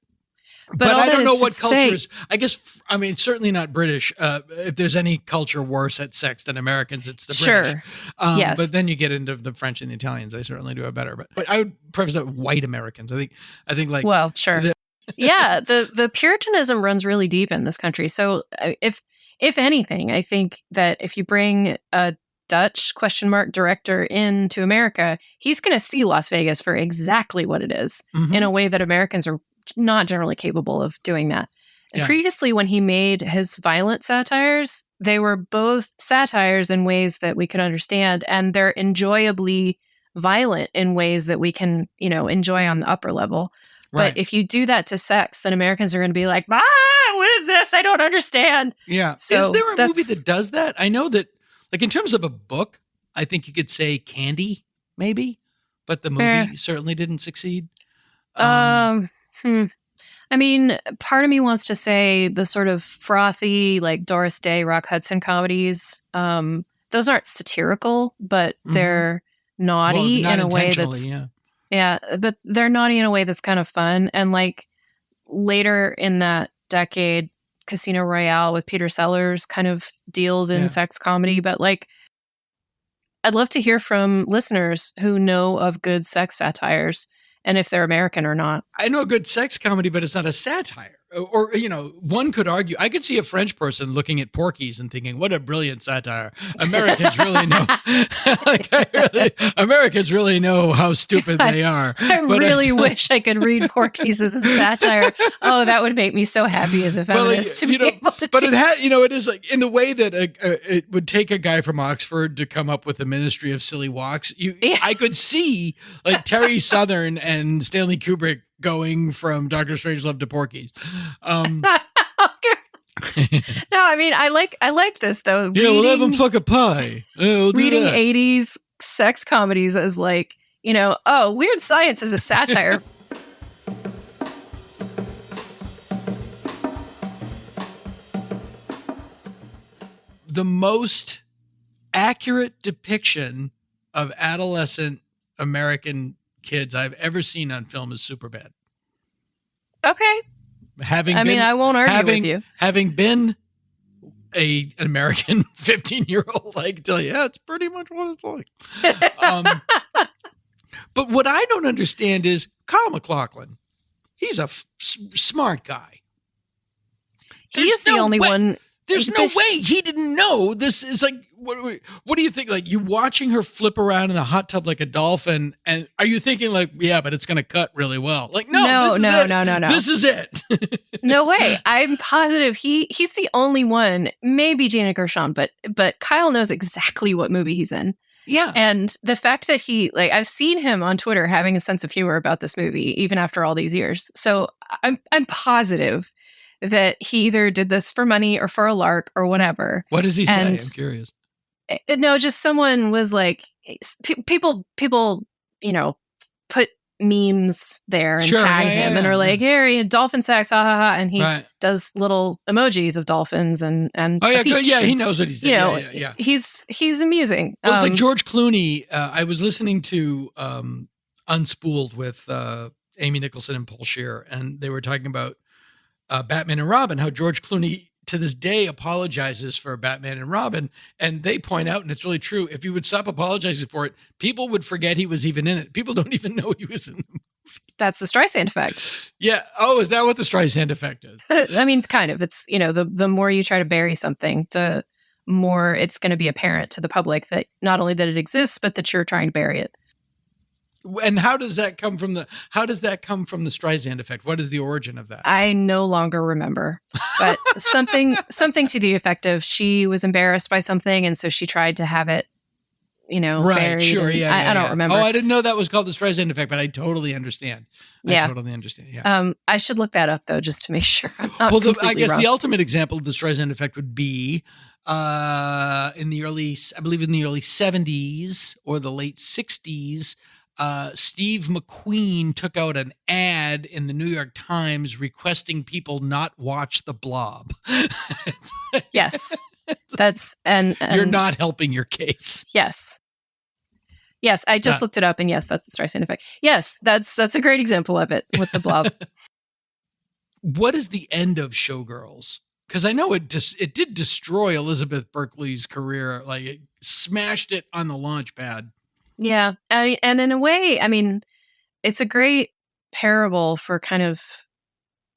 But I don't know what cultures. I guess, I mean, certainly not British. If there's any culture worse at sex than Americans, it's the British. Yes. But then you get into the French and the Italians. They certainly do it better. But I would preface that white Americans. I think like. Well, sure. The Puritanism runs really deep in this country. So if anything, I think that if you bring a Dutch ? Director into America, he's going to see Las Vegas for exactly what it is in a way that Americans are not generally capable of doing that. And previously, when he made his violent satires, they were both satires in ways that we could understand, and they're enjoyably violent in ways that we can, enjoy on the upper level. Right. But if you do that to sex, then Americans are going to be like, what is this? I don't understand. Yeah. So is there a movie that does that? I know that, like, in terms of a book, I think you could say Candy, maybe, but the movie certainly didn't succeed. I mean, part of me wants to say the sort of frothy, like Doris Day, Rock Hudson comedies. Those aren't satirical, but they're naughty in a way that's but they're naughty in a way that's kind of fun. And like later in that decade, Casino Royale with Peter Sellers kind of deals in sex comedy. But like, I'd love to hear from listeners who know of good sex satires and if they're American or not. I know a good sex comedy, but it's not a satire. Or, one could argue, I could see a French person looking at Porky's and thinking, what a brilliant satire. Americans really know. Americans really know how stupid they are. I really wish I could read Porky's as a satire. Oh, that would make me so happy as a feminist to be able to But it is like in the way that it would take a guy from Oxford to come up with a ministry of silly walks. I could see like Terry Southern and Stanley Kubrick going from Dr. Strangelove to Porky's. No, I mean, I like this though. Yeah, we'll have them fuck a pie. We'll reading 80s sex comedies as like, Weird Science is a satire. The most accurate depiction of adolescent American kids I've ever seen on film is Superbad. Okay. I won't argue with you. Having been an American 15-year-old, I can tell you, it's pretty much what it's like. But what I don't understand is Kyle MacLachlan. He's a smart guy. He is the only one. There's no way he didn't know this is like, what do you think? Like, you watching her flip around in the hot tub like a dolphin, and are you thinking like, yeah, but it's going to cut really well? Like, no. This is it. No way. I'm positive he's the only one, maybe Gina Gershon, but Kyle knows exactly what movie he's in. Yeah. And the fact that I've seen him on Twitter having a sense of humor about this movie, even after all these years. So I'm positive that he either did this for money or for a lark or whatever. What does he say? I'm curious. No, just someone was like, people, put memes there and tag him and are like, Harry, dolphin sex, ha ha ha, and he does little emojis of dolphins and good. Yeah, he knows what he's doing. He's amusing. Well, it's like George Clooney. I was listening to Unspooled with Amy Nicholson and Paul Scheer, and they were talking about Batman and Robin, how George Clooney to this day apologizes for Batman and Robin, and they point out, and it's really true, if he would stop apologizing for it, people would forget he was even in it. People don't even know he was in the movie. That's the Streisand effect. Yeah. Oh, is that what the Streisand effect is? I mean, kind of. It's, the more you try to bury something, the more it's going to be apparent to the public that not only that it exists, but that you're trying to bury it. And how does that come from the Streisand effect? What is the origin of that? I no longer remember, but something to the effect of she was embarrassed by something, and so she tried to have it, buried. Sure, I don't remember. Oh, I didn't know that was called the Streisand effect, but I totally understand. Yeah. I totally understand. Yeah. I should look that up though, just to make sure I'm not completely I guess wrong. the ultimate example of the Streisand effect would be in the early 70s or the late 60s. Steve McQueen took out an ad in the New York Times requesting people not watch The Blob. Yes, that's and you're not helping your case. Yes, I just looked it up, and yes, that's the Streisand effect. Yes, that's a great example of it with The Blob. What is the end of Showgirls? Because I know it did destroy Elizabeth Berkley's career. Like it smashed it on the launch pad. Yeah. And in a way, I mean, it's a great parable for kind of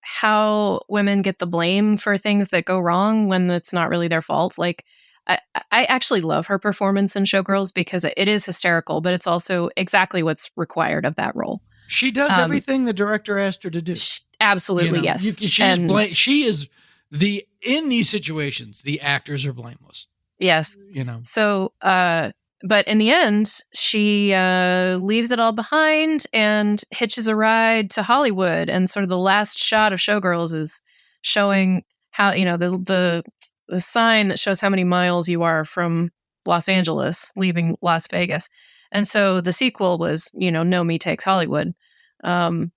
how women get the blame for things that go wrong when it's not really their fault. Like, I actually love her performance in Showgirls because it is hysterical, but it's also exactly what's required of that role. She does everything the director asked her to do. Absolutely, yes. She is in these situations, the actors are blameless. Yes. So, but in the end, she leaves it all behind and hitches a ride to Hollywood. And sort of the last shot of Showgirls is showing how, the sign that shows how many miles you are from Los Angeles, leaving Las Vegas. And so the sequel was, Nomi Takes Hollywood. And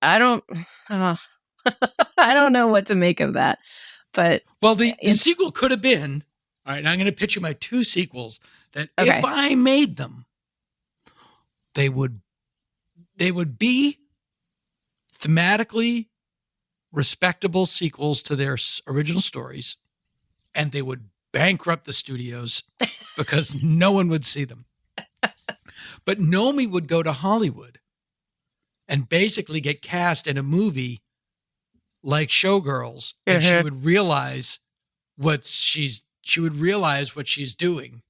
I don't know what to make of that. But the sequel could have been, all right, now I'm going to pitch you my two sequels that if I made them, they would be thematically respectable sequels to their original stories, and they would bankrupt the studios because no one would see them. But Nomi would go to Hollywood and basically get cast in a movie like Showgirls, and she would realize what she's doing.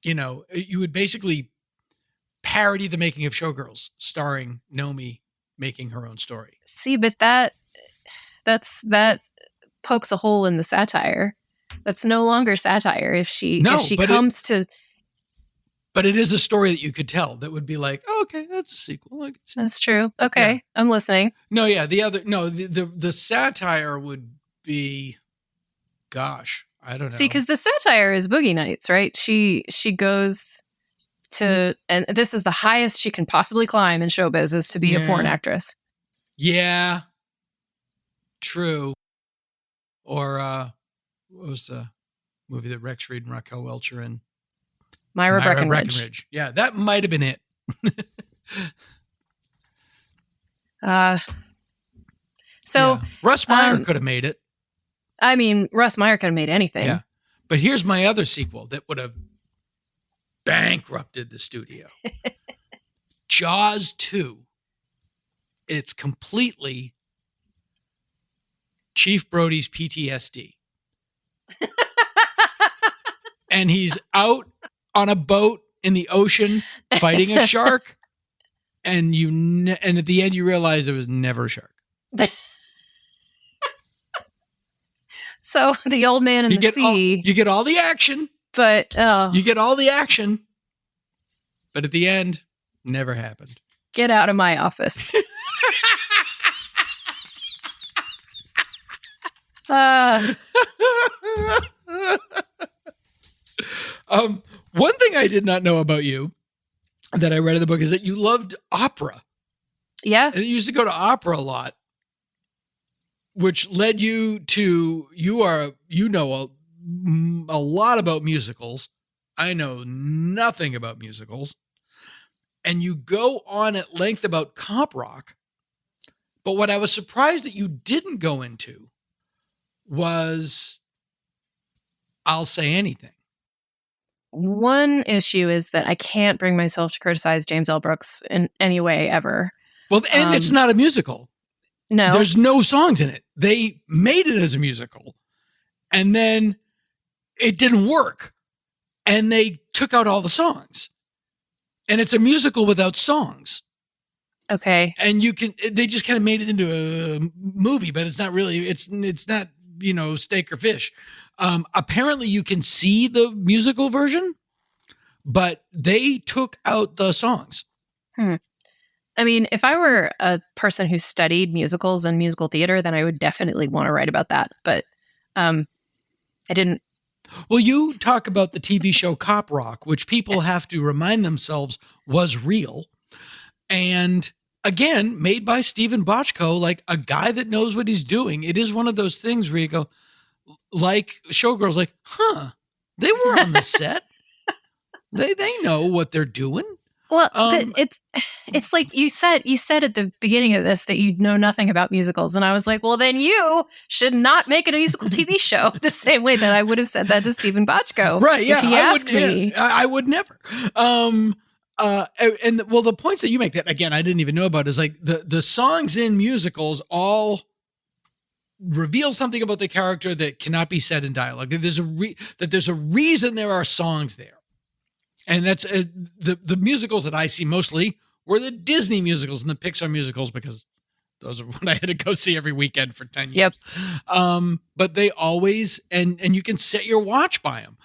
You would basically parody the making of Showgirls, starring Nomi making her own story. See, but that pokes a hole in the satire. That's no longer satire if she comes to. But it is a story that you could tell that would be like, oh, okay, that's a sequel. That's true. Okay, yeah. I'm listening. No, yeah, the satire would be, gosh, I don't know. See, because the satire is Boogie Nights, right? She goes to, and this is the highest she can possibly climb in showbiz, is to be a porn actress. Yeah, true. Or what was the movie that Rex Reed and Raquel Welch are in? Myra Breckenridge. Yeah, that might have been it. Russ Meyer could have made it. I mean, Russ Meyer could have made anything. Yeah. But here's my other sequel that would have bankrupted the studio. Jaws 2. It's completely Chief Brody's PTSD. And he's out on a boat in the ocean fighting a shark, and and at the end you realize it was never a shark. So the old man in the sea. You get all the action, but you get all the action, but at the end, never happened. Get out of my office. One thing I did not know about you that I read in the book is that you loved opera. Yeah. And you used to go to opera a lot, which led you to, you know a lot about musicals. I know nothing about musicals. And you go on at length about comp rock. But what I was surprised that you didn't go into was I'll Say Anything. One issue is that I can't bring myself to criticize James L. Brooks in any way ever. Well, and it's not a musical. No. There's no songs in it. They made it as a musical, and then it didn't work, and they took out all the songs. And it's a musical without songs. Okay. And they just kind of made it into a movie, but it's not really, it's not, steak or fish. Apparently you can see the musical version, but they took out the songs. I mean, if I were a person who studied musicals and musical theater, then I would definitely want to write about that. But I didn't. Well, you talk about the TV show Cop Rock, which people have to remind themselves was real. And again, made by Stephen Bochco, like a guy that knows what he's doing. It is one of those things where you go, like Showgirls, like, they were on the set. They know what they're doing. Well, but it's like you said at the beginning of this that you know nothing about musicals. And I was like, well, then you should not make a musical TV show the same way that I would have said that to Stephen Bochco. Right. Yeah. If he asked me. Yeah, I would never. And the points that you make that, again, I didn't even know about is like the songs in musicals all reveal something about the character that cannot be said in dialogue. That there's a reason there are songs there. And that's the musicals that I see mostly were the Disney musicals and the Pixar musicals, because those are what I had to go see every weekend for 10 years. Yep. But they always, and you can set your watch by them.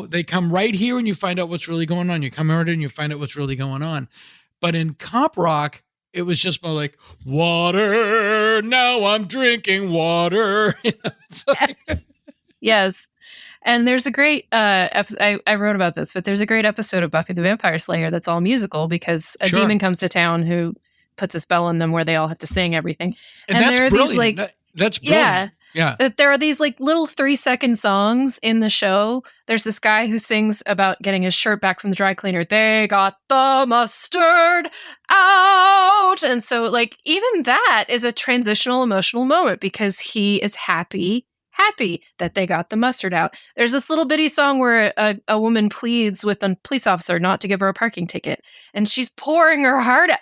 They come right here and you find out what's really going on. You come over and you find out what's really going on. But in Comp Rock, it was just more like, water, now I'm drinking water. Yes. And there's a great episode, I wrote about this, but there's a great episode of Buffy the Vampire Slayer that's all musical because a demon comes to town who puts a spell on them where they all have to sing everything. And that's there are brilliant. That's brilliant. Yeah. There are these like little 3-second songs in the show. There's this guy who sings about getting his shirt back from the dry cleaner. They got the mustard out. And so like even that is a transitional emotional moment because he is happy that they got the mustard out. There's this little bitty song where a woman pleads with a police officer not to give her a parking ticket, and she's pouring her heart out.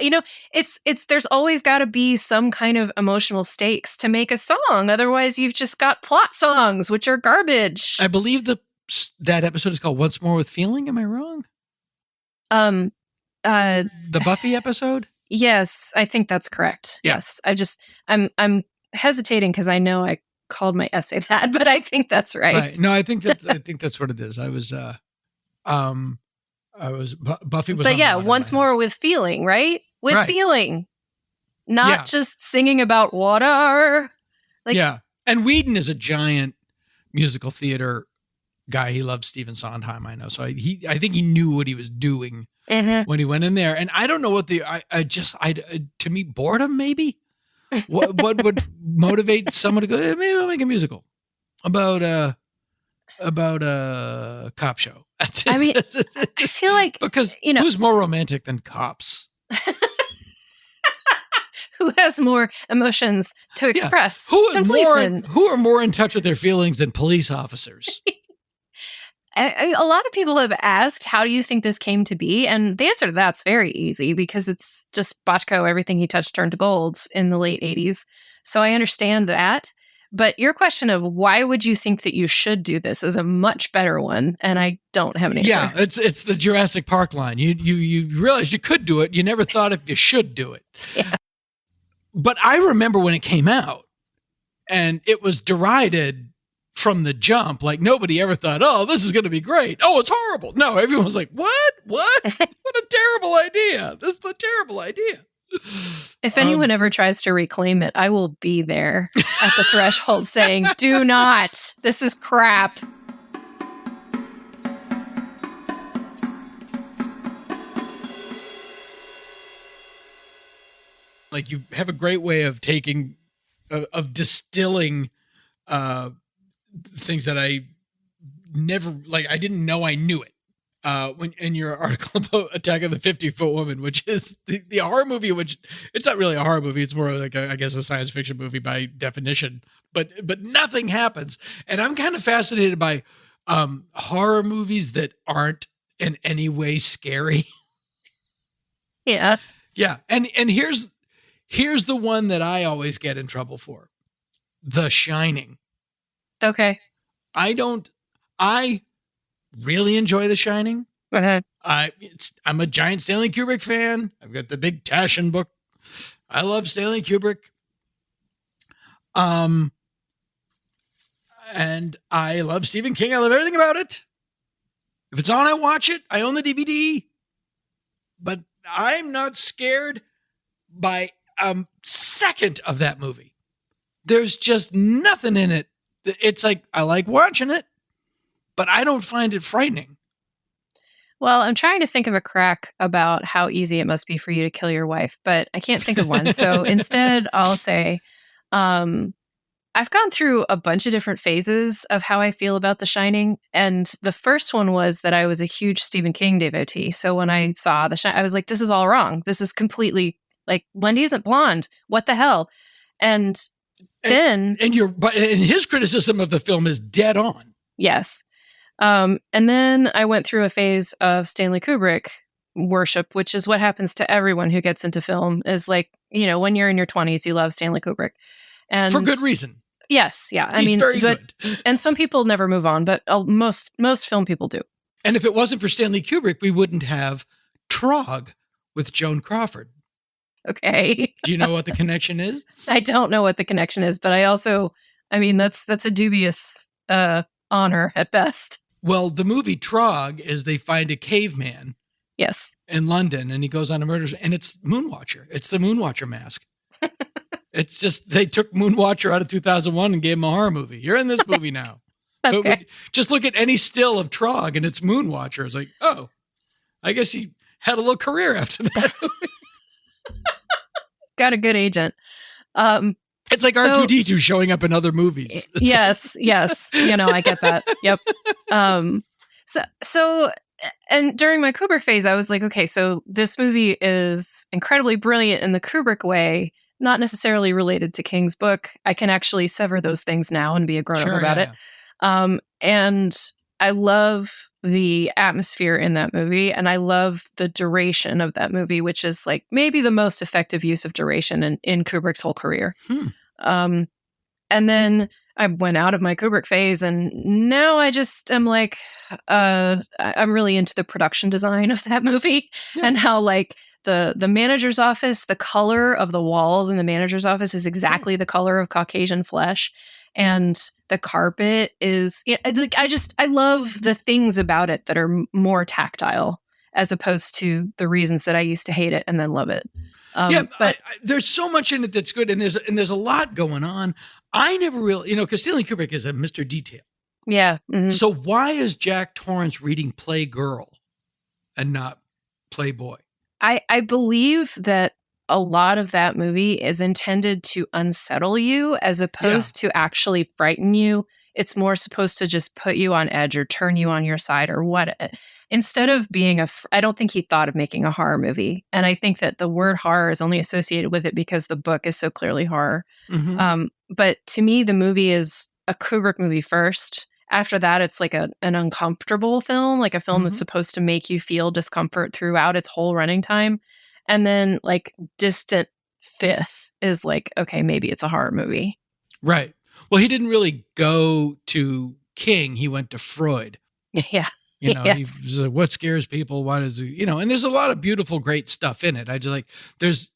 It's there's always got to be some kind of emotional stakes to make a song. Otherwise, you've just got plot songs, which are garbage. I believe that episode is called "Once More with Feeling." Am I wrong? The Buffy episode. Yes, I think that's correct. Yeah. Yes, I'm hesitating because I know I called my essay that, but I think that's right. No, I think that's what it is. Buffy was. But yeah, once more with feeling, right? With feeling, not just singing about water. And Whedon is a giant musical theater guy. He loves Stephen Sondheim, I know. So I think he knew what he was doing when he went in there. And I don't know what to me, boredom maybe. What would motivate someone to go, maybe I'll make a musical about a cop show. I feel like because who's more romantic than cops? Who has more emotions to express? Who are more in touch with their feelings than police officers? A lot of people have asked, how do you think this came to be? And the answer to that's very easy because it's just Bochco, everything he touched turned to gold in the late 80s. So I understand that. But your question of why would you think that you should do this is a much better one. And I don't have an answer. Yeah, it's the Jurassic Park line. You realize you could do it. You never thought if you should do it. Yeah. But I remember when it came out and it was derided from the jump. Like nobody ever thought, oh, this is going to be great. Oh, it's horrible. No, everyone was like, what? What a terrible idea. This is a terrible idea. If anyone ever tries to reclaim it, I will be there at the threshold saying, do not. This is crap. Like, you have a great way of distilling things that I never, like, I didn't know I knew it. When in your article about Attack of the 50-Foot Woman, which is the horror movie, which it's not really a horror movie, it's more like I guess a science fiction movie by definition, but nothing happens. And I'm kind of fascinated by horror movies that aren't in any way scary. Yeah. Yeah. And here's the one that I always get in trouble for. The Shining. Okay. I really enjoy The Shining. Go ahead. I'm a giant Stanley Kubrick fan. I've got the big Taschen book. I love Stanley Kubrick. And I love Stephen King. I love everything about it. If it's on, I watch it. I own the DVD. But I'm not scared by a second of that movie. There's just nothing in it. It's like, I like watching it, but I don't find it frightening. Well, I'm trying to think of a crack about how easy it must be for you to kill your wife, but I can't think of one. So instead, I'll say, I've gone through a bunch of different phases of how I feel about The Shining. And the first one was that I was a huge Stephen King devotee. So when I saw The Shining, I was like, this is all wrong. This is completely, like, Wendy isn't blonde. What the hell? And then... And his criticism of the film is dead on. Yes. And then I went through a phase of Stanley Kubrick worship, which is what happens to everyone who gets into film, is like, you know, when you're in your 20s, you love Stanley Kubrick. And for good reason. Yes. Yeah. I He's mean, very good. And some people never move on, but most film people do. And if it wasn't for Stanley Kubrick, we wouldn't have Trog with Joan Crawford. Okay. Do you know what the connection is? I don't know what the connection is, but I mean, that's a dubious honor at best. Well, the movie Trog is they find a caveman. Yes. In London, and he goes on a murder, and it's Moonwatcher. It's the Moonwatcher mask. It's just, they took Moonwatcher out of 2001 and gave him a horror movie. You're in this movie now. Okay. But just look at any still of Trog, and it's Moonwatcher. It's like, oh, I guess he had a little career after that. Got a good agent. It's like R2-D2 showing up in other movies. Yes. You know, I get that. Yep. So, and during my Kubrick phase, I was like, okay, so this movie is incredibly brilliant in the Kubrick way, not necessarily related to King's book. I can actually sever those things now and be a grown-up about it. And I love the atmosphere in that movie, and I love the duration of that movie, which is like maybe the most effective use of duration in Kubrick's whole career. And then I went out of my Kubrick phase, and now I just am like, I'm really into the production design of that movie and how, like, the manager's office, the color of the walls in the manager's office is exactly the color of Caucasian flesh. And the carpet is, you know, like, I love the things about it that are more tactile, as opposed to the reasons that I used to hate it and then love it. But there's so much in it that's good, and there's a lot going on. I never really, because Stanley Kubrick is a Mr. Detail. Yeah. Mm-hmm. So why is Jack Torrance reading Playgirl and not Playboy? I believe that a lot of that movie is intended to unsettle you as opposed to actually frighten you. It's more supposed to just put you on edge or turn you on your side or what. Instead of being I don't think he thought of making a horror movie. And I think that the word horror is only associated with it because the book is so clearly horror. Mm-hmm. But to me, the movie is a Kubrick movie first. After that, it's like an uncomfortable film, like a film that's supposed to make you feel discomfort throughout its whole running time. And then, like, distant fifth is like, okay, maybe it's a horror movie. Right. Well, he didn't really go to King. He went to Freud. Yeah. He was like, what scares people? Why does it, and there's a lot of beautiful, great stuff in it. I just like, there's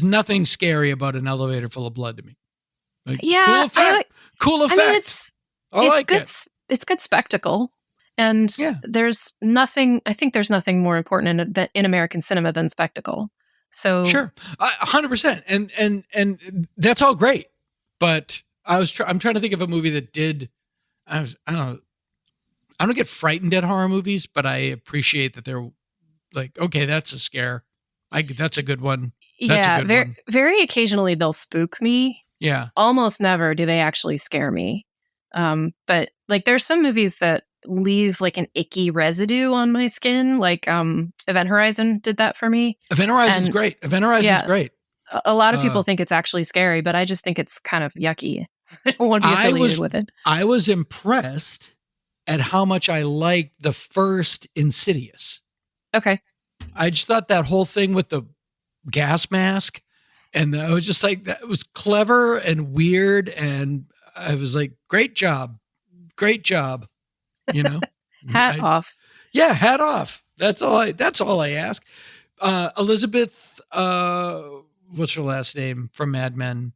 nothing scary about an elevator full of blood to me. Like, cool effect. I mean, I like good, it. It's good spectacle. And there's nothing more important in American cinema than spectacle. So sure, 100%, and that's all great. But I'm trying to think of a movie that did. I don't get frightened at horror movies, but I appreciate that they're like, okay, that's a scare. That's a good one. That's a good one. Very occasionally they'll spook me. Yeah. Almost never do they actually scare me. But like there's some movies that leave like an icky residue on my skin. Like Event Horizon did that for me. Event Horizon's great. Event Horizon's great. A lot of people think it's actually scary, but I just think it's kind of yucky. I don't want to be affiliated with it. I was impressed at how much I liked the first Insidious. Okay. I just thought that whole thing with the gas mask, and I was just like, that was clever and weird, and I was like, great job. You know, hat off. Yeah, hat off. That's all I ask. Elizabeth, what's her last name from Mad Men?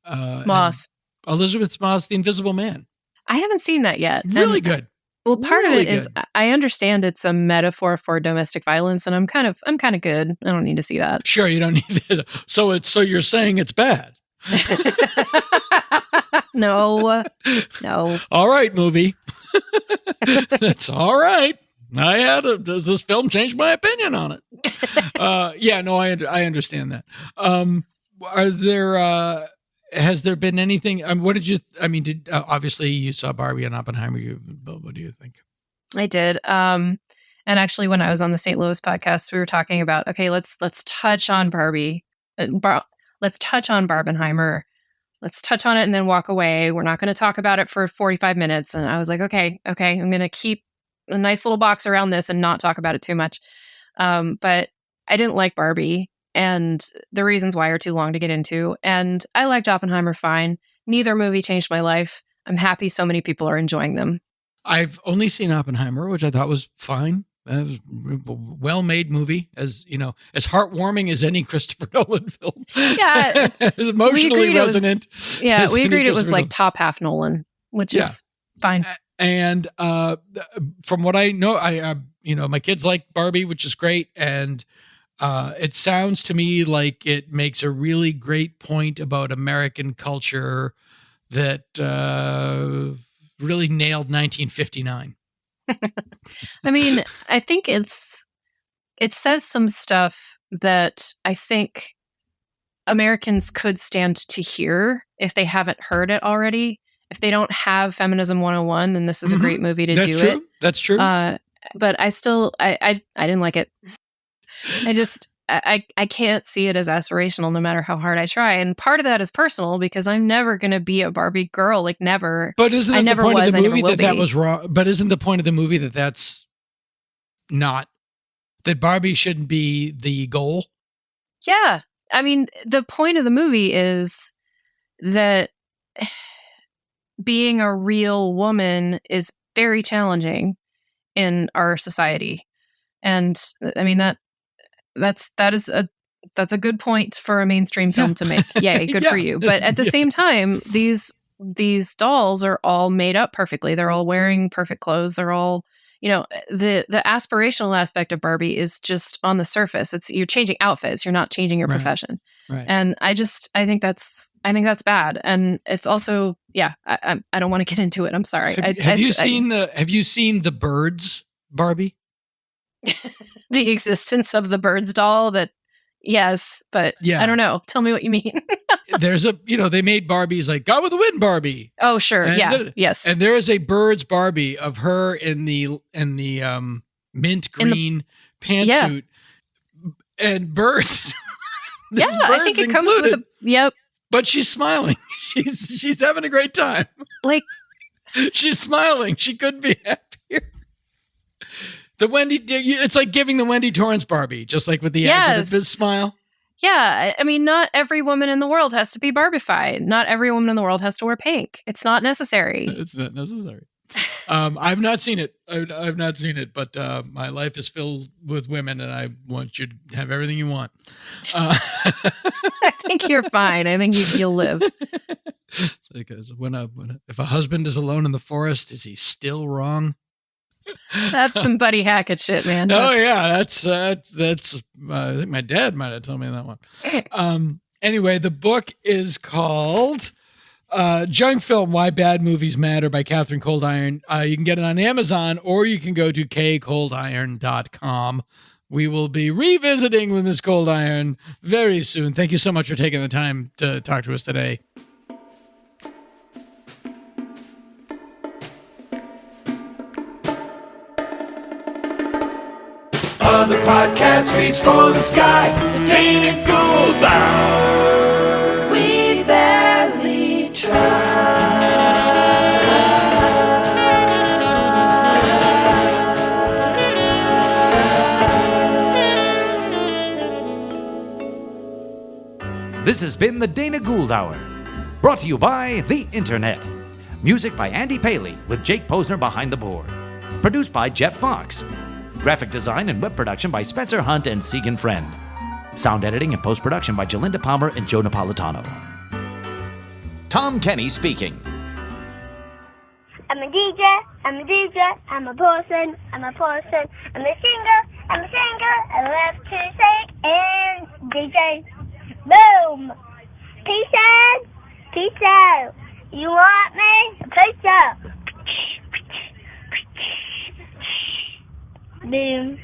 Moss. Elizabeth Moss, The Invisible Man. I haven't seen that yet. Really good. Well, part really of it is I understand it's a metaphor for domestic violence, and I'm kind of good. I don't need to see that. Sure, you don't need it. So you're saying it's bad? No. All right, movie. That's all right. Does this film change my opinion on it? Yeah, no, I understand that. Has there been anything? What did you? Obviously you saw Barbie and Oppenheimer. What do you think? I did. And actually, when I was on the St. Louis podcast, we were talking about, okay, let's touch on Barbie. Let's touch on Barbenheimer. Let's touch on it and then walk away. We're not going to talk about it for 45 minutes. And I was like, okay, I'm going to keep a nice little box around this and not talk about it too much. But I didn't like Barbie, and the reasons why are too long to get into. And I liked Oppenheimer fine. Neither movie changed my life. I'm happy so many people are enjoying them. I've only seen Oppenheimer, which I thought was fine. It was a well-made movie, as as heartwarming as any Christopher Nolan film. Yeah, emotionally resonant. We agreed it was like top half Nolan, which is fine. And from what I know, my kids like Barbie, which is great, and it sounds to me like it makes a really great point about American culture that really nailed 1959. I mean, I think it says some stuff that I think Americans could stand to hear if they haven't heard it already. If they don't have Feminism 101, then this is a great movie to do it. That's true. But I still, I didn't like it. I can't see it as aspirational no matter how hard I try. And part of that is personal because I'm never going to be a Barbie girl, like never. But isn't the point of the movie that was wrong? But isn't the point of the movie that that's not, that Barbie shouldn't be the goal? Yeah. I mean, the point of the movie is that being a real woman is very challenging in our society. And I mean, that's a good point for a mainstream film to make. Yay, good for you. But at the same time, these dolls are all made up perfectly. They're all wearing perfect clothes. They're all, the aspirational aspect of Barbie is just on the surface. You're changing outfits. You're not changing your profession. Right. And I think that's bad. And it's also, I don't want to get into it. I'm sorry. Have you seen the Birds Barbie? The existence of the Birds doll yes, but I don't know. Tell me what you mean. There's they made Barbies like Gone with the Wind Barbie. Oh, sure. Yes. And there is a Birds Barbie of her in the mint green pantsuit and birds. I think it comes with yep. But she's smiling. She's having a great time. Like she's smiling. She could be happier. The Wendy, it's like giving the Wendy Torrance Barbie, just like with the smile. Yeah, I mean, not every woman in the world has to be Barbified. Not every woman in the world has to wear pink. It's not necessary. It's not necessary. I've not seen it. I've not seen it, but my life is filled with women, and I want you to have everything you want. I think you're fine. I think you'll live. Because if a husband is alone in the forest, is he still wrong? That's some Buddy Hackett shit, man. Oh yeah, that's. I think my dad might have told me that one. Anyway, the book is called Junk Film: Why Bad Movies Matter by Katherine Cold Iron. You can get it on Amazon, or you can go to kcoldiron.com. We will be revisiting with Ms. Cold Iron very soon. Thank you so much for taking the time to talk to us today. Other podcasts reach for the sky. Dana Gould Hour. We barely try. This has been the Dana Gould Hour, brought to you by the Internet. Music by Andy Paley with Jake Posner behind the board. Produced by Jeff Fox. Graphic design and web production by Spencer Hunt and Segan Friend. Sound editing and post-production by Jalinda Palmer and Joe Napolitano. Tom Kenny speaking. I'm a DJ, I'm a DJ, I'm a person, I'm a person, I'm a singer, I love to sing and DJ. Boom! Peace out. You want me? Peace out. Boom.